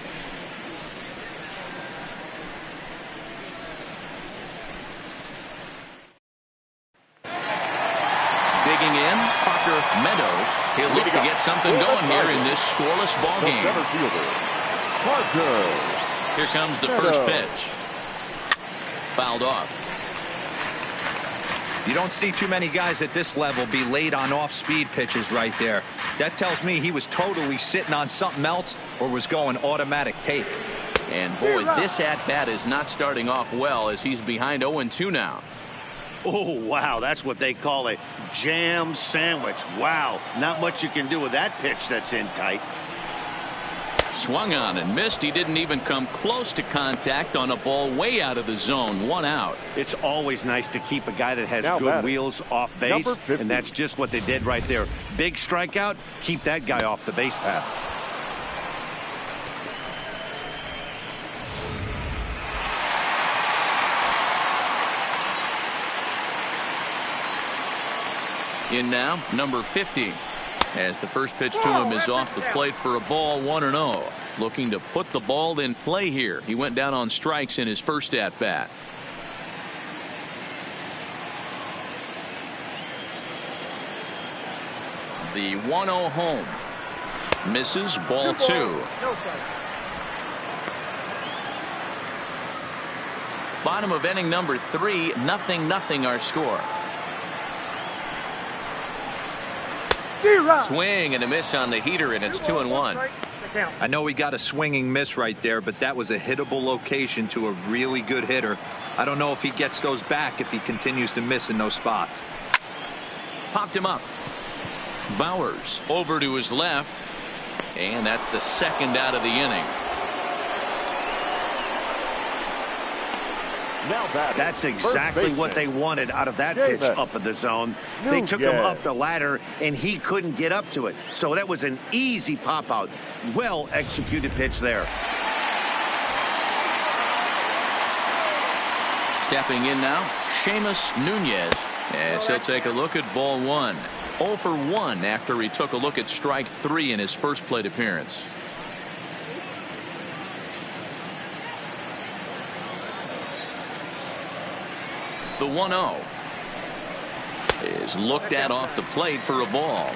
Digging in, Parker Meadows. He'll look to get something going here in this scoreless ball game. Here comes the first pitch. Fouled off. You don't see too many guys at this level be late on off-speed pitches right there. That tells me he was totally sitting on something else or was going automatic take. And boy, this at-bat is not starting off well as he's behind 0-2 now. Oh, wow, that's what they call a jam sandwich. Wow, not much you can do with that pitch that's in tight. Swung on and missed. He didn't even come close to contact on a ball way out of the zone. 1 out. It's always nice to keep a guy that has good wheels off base, and that's just what they did right there. Big strikeout, keep that guy off the base path. In now, number 50. As the first pitch to him is off the plate for a ball, 1-0. Looking to put the ball in play here. He went down on strikes in his first at bat. The 1-0 home. Misses, ball 2. Bottom of inning number 3, 0-0 our score. Swing and a miss on the heater, and it's 2-1. I know he got a swinging miss right there, but that was a hittable location to a really good hitter. I don't know if he gets those back if he continues to miss in those spots. Popped him up. Bowers over to his left, and that's the 2nd out of the inning. That's exactly what they wanted out of that pitch up in the zone. They took him up the ladder, and he couldn't get up to it. So that was an easy pop-out. Well executed pitch there. Stepping in now, Seamus Nunez, as he'll take a look at ball 1. 0 for 1 after he took a look at strike 3 in his first plate appearance. The 1-0 is looked at off the plate for a ball.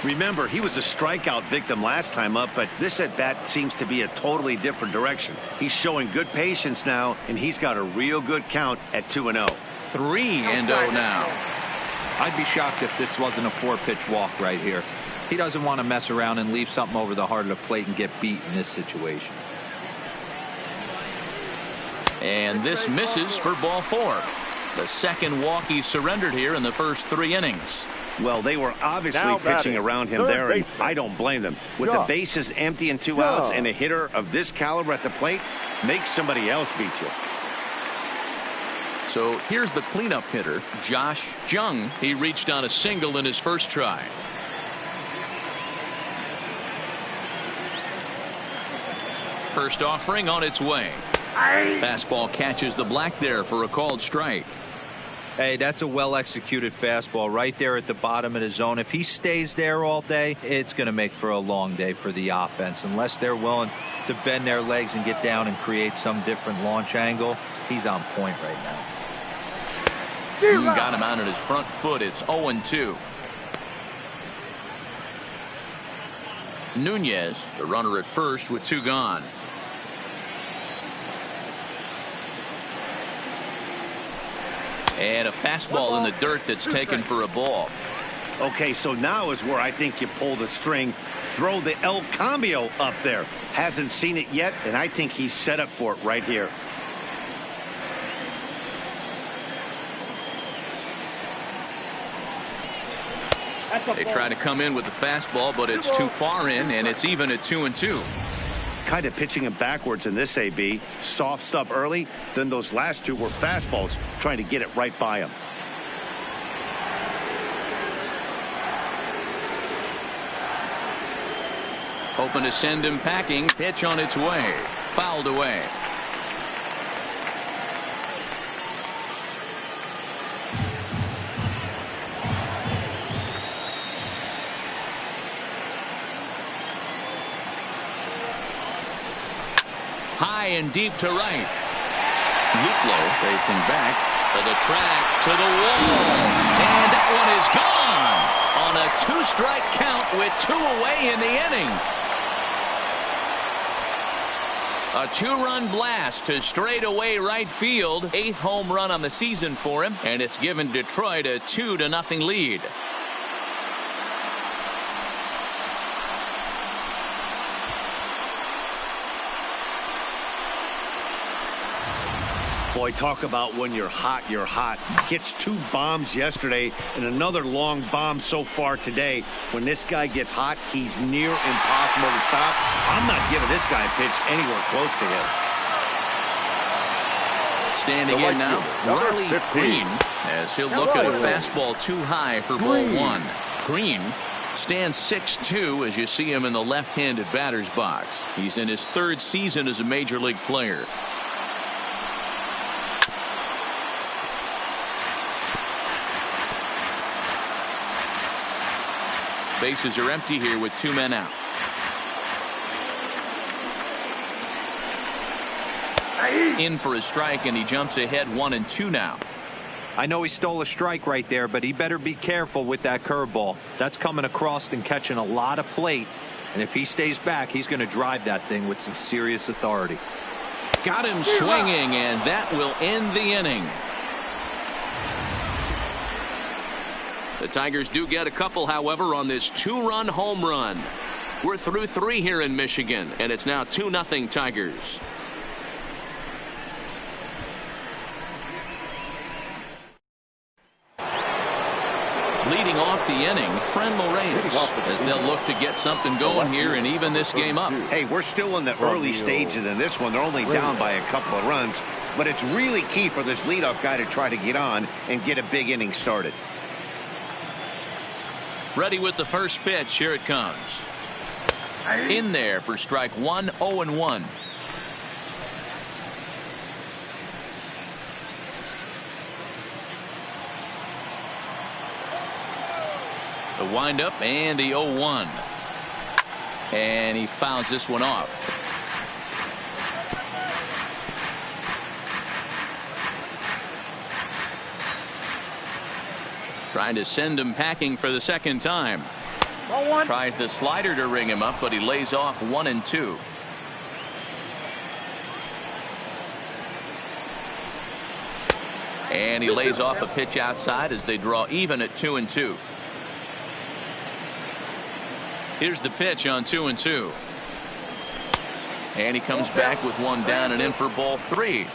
Remember, he was a strikeout victim last time up, but this at bat seems to be a totally different direction. He's showing good patience now, and he's got a real good count at 2-0. 3-0 now. I'd be shocked if this wasn't a 4-pitch walk right here. He doesn't want to mess around and leave something over the heart of the plate and get beat in this situation. And this misses for ball 4. The 2nd walk he surrendered here in the first 3 innings. Well, they were obviously pitching around him there, and I don't blame them. With the bases empty and 2 outs, and a hitter of this caliber at the plate, make somebody else beat you. So here's the cleanup hitter, Josh Jung. He reached on a single in his first try. First offering on its way. Fastball catches the black there for a called strike. Hey, that's a well-executed fastball right there at the bottom of the zone. If he stays there all day, it's going to make for a long day for the offense. Unless they're willing to bend their legs and get down and create some different launch angle, he's on point right now. Got him out at his front foot. It's 0-2. Nunez, the runner at first with 2 gone. And a fastball in the dirt that's taken for a ball. Okay, so now is where I think you pull the string, throw the El Cambio up there. Hasn't seen it yet, and I think he's set up for it right here. They try to come in with the fastball, but it's too far in, and it's even at 2-2. Kind of pitching him backwards in this AB. Soft stuff early, then those last 2 were fastballs, trying to get it right by him. Hoping to send him packing. Pitch on its way. Fouled away. High and deep to right. Luplo facing back to the track, to the wall. And that one is gone on a 2-strike count with 2 away in the inning. A 2-run blast to straightaway right field. 8th home run on the season for him, and it's given Detroit a 2-0 lead. Boy, talk about when you're hot, you're hot. Gets 2 bombs yesterday and another long bomb so far today. When this guy gets hot, he's near impossible to stop. I'm not giving this guy a pitch anywhere close to him. Standing in now, Riley Green, as he'll look at a fastball too high for ball 1. Green stands 6'2" as you see him in the left-handed batter's box. He's in his 3rd season as a major league player. Bases are empty here with 2 men out. In for a strike, and he jumps ahead 1-2 now. I know he stole a strike right there, but he better be careful with that curveball. That's coming across and catching a lot of plate. And if he stays back, he's going to drive that thing with some serious authority. Got him swinging, and that will end the inning. The Tigers do get a couple, however, on this 2-run home run. We're through 3 here in Michigan, and it's now 2-0 Tigers. Leading off the inning, Frenlo Reyes, as they'll look to get something going here and even this game up. Hey, we're still in the early stages in this one. They're only down by a couple of runs, but it's really key for this leadoff guy to try to get on and get a big inning started. Ready with the first pitch. Here it comes. In there for strike 1, 0-1. The windup and the 0-1. And he fouls this one off. Trying to send him packing for the 2nd time. Tries the slider to ring him up, but he lays off 1-2. And he lays off a pitch outside as they draw even at 2-2. Here's the pitch on 2-2. And he comes back with 1 down and in for ball 3.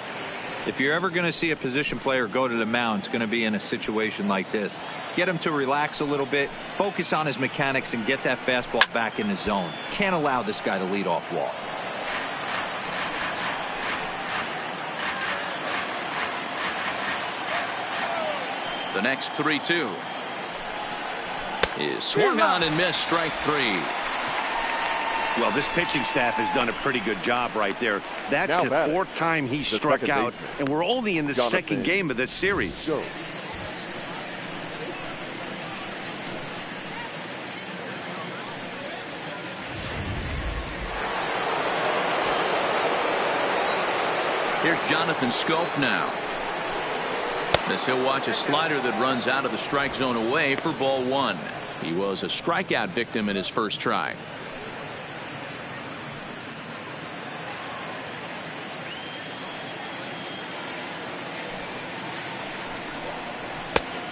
If you're ever going to see a position player go to the mound, it's going to be in a situation like this. Get him to relax a little bit, focus on his mechanics, and get that fastball back in the zone. Can't allow this guy to lead off walk. The next 3-2 is swung on and missed, strike 3. Well, this pitching staff has done a pretty good job right there. That's Now the batting, fourth time he struck out, and we're only in the second game of this series. Go. Here's Jonathan Scope now. As he'll watch a slider that runs out of the strike zone away for ball one. He was a strikeout victim in his first try.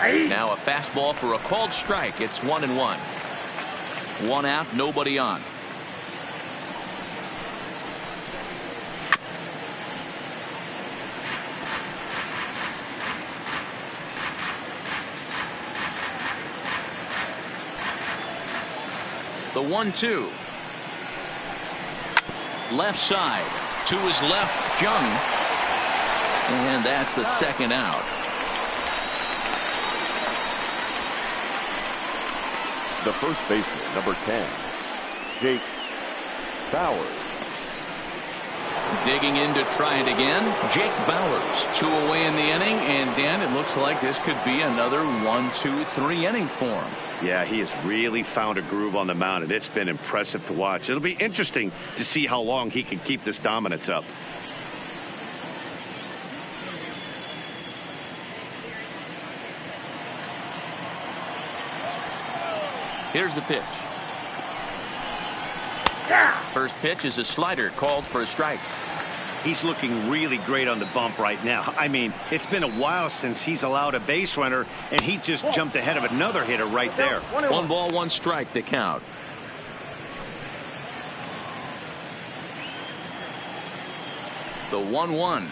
Now a fastball for a called strike. It's 1-1. One out, nobody on. The 1-2. Left side. To his left, Jung. And that's the second out. The first baseman, number 10, Jake Bauers. Digging in to try it again. Jake Bauers, 2 away in the inning. And Dan, it looks like this could be another 1-2-3 inning for him. Yeah, he has really found a groove on the mound, and it's been impressive to watch. It'll be interesting to see how long he can keep this dominance up. Here's the pitch. First pitch is a slider called for a strike. He's looking really great on the bump right now. I mean, it's been a while since he's allowed a base runner, and he just jumped ahead of another hitter right there. 1 ball, 1 strike, the count. The 1-1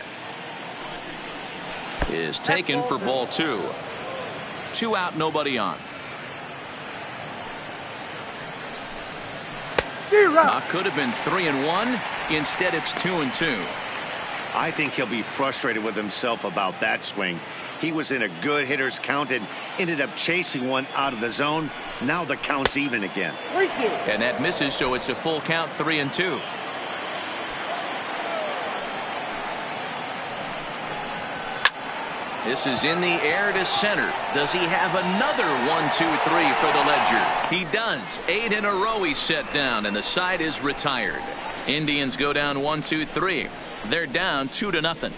is taken for ball 2. 2 out, nobody on. Could have been 3-1. Instead, it's 2-2. I think he'll be frustrated with himself about that swing. He was in a good hitter's count and ended up chasing one out of the zone. Now the count's even again. And that misses, so it's a full count, 3-2. This is in the air to center. Does he have another 1-2-3 for the Ledger? He does. 8 in a row he's set down, and the side is retired. Indians go down 1-2-3. They're down 2-0.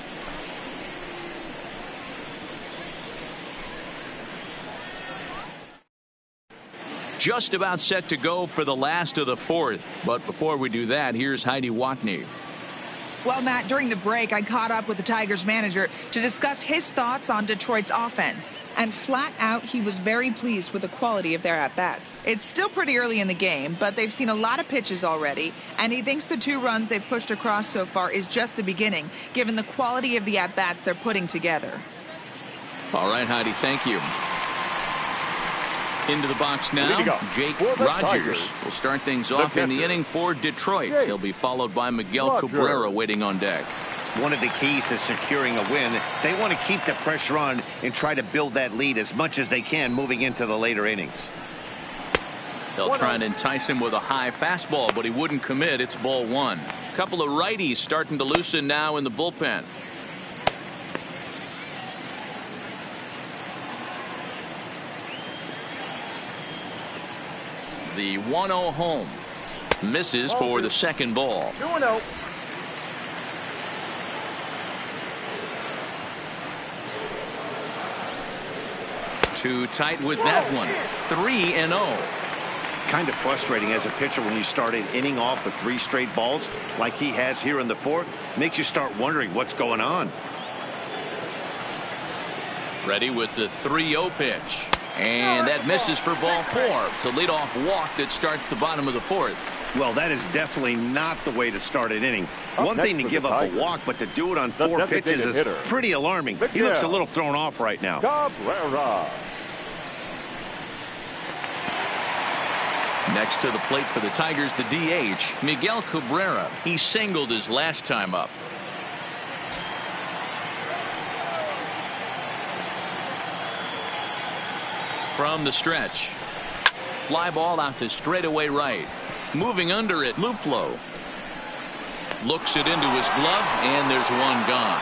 Just about set to go for the last of the fourth. But before we do that, here's Heidi Watney. Well, Matt, during the break, I caught up with the Tigers manager to discuss his thoughts on Detroit's offense. And flat out, he was very pleased with the quality of their at-bats. It's still pretty early in the game, but they've seen a lot of pitches already. And he thinks the 2 runs they've pushed across so far is just the beginning, given the quality of the at-bats they're putting together. All right, Heidi, thank you. Into the box now, Jake Rogers will start things off in the inning for Detroit. He'll be followed by Miguel Cabrera waiting on deck. One of the keys to securing a win, they want to keep the pressure on and try to build that lead as much as they can moving into the later innings. They'll try and entice him with a high fastball, but he wouldn't commit. It's ball 1. A couple of righties starting to loosen now in the bullpen. The 1-0 home misses for the second ball. 2-0. Too tight with that one. 3-0. Kind of frustrating as a pitcher when you start an inning off with 3 straight balls like he has here in the 4th. Makes you start wondering what's going on. Ready with the 3-0 pitch. And that misses for ball 4 to lead off walk that starts the bottom of the 4th. Well, that is definitely not the way to start an inning. One thing to give up a walk, but to do it on 4 pitches is pretty alarming. He looks a little thrown off right now. Cabrera. Next to the plate for the Tigers, the DH, Miguel Cabrera. He singled his last time up. From the stretch. Fly ball out to straightaway right. Moving under it, Luplow looks it into his glove, and there's one gone.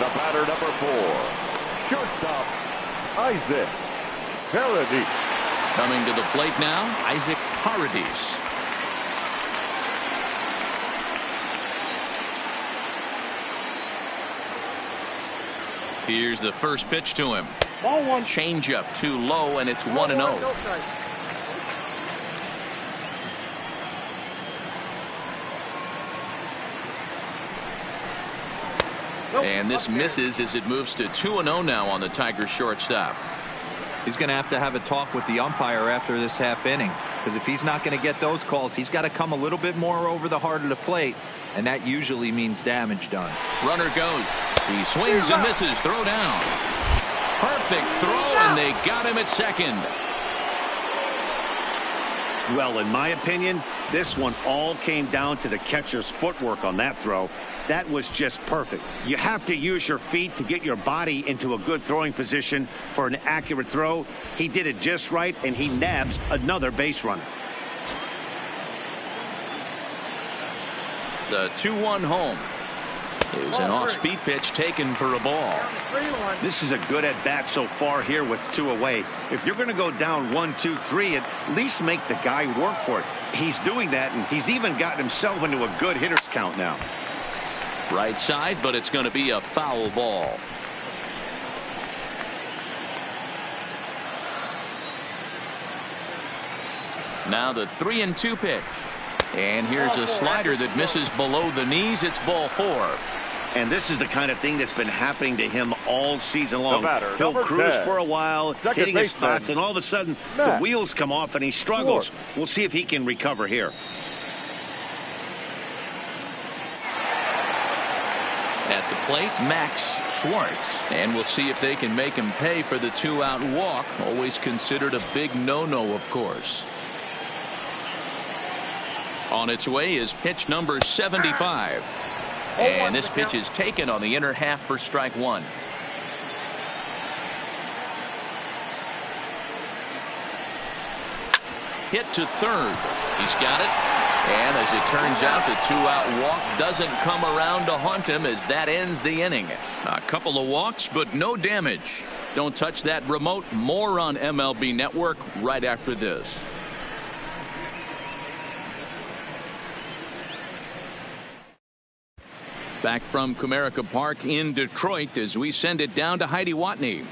The batter, number 4, shortstop, Isaac Paradis. Coming to the plate now, Isaac Paradis. Here's the first pitch to him. Ball 1. Changeup too low, and it's 1-0. No strike. And this misses as it moves to 2-0 now on the Tigers shortstop. He's going to have a talk with the umpire after this half inning, because if he's not going to get those calls, he's got to come a little bit more over the heart of the plate, and that usually means damage done. Runner goes. He swings and misses. Throw down. Perfect throw, and they got him at second. Well, in my opinion, this one all came down to the catcher's footwork on that throw. That was just perfect. You have to use your feet to get your body into a good throwing position for an accurate throw. He did it just right, and he nabs another base runner. The 2-1 home. Is an off-speed pitch taken for a ball. This is a good at-bat so far here with 2 away. If you're going to go down 1, 2, 3, at least make the guy work for it. He's doing that, and he's even gotten himself into a good hitter's count now. Right side, but it's going to be a foul ball. Now the 3-2 pitch. And here's a slider that misses below the knees. It's ball 4. And this is the kind of thing that's been happening to him all season long. He'll cruise 10, for a while, hitting his spots, and all of a sudden the wheels come off and he struggles. We'll see if he can recover here. At the plate, Max Schwartz. And we'll see if they can make him pay for the 2-out walk. Always considered a big no-no, of course. On its way is pitch number 75. And this pitch is taken on the inner half for strike 1. Hit to third. He's got it. And as it turns out, the 2-out walk doesn't come around to haunt him as that ends the inning. A couple of walks, but no damage. Don't touch that remote. More on MLB Network right after this. Back from Comerica Park in Detroit as we send it down to Heidi Watney.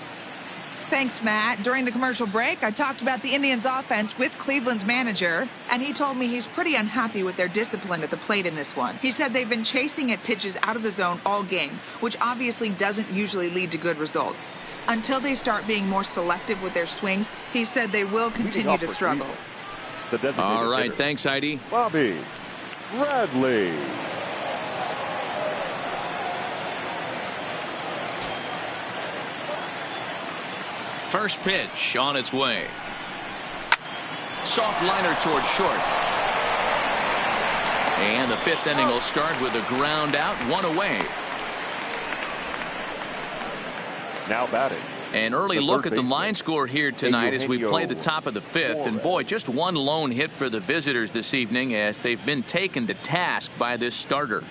Thanks, Matt. During the commercial break, I talked about the Indians' offense with Cleveland's manager, and he told me he's pretty unhappy with their discipline at the plate in this one. He said they've been chasing at pitches out of the zone all game, which obviously doesn't usually lead to good results. Until they start being more selective with their swings, he said they will continue to struggle. All right, thanks, Heidi. Bobby Bradley. First pitch on its way. Soft liner toward short. And the 5th inning will start with a ground out, 1 away. Now batting. An early look at the line score here tonight as we play the top of the 5th. And boy, just one lone hit for the visitors this evening as they've been taken to task by this starter.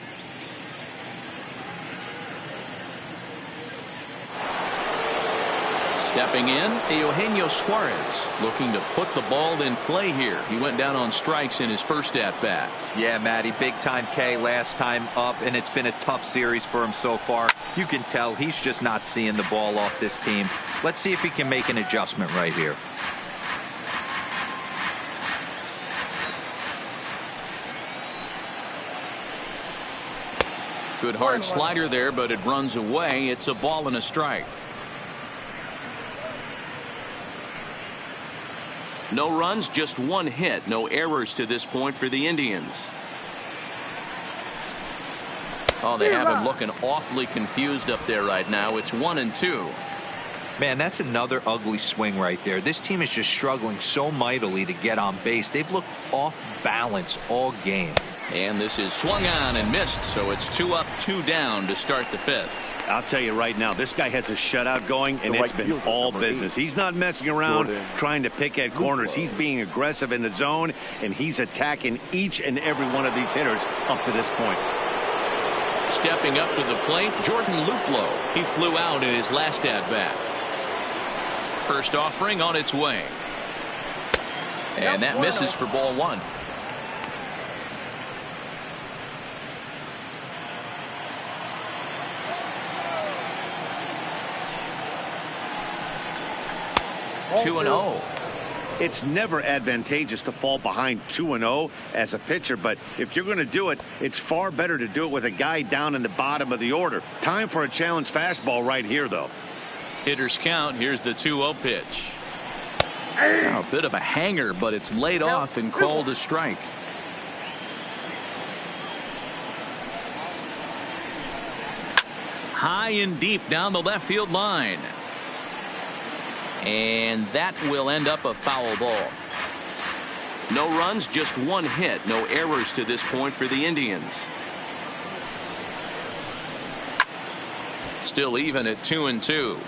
Stepping in, Eugenio Suarez looking to put the ball in play here. He went down on strikes in his first at-bat. Yeah, Matty, big time K last time up, and it's been a tough series for him so far. You can tell he's just not seeing the ball off this team. Let's see if he can make an adjustment right here. Good hard slider there, but it runs away. It's a ball and a strike. No runs, just one hit. No errors to this point for the Indians. Oh, they have him looking awfully confused up there right now. It's 1-2. Man, that's another ugly swing right there. This team is just struggling so mightily to get on base. They've looked off balance all game. And this is swung on and missed, so it's 2 up, 2 down to start the 5th. I'll tell you right now, this guy has a shutout going, and it's been all business. He's not messing around trying to pick at corners. He's being aggressive in the zone, and he's attacking each and every one of these hitters up to this point. Stepping up to the plate, Jordan Luplow. He flew out in his last at-bat. First offering on its way. And that misses for ball one. Two and 0. It's never advantageous to fall behind 2-0 as a pitcher, but if you're going to do it, it's far better to do it with a guy down in the bottom of the order. Time for a challenge fastball right here, though. Hitters count. Here's the 2-0 pitch. Now, a bit of a hanger, but it's laid off and called a strike. High and deep down the left field line. And that will end up a foul ball. No runs, just one hit. No errors to this point for the Indians. Still even at 2-2.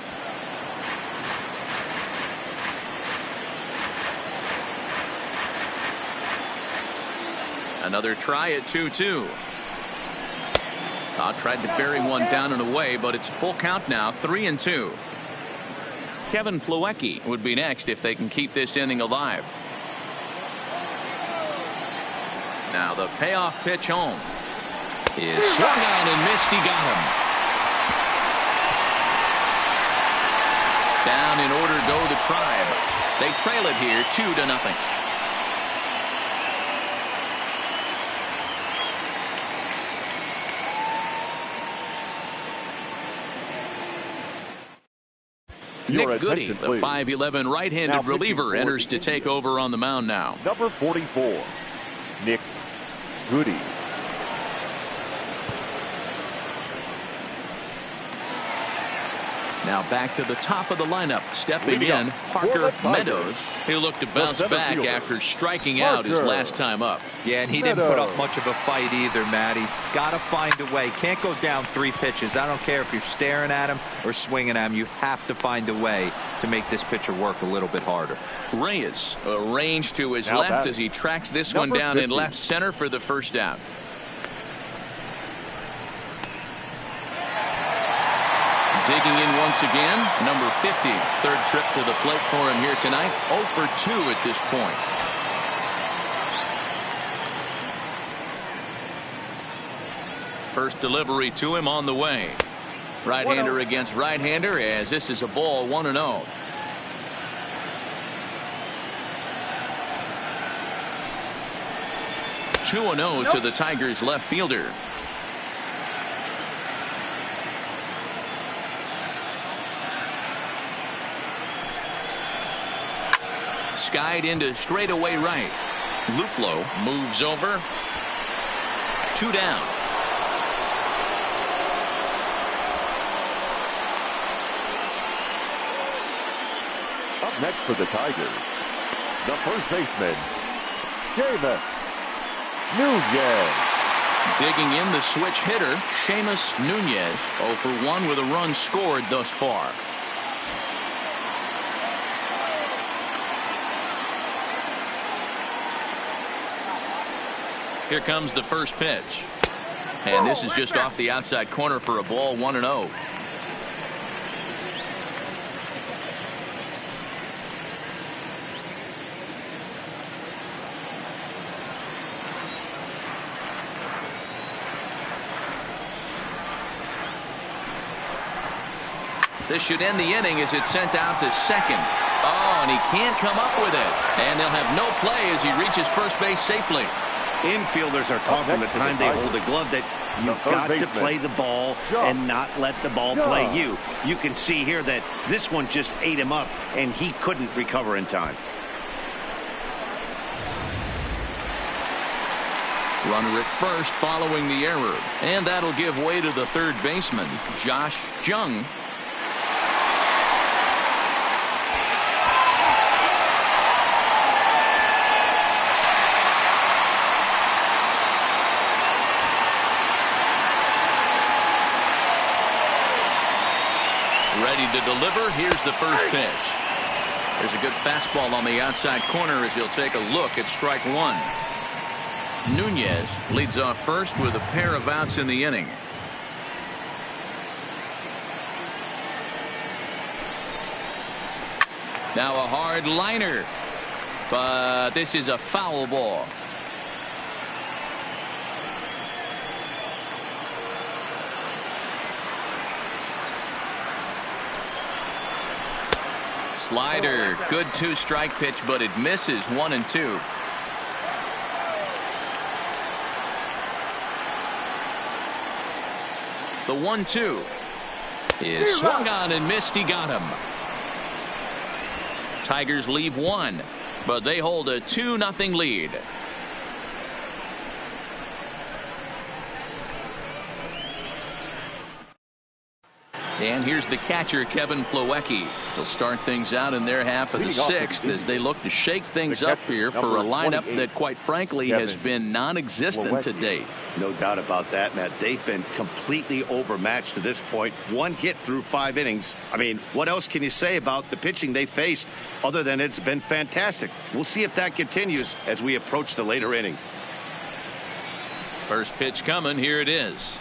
Another try at 2-2. Todd tried to bury one down and away, but it's a full count now, 3-2. Kevin Plawecki would be next if they can keep this inning alive. Now the payoff pitch home is swung on and missed. He got him. Down in order go the Tribe. They trail it here 2-0. Nick Goody, the 5'11" right-handed reliever, enters to take over on the mound now. Number 44, Nick Goody. Now back to the top of the lineup. Stepping in, Parker Meadows. He'll look to bounce back after striking out his last time up. Yeah, and he didn't put up much of a fight either, Matty. Got to find a way. Can't go down 3 pitches. I don't care if you're staring at him or swinging at him. You have to find a way to make this pitcher work a little bit harder. Reyes arranged to his left as he tracks this one down in left center for the first out. Digging in once again, number 50. Third trip to the plate for him here tonight. 0 for 2 at this point. First delivery to him on the way. Right-hander against right-hander, as this is a ball 1-0. Two and 0 to the Tigers left fielder. Skied into straightaway right. Luplow moves over. 2 down. Up next for the Tigers, the first baseman, Seamus Nunez. Digging in the switch hitter, Seamus Nunez. 0 for 1 with a run scored thus far. Here comes the first pitch. And this is just off the outside corner for a ball 1-0. This should end the inning as it's sent out to second. Oh, and he can't come up with it. And they'll have no play as he reaches first base safely. Infielders are talking the time they hold the glove that you've got to play the ball and not let the ball play you. You can see here that this one just ate him up and he couldn't recover in time. Runner at first following the error, and that'll give way to the third baseman, Josh Jung. Ready to deliver. Here's the first pitch. There's a good fastball on the outside corner as he'll take a look at strike one. Nunez leads off first with a pair of outs in the inning. Now a hard liner, but this is a foul ball. Slider, good 2-strike pitch, but it misses 1-2. The 1-2 is swung on and missed. He got him. Tigers leave one, but they hold a 2-0 lead. And here's the catcher, Kevin Plawecki. He'll start things out in their half of the sixth as they look to shake things up here for a lineup that, quite frankly, has been non-existent to date. No doubt about that, Matt. They've been completely overmatched to this point. One hit through 5 innings. I mean, what else can you say about the pitching they faced other than it's been fantastic? We'll see if that continues as we approach the later inning. First pitch coming. Here it is.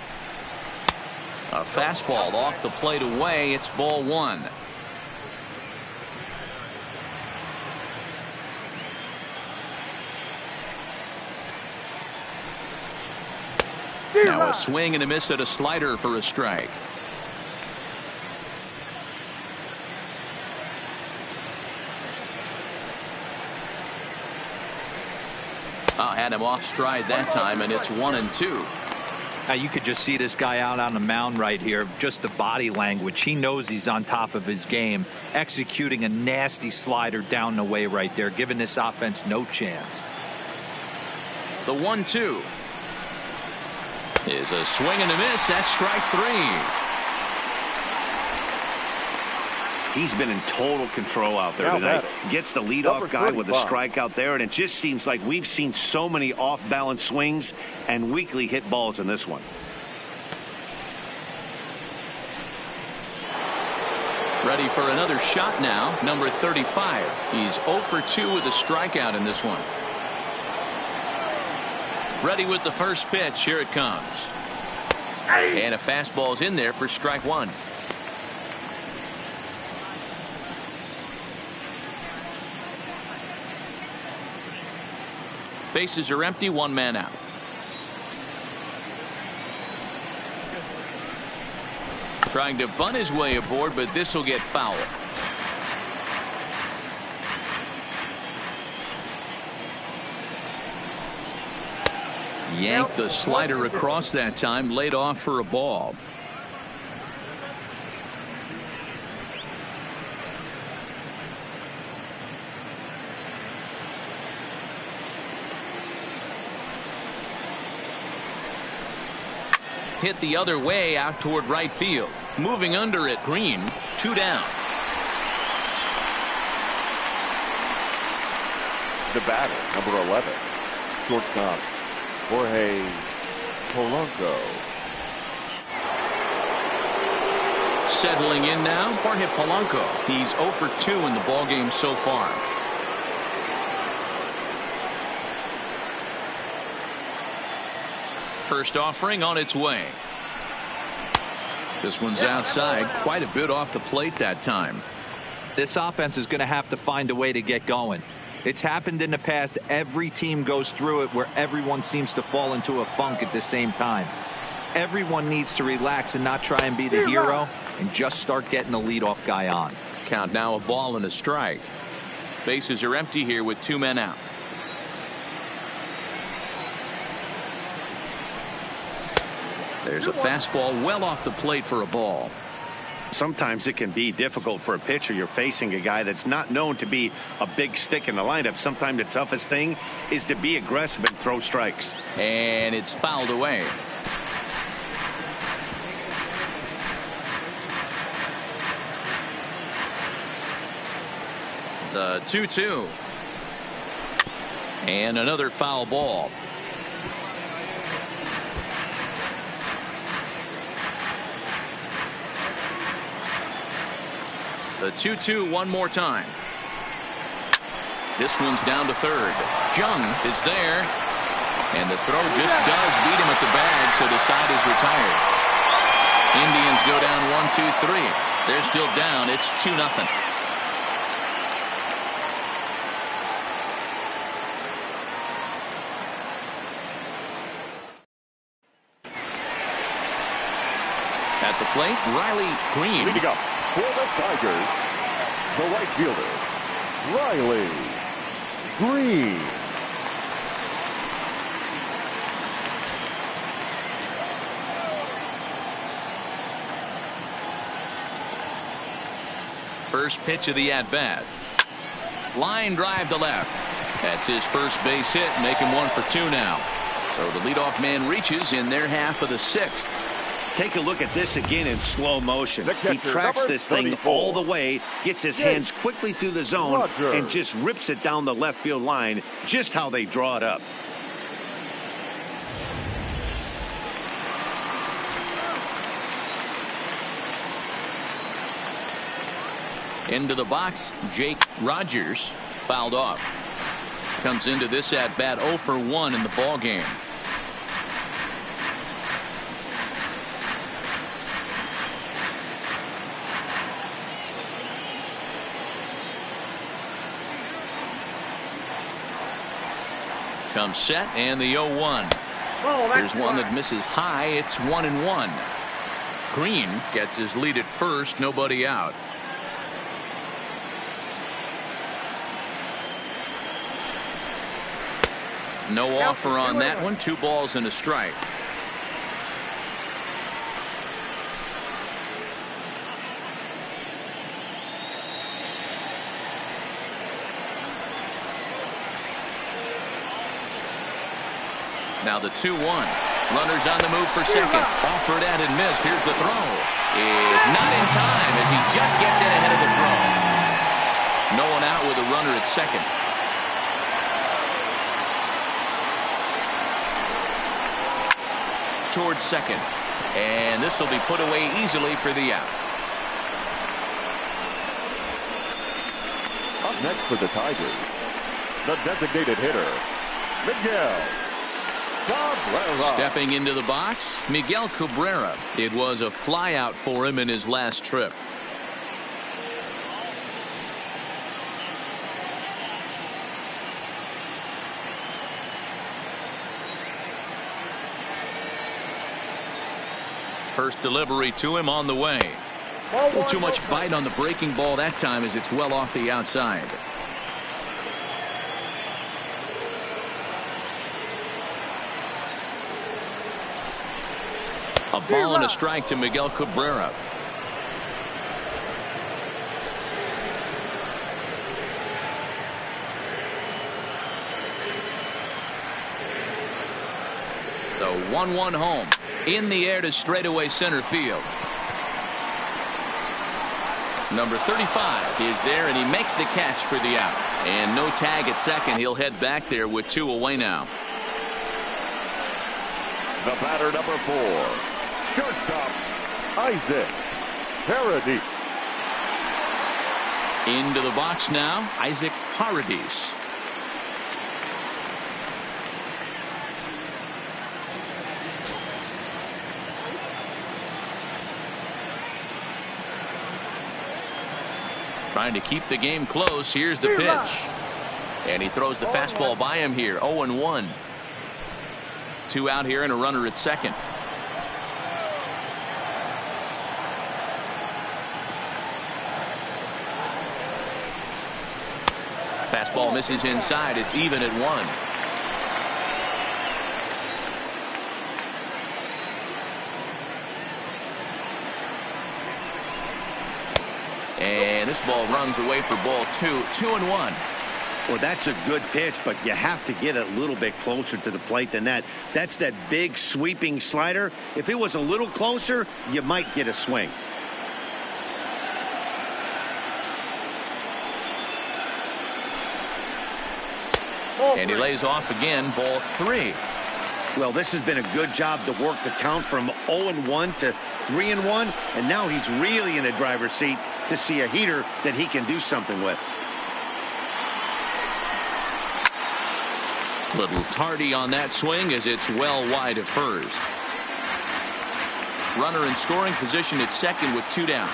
A fastball off the plate away. It's ball one. Now a swing and a miss at a slider for a strike. Had him off stride that time, and it's 1-2. Now you could just see this guy out on the mound right here. Just the body language. He knows he's on top of his game, executing a nasty slider down the way right there, giving this offense no chance. The 1-2 is a swing and a miss. That's strike three. He's been in total control out there tonight. Gets the leadoff guy with a strikeout there, and it just seems like we've seen so many off-balance swings and weakly hit balls in this one. Ready for another shot now. Number 35. He's 0 for 2 with a strikeout in this one. Ready with the first pitch. Here it comes. And a fastball's in there for strike one. Bases are empty. One man out. Trying to bunt his way aboard, but this will get foul. Yanked the slider across that time, laid off for a ball. Hit the other way out toward right field. Moving under it, Green. 2 down. The batter, number 11, shortstop Jorge Polanco. Settling in now, Jorge Polanco. He's 0 for 2 in the ballgame so far. First offering on its way. This one's outside, quite a bit off the plate that time. This offense is going to have to find a way to get going. It's happened in the past. Every team goes through it where everyone seems to fall into a funk at the same time. Everyone needs to relax and not try and be the hero and just start getting the leadoff guy on. Count now, a ball and a strike. Bases are empty here with 2 men out. There's a fastball well off the plate for a ball. Sometimes it can be difficult for a pitcher. You're facing a guy that's not known to be a big stick in the lineup. Sometimes the toughest thing is to be aggressive and throw strikes. And it's fouled away. The 2-2. And another foul ball. The 2-2 one more time. This one's down to third. Jung is there. And the throw just does beat him at the bag, so the side is retired. Indians go down 1-2-3. They're still down. It's 2-0. At the plate, Riley Green. Leading up for the Tigers, the right fielder, Riley Green. First pitch of the at-bat. Line drive to left. That's his first base hit, make him 1 for 2 now. So the leadoff man reaches in their half of the 6th. Take a look at this again in slow motion. Catcher, He tracks this thing 34. all the way, gets his hands quickly through the zone, Roger. and just rips it down the left field line, just how they draw it up. Into the box, Jake Rogers fouled off. Comes into this at bat 0 for 1 in the ball game. Comes set and the 0-1. Here's one that misses high. It's 1-1. Green gets his lead at first, nobody out. No offer on that one. 2 balls and a strike. Now the 2-1. Runners on the move for second. Offered at and missed. Here's the throw. Is not in time as he just gets in ahead of the throw. No one out with a runner at second. Towards second. And this will be put away easily for the out. Up next for the Tigers, the designated hitter, Miguel Cabrera. Stepping into the box, Miguel Cabrera. It was a flyout for him in his last trip. First delivery to him on the way. A little too much bite on the breaking ball that time as it's well off the outside. A ball and a strike to Miguel Cabrera. The 1-1 home. In the air to straightaway center field. Number 35 is there, and he makes the catch for the out. And no tag at second. He'll head back there with 2 away now. The batter, number 4, shortstop, Isaac Paradis. Into the box now, Isaac Paradis. Trying to keep the game close. Here's the pitch. And he throws the fastball by him here. 0-1. 2 out here and a runner at second. Fastball misses inside. It's even at 1. And this ball runs away for ball 2. 2-1. Well, that's a good pitch, but you have to get a little bit closer to the plate than that. That's that big sweeping slider. If it was a little closer, you might get a swing. And he lays off again, ball 3. Well, this has been a good job to work the count from 0-1 to 3-1, and now he's really in the driver's seat to see a heater that he can do something with. Little tardy on that swing as it's well wide of first. Runner in scoring position at second with 2 down.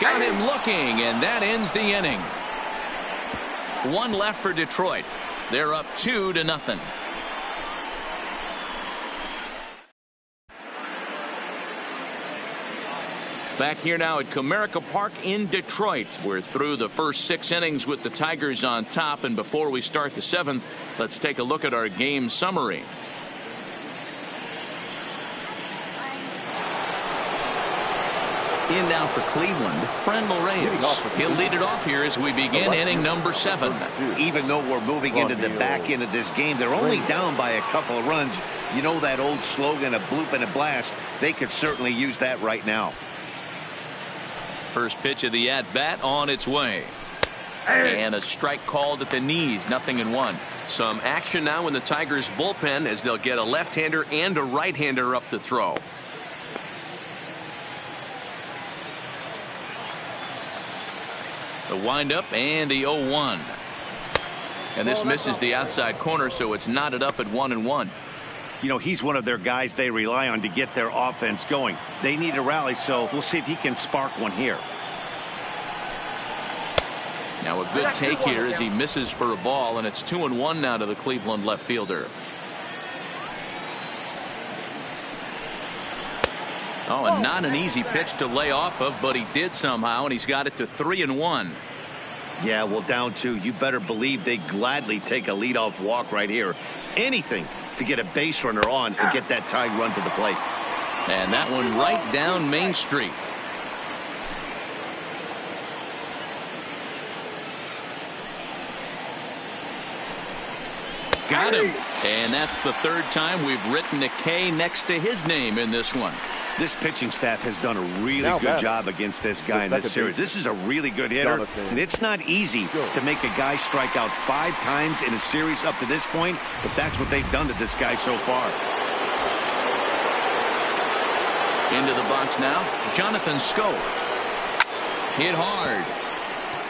Got him looking, and that ends the inning. 1 left for Detroit. They're up 2-0. Back here now at Comerica Park in Detroit. We're through the first 6 innings with the Tigers on top, and before we start the 7th, let's take a look at our game summary. In now for Cleveland, Friendly Reyes. He'll lead it off here as we begin inning number 7. Even though we're moving into the back end of this game, they're only down by a couple of runs. You know that old slogan, a bloop and a blast. They could certainly use that right now. First pitch of the at-bat on its way. And a strike called at the knees, 0-1. Some action now in the Tigers bullpen as they'll get a left-hander and a right-hander up to throw. The windup and the 0-1. And this misses the outside corner, so it's knotted up at 1-1. You know, he's one of their guys they rely on to get their offense going. They need a rally, so we'll see if he can spark one here. Now a good take here as he misses for a ball, and it's 2-1 now to the Cleveland left fielder. Oh, and not an easy pitch to lay off of, but he did somehow, and he's got it to 3-1. Yeah, well, down 2. You better believe they gladly take a leadoff walk right here. Anything to get a base runner on and get that tying run to the plate. And that one right down Main Street. Got him. And that's the 3rd time we've written a K next to his name in this one. This pitching staff has done a really good job against this guy in this series. This is a really good hitter, and it's not easy to make a guy strike out 5 times in a series up to this point, but that's what they've done to this guy so far. Into the box now, Jonathan Scope. Hit hard,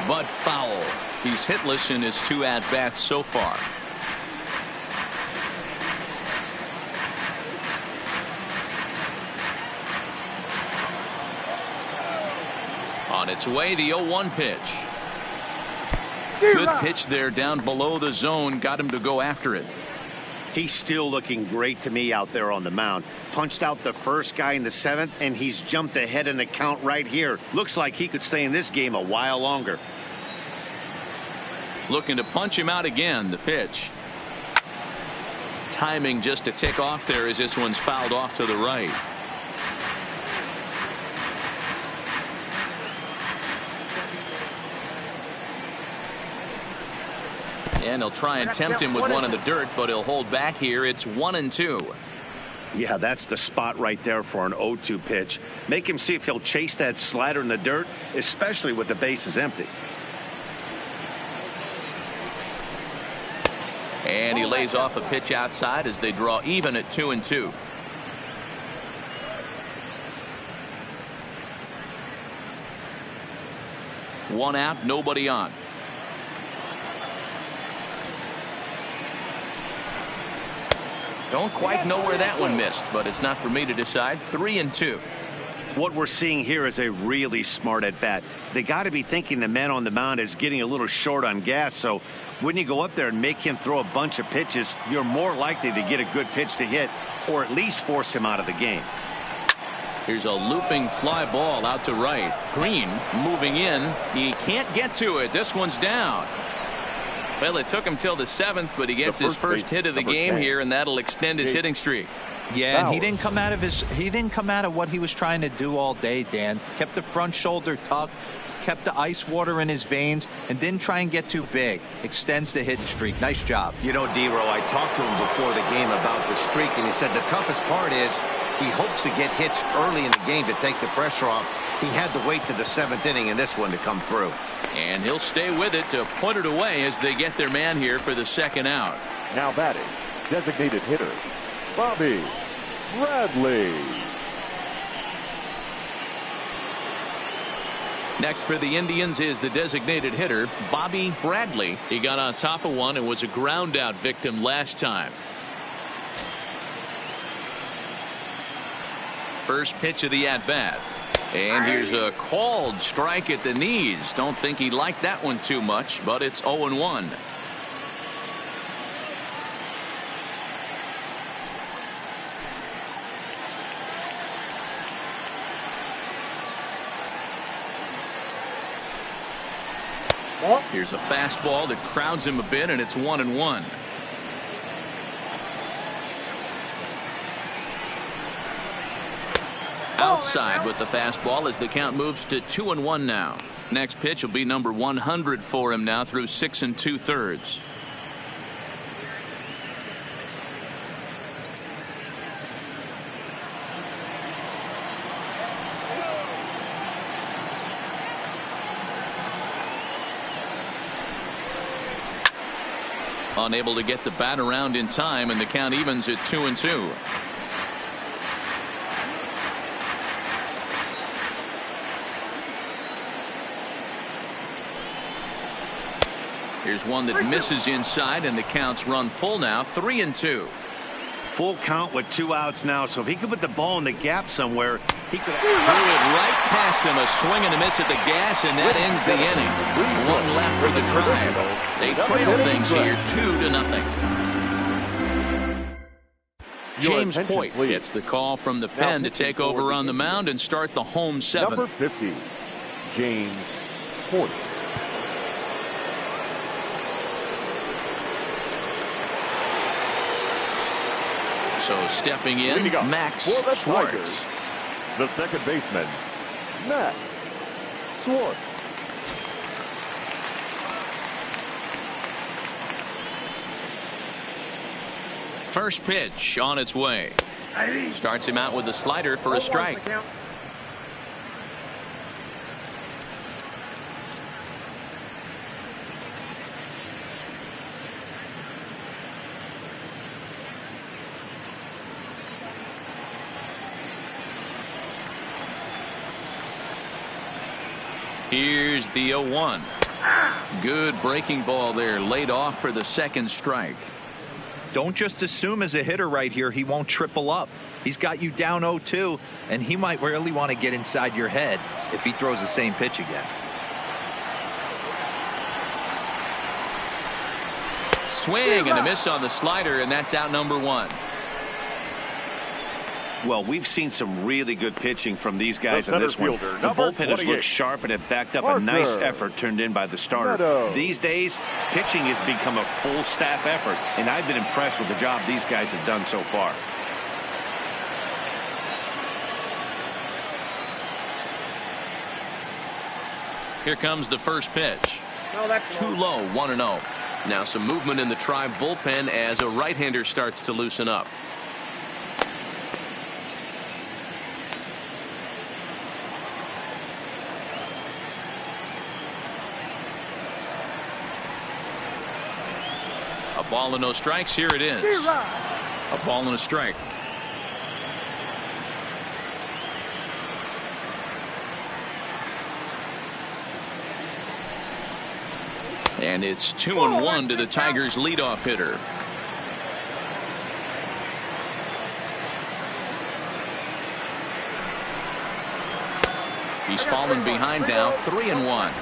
but foul. He's hitless in his 2 at-bats so far. On its way, the 0-1 pitch. Good pitch there down below the zone. Got him to go after it. He's still looking great to me out there on the mound. Punched out the first guy in the 7th, and he's jumped ahead in the count right here. Looks like he could stay in this game a while longer. Looking to punch him out again. The pitch. Timing just a tick off there as this one's fouled off to the right. And he'll try and tempt him with one in the dirt, but he'll hold back here. It's 1-2. Yeah, that's the spot right there for an 0-2 pitch. Make him see if he'll chase that slider in the dirt, especially with the bases empty. And he lays off a pitch outside as they draw even at 2-2. One out, nobody on. Don't quite know where that one missed, but it's not for me to decide. 3-2. What we're seeing here is a really smart at bat. They got to be thinking the man on the mound is getting a little short on gas, so when you go up there and make him throw a bunch of pitches, you're more likely to get a good pitch to hit or at least force him out of the game. Here's a looping fly ball out to right. Green moving in. He can't get to it. This one's down. Well, it took him till the 7th, but he gets his first hit of the game here, and that'll extend his hitting streak. Yeah, and he didn't come out of what he was trying to do all day, Dan. Kept the front shoulder tucked, kept the ice water in his veins, and didn't try and get too big. Extends the hitting streak. Nice job. You know, D-Row, I talked to him before the game about the streak, and he said the toughest part is he hopes to get hits early in the game to take the pressure off. He had to wait to the 7th inning in this one to come through. And he'll stay with it to put it away as they get their man here for the 2nd out. Now batting, designated hitter, Bobby Bradley. Next for the Indians is the designated hitter, Bobby Bradley. He got on top of one and was a ground out victim last time. First pitch of the at bat. And here's a called strike at the knees. Don't think he liked that one too much, but it's 0-1. Here's a fastball that crowds him a bit, and it's 1-1. Outside with the fastball as the count moves to 2-1 now. Next pitch will be number 100 for him now through 6 2/3. Unable to get the bat around in time, and the count evens at 2-2. Here's one that misses inside, and the count's run full now, 3-2. Full count with 2 outs now, so if he could put the ball in the gap somewhere, he could threw it right past him. A swing and a miss at the gas, and that ends the inning. One left for the Tribe. They trail things here 2-0. James Hoyt gets the call from the pen to take over on the mound and start the home 7th. Number 50, James Hoyt. So stepping in, Max Schwartz. The second baseman, Max Schwartz. First pitch on its way. Starts him out with a slider for a strike. Here's the 0-1. Good breaking ball there, laid off for the second strike. Don't just assume as a hitter right here he won't triple up. He's got you down 0-2, and he might really want to get inside your head if he throws the same pitch again. Swing and a miss on the slider, and that's out number 1. Well, we've seen some really good pitching from these guys in this one. The bullpen has looked sharp and have backed up a nice effort turned in by the starter. These days, pitching has become a full staff effort, and I've been impressed with the job these guys have done so far. Here comes the first pitch. Too low, 1-0. Now some movement in the Tribe bullpen as a right-hander starts to loosen up. A ball and no strikes. Here it is. A ball and a strike. And it's 2-1 to the Tigers' leadoff hitter. He's fallen behind now, 3-1.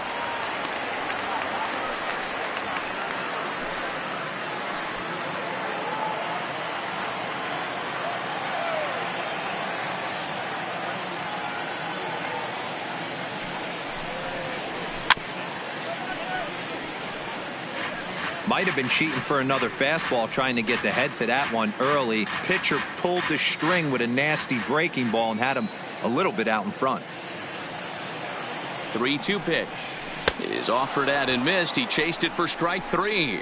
Might have been cheating for another fastball, trying to get the head to that one early. Pitcher pulled the string with a nasty breaking ball and had him a little bit out in front. 3-2 pitch is offered at and missed. He chased it for strike 3.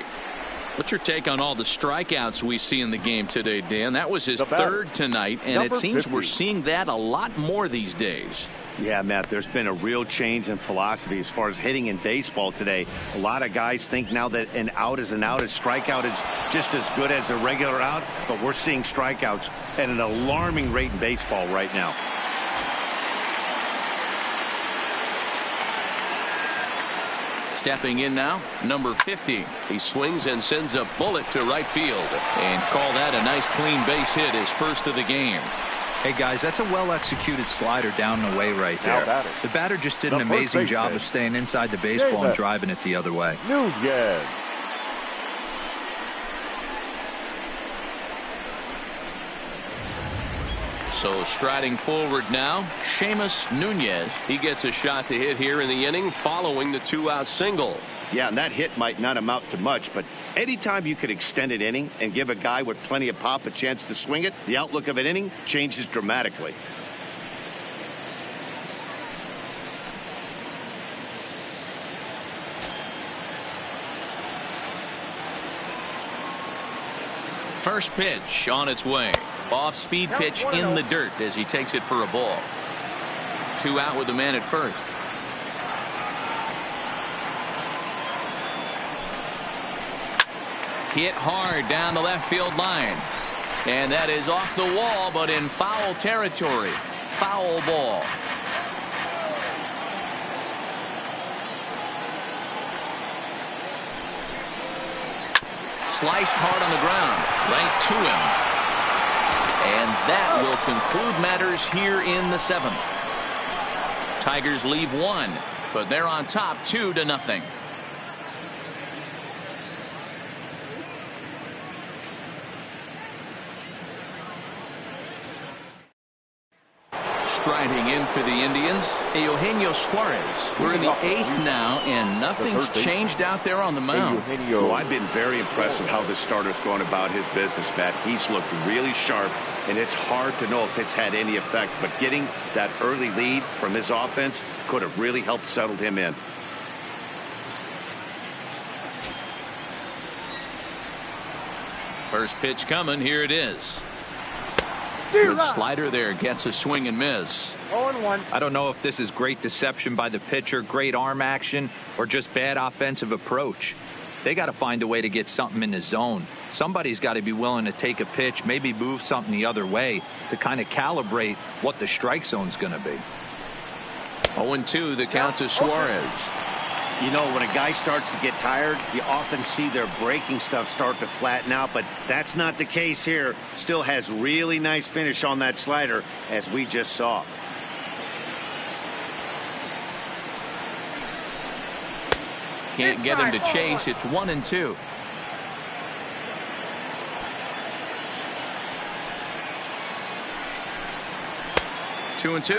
What's your take on all the strikeouts we see in the game today, Dan? That was his third tonight, and it seems we're seeing that a lot more these days. Yeah, Matt, there's been a real change in philosophy as far as hitting in baseball today. A lot of guys think now that an out is an out. A strikeout is just as good as a regular out, but we're seeing strikeouts at an alarming rate in baseball right now. Stepping in now, number 50. He swings and sends a bullet to right field. And call that a nice clean base hit, his first of the game. Hey, guys, that's a well-executed slider down and away right there. The batter just did an amazing job of staying inside the baseball and driving it the other way. Nunez. So striding forward now, Seamus Nunez. He gets a shot to hit here in the inning following the 2-out single. Yeah, and that hit might not amount to much, but anytime you could extend an inning and give a guy with plenty of pop a chance to swing it, the outlook of an inning changes dramatically. First pitch on its way. Off-speed pitch in the dirt as he takes it for a ball. 2 out with the man at first. Hit hard down the left field line. And that is off the wall, but in foul territory. Foul ball. Sliced hard on the ground, right to him. And that will conclude matters here in the 7th. Tigers leave 1, but they're on top 2-0. Striding in for the Indians, Eugenio Suarez. We're in the 8th now, and nothing's changed out there on the mound. Well, I've been very impressed with how this starter's going about his business, Matt. He's looked really sharp, and it's hard to know if it's had any effect, but getting that early lead from his offense could have really helped settle him in. First pitch coming, here it is. Good slider there, gets a swing and miss. 0-1. I don't know if this is great deception by the pitcher, great arm action, or just bad offensive approach. They got to find a way to get something in the zone. Somebody's got to be willing to take a pitch, maybe move something the other way to kind of calibrate what the strike zone's going to be. 0-2, the count to Suarez. You know, when a guy starts to get tired, you often see their breaking stuff start to flatten out, but that's not the case here. Still has really nice finish on that slider, as we just saw. Can't get him to chase. It's 1-2. Two and two.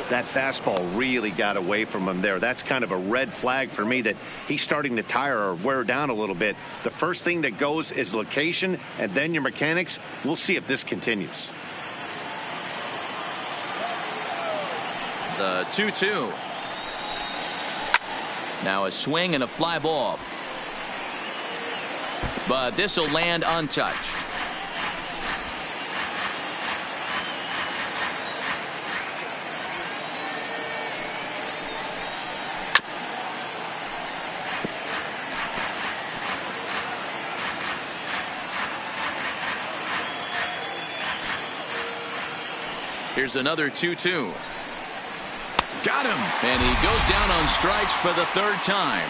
That fastball really got away from him there. That's kind of a red flag for me that he's starting to tire or wear down a little bit. The first thing that goes is location and then your mechanics. We'll see if this continues. The 2-2. Now a swing and a fly ball. But this will land untouched. Here's another 2-2. Got him. And he goes down on strikes for the 3rd time.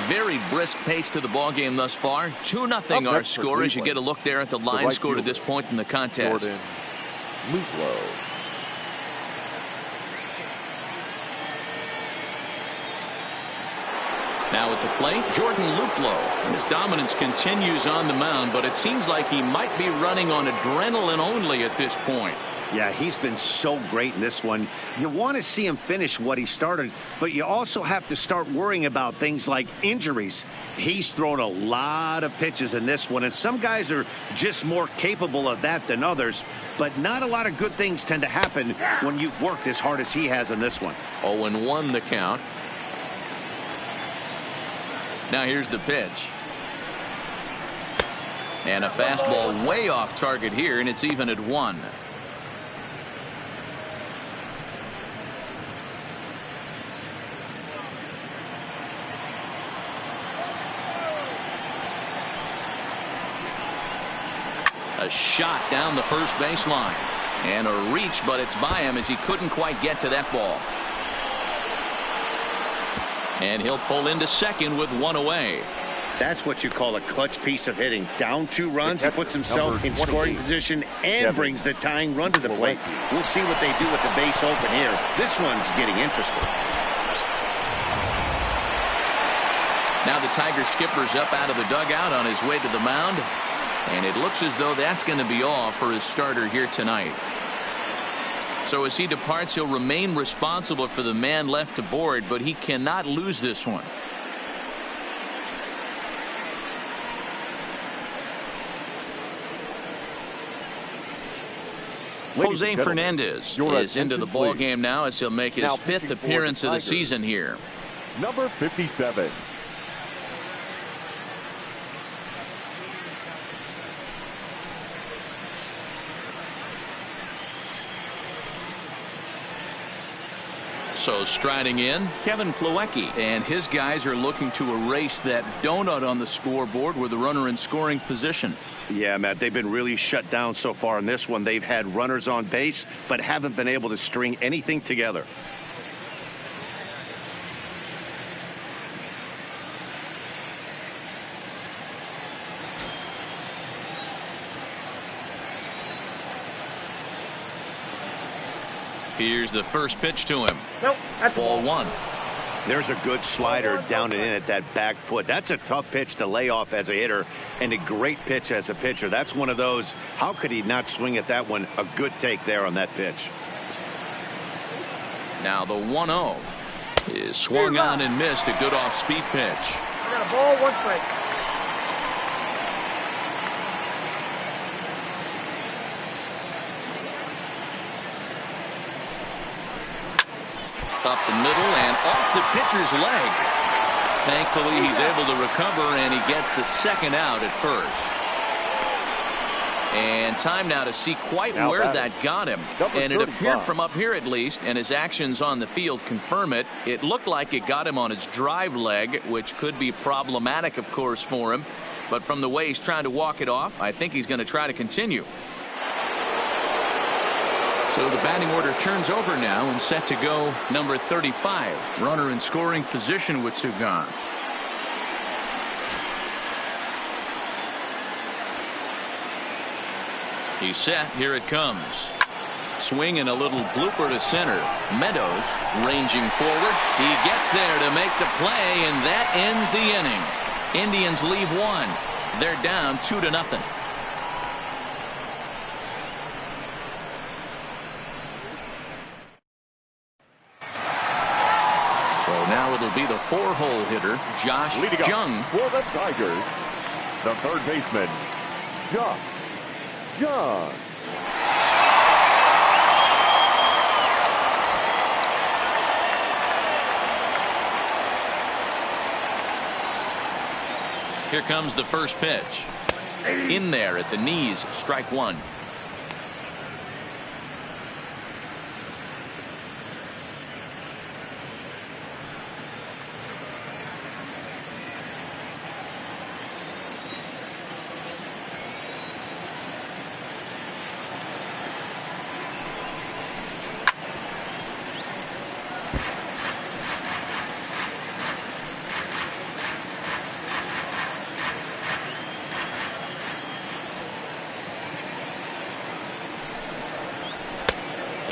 Very brisk pace to the ball game thus far. 2-0 our score as you get a look there at the line score to this point in the contest. Jordan Luplow. Now at the plate, Jordan Luplow. His dominance continues on the mound, but it seems like he might be running on adrenaline only at this point. Yeah, he's been so great in this one. You want to see him finish what he started, but you also have to start worrying about things like injuries. He's thrown a lot of pitches in this one, and some guys are just more capable of that than others, but not a lot of good things tend to happen when you've worked as hard as he has in this one. 0-1 the count. Now here's the pitch. And a fastball way off target here, and it's even at 1. A shot down the first baseline. And a reach, but it's by him as he couldn't quite get to that ball. And he'll pull into second with one away. That's what you call a clutch piece of hitting. Down 2 runs, he puts himself in scoring position and brings the tying run to the plate. We'll see what they do with the base open here. This one's getting interesting. Now the Tiger skipper's up out of the dugout on his way to the mound. And it looks as though that's going to be all for his starter here tonight. So as he departs, he'll remain responsible for the man left to board, but he cannot lose this one. Jose Fernandez is into the ball game now as he'll make his 5th appearance of the season here. Number 57. So striding in, Kevin Plawecki, and his guys are looking to erase that donut on the scoreboard with the runner in scoring position. Yeah, Matt, they've been really shut down so far in this one. They've had runners on base, but haven't been able to string anything together. Here's the first pitch to him. Nope, that's ball 1. There's a good slider down and in at that back foot. That's a tough pitch to lay off as a hitter and a great pitch as a pitcher. That's one of those. How could he not swing at that one? A good take there on that pitch. Now the 1-0 is swung on and missed. A good off-speed pitch. I got a ball, 1 strike. Up the middle and off the pitcher's leg. Thankfully, he's able to recover, and he gets the second out at first. And time now to see quite where that got him. And it appeared from up here at least, and his actions on the field confirm it. It looked like it got him on his drive leg, which could be problematic, of course, for him. But from the way he's trying to walk it off, I think he's going to try to continue. So the batting order turns over now and set to go number 35. Runner in scoring position with 2 gone. He's set. Here it comes. Swing and a little blooper to center. Meadows ranging forward. He gets there to make the play, and that ends the inning. Indians leave 1. They're down 2-0. Now it'll be the 4-hole hitter, Josh Jung. For the Tigers, the third baseman, Josh Jung. Here comes the first pitch. In there at the knees, strike 1.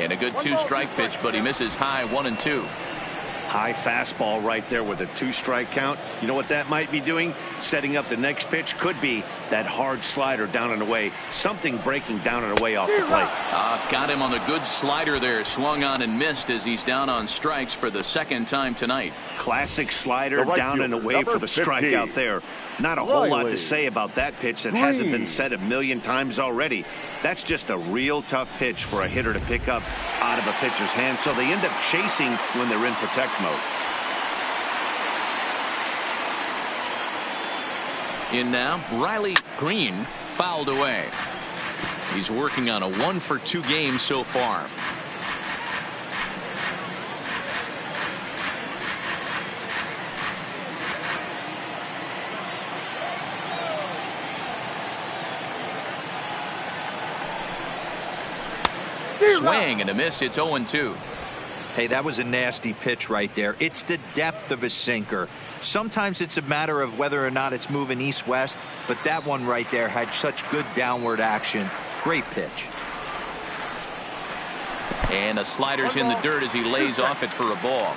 And a good 2-strike pitch, but he misses high 1-2. High fastball right there with a 2-strike count. You know what that might be doing? Setting up the next pitch. Could be that hard slider down and away. Something breaking down and away off the plate. Got him on the good slider there. Swung on and missed as he's down on strikes for the 2nd time tonight. Classic slider down and away for the strikeout there. Not a whole lot to say about that pitch that hasn't been said a million times already. That's just a real tough pitch for a hitter to pick up out of a pitcher's hand, so they end up chasing when they're in protect mode. In now, Riley Green fouled away. He's working on a 1-for-2 game so far. Swing and a miss. It's 0-2. Hey, that was a nasty pitch right there. It's the depth of a sinker. Sometimes it's a matter of whether or not it's moving east-west, but that one right there had such good downward action. Great pitch. And a slider's in the dirt as he lays off it for a ball.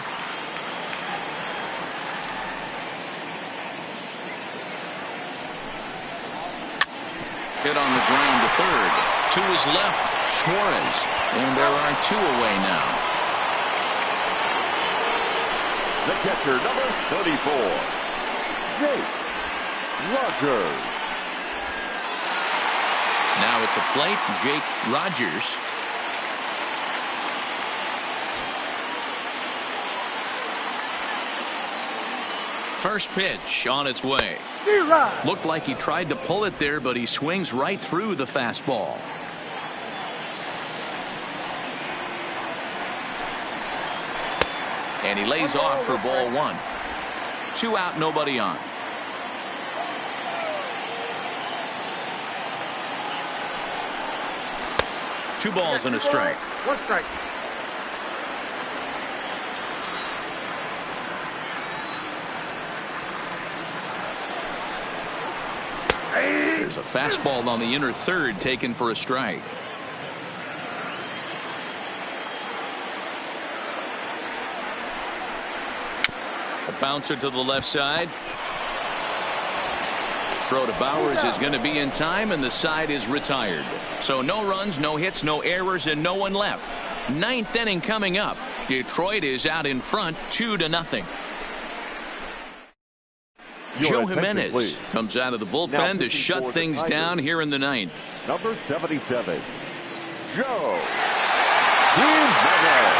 Hit on the ground to third. To his left, Suarez. And there are 2 away now. The catcher, number 34, Jake Rogers. Now at the plate, Jake Rogers. First pitch on its way. Looked like he tried to pull it there, but he swings right through the fastball. And he lays off for ball 1. 2 out, nobody on. Two balls and a strike. 1 strike. There's a fastball on the inner third taken for a strike. A bouncer to the left side. Throw to Bowers is going to be in time, and the side is retired. So no runs, no hits, no errors, and no one left. 9th inning coming up. Detroit is out in front 2-0. Joe Jimenez comes out of the bullpen to shut things down here in the 9th. Number 77, Joe Jimenez.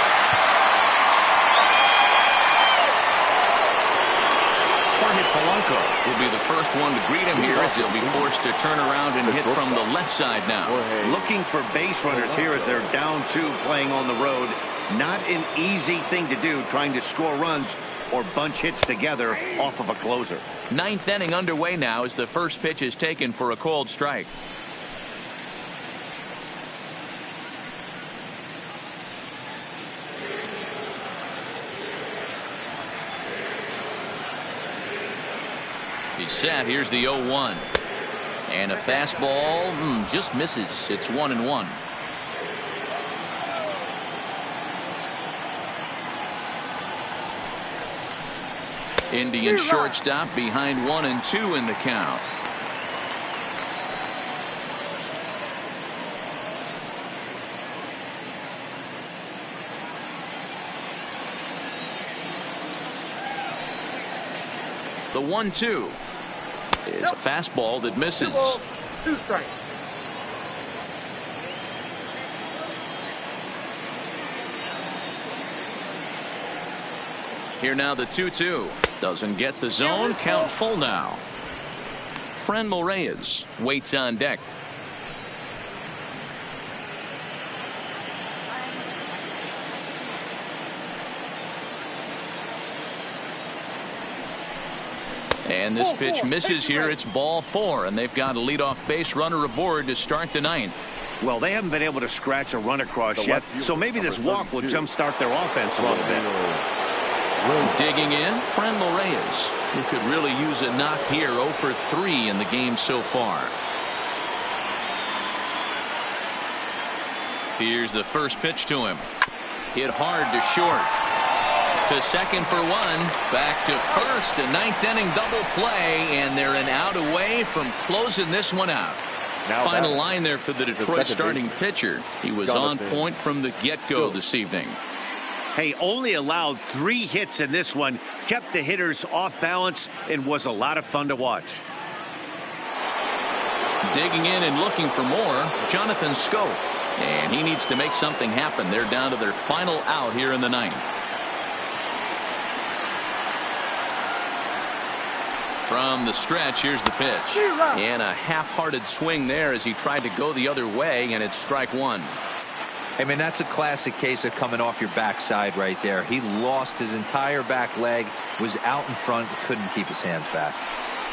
Jorge Polanco will be the first one to greet him here as he'll be forced to turn around and hit from the left side now. Looking for base runners here as they're down 2 playing on the road. Not an easy thing to do, trying to score runs or bunch hits together off of a closer. 9th inning underway now as the first pitch is taken for a called strike. He's set. Here's the 0-1. And a fastball just misses. It's 1-1. Indian shortstop behind 1-2 in the count. The 1-2 is a fastball that misses. 2 balls, 2 strikes. Here now the 2-2. Doesn't get the zone. Count full now. Franmil Reyes waits on deck. And this pitch misses here. It's ball 4, and they've got a leadoff base runner aboard to start the 9th. Well, they haven't been able to scratch a run across yet, so maybe this walk will jumpstart their offense a little bit. Digging in, Franmil Reyes, who could really use a knock here. 0 for 3 in the game so far. Here's the first pitch to him. Hit hard to short. To second for 1. Back to first. A 9th inning double play, and they're an out away from closing this one out. Now Final line there for the Detroit starting pitcher. He was on point from the get-go this evening. Hey, only allowed 3 hits in this one, kept the hitters off balance, and was a lot of fun to watch. Digging in and looking for more, Jonathan Scope. And he needs to make something happen. They're down to their final out here in the 9th. From the stretch, here's the pitch. And a half-hearted swing there as he tried to go the other way, and it's strike 1. I mean, that's a classic case of coming off your backside right there. He lost his entire back leg, was out in front, couldn't keep his hands back.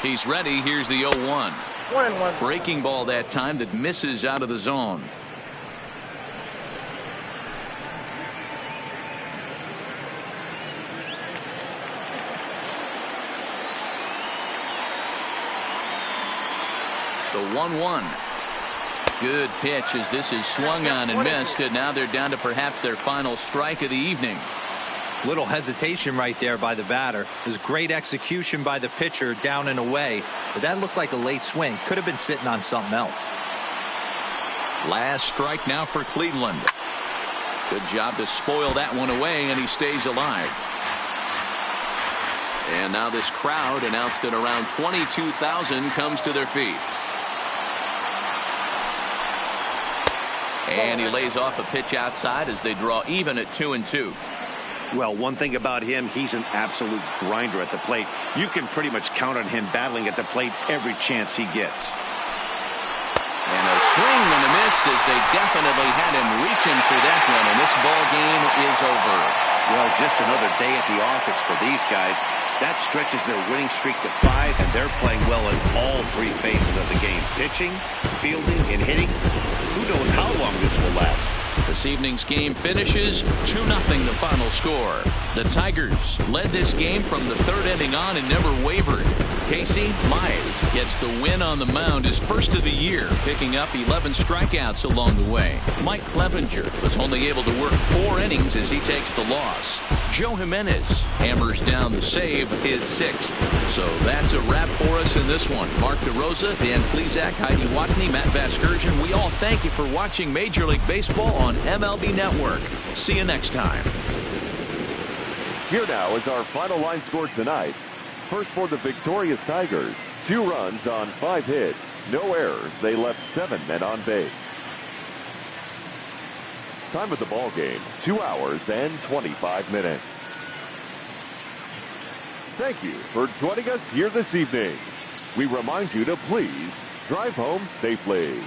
He's ready. Here's the 0-1. 1-1. Breaking ball that time that misses out of the zone. The 1-1. Good pitch as this is swung on and missed, and now they're down to perhaps their final strike of the evening. Little hesitation right there by the batter. It was great execution by the pitcher down and away, but that looked like a late swing. Could have been sitting on something else. Last strike now for Cleveland. Good job to spoil that one away, and he stays alive. And now this crowd, announced at around 22,000, comes to their feet. And he lays off a pitch outside as they draw even at 2-2. Well, one thing about him, he's an absolute grinder at the plate. You can pretty much count on him battling at the plate every chance he gets. And a swing and a miss as they definitely had him reaching for that one, and this ball game is over. Well, just another day at the office for these guys. That stretches their winning streak to 5, and they're playing well in all 3 phases of the game. Pitching, fielding, and hitting. Who knows how long this will last. This evening's game finishes 2-0 the final score. The Tigers led this game from the 3rd inning on and never wavered. Casey Mize gets the win on the mound, his first of the year, picking up 11 strikeouts along the way. Mike Clevenger was only able to work 4 innings as he takes the loss. Joe Jimenez hammers down the save, his 6th. So that's a wrap for us in this one. Mark DeRosa, Dan Plesac, Heidi Watney, Matt Vasgersian. We all thank you for watching Major League Baseball on MLB Network. See you next time. Here now is our final line score tonight. First for the victorious Tigers, 2 runs on 5 hits, no errors. They left 7 men on base. Time of the ball game, 2 hours and 25 minutes. Thank you for joining us here this evening. We remind you to please drive home safely.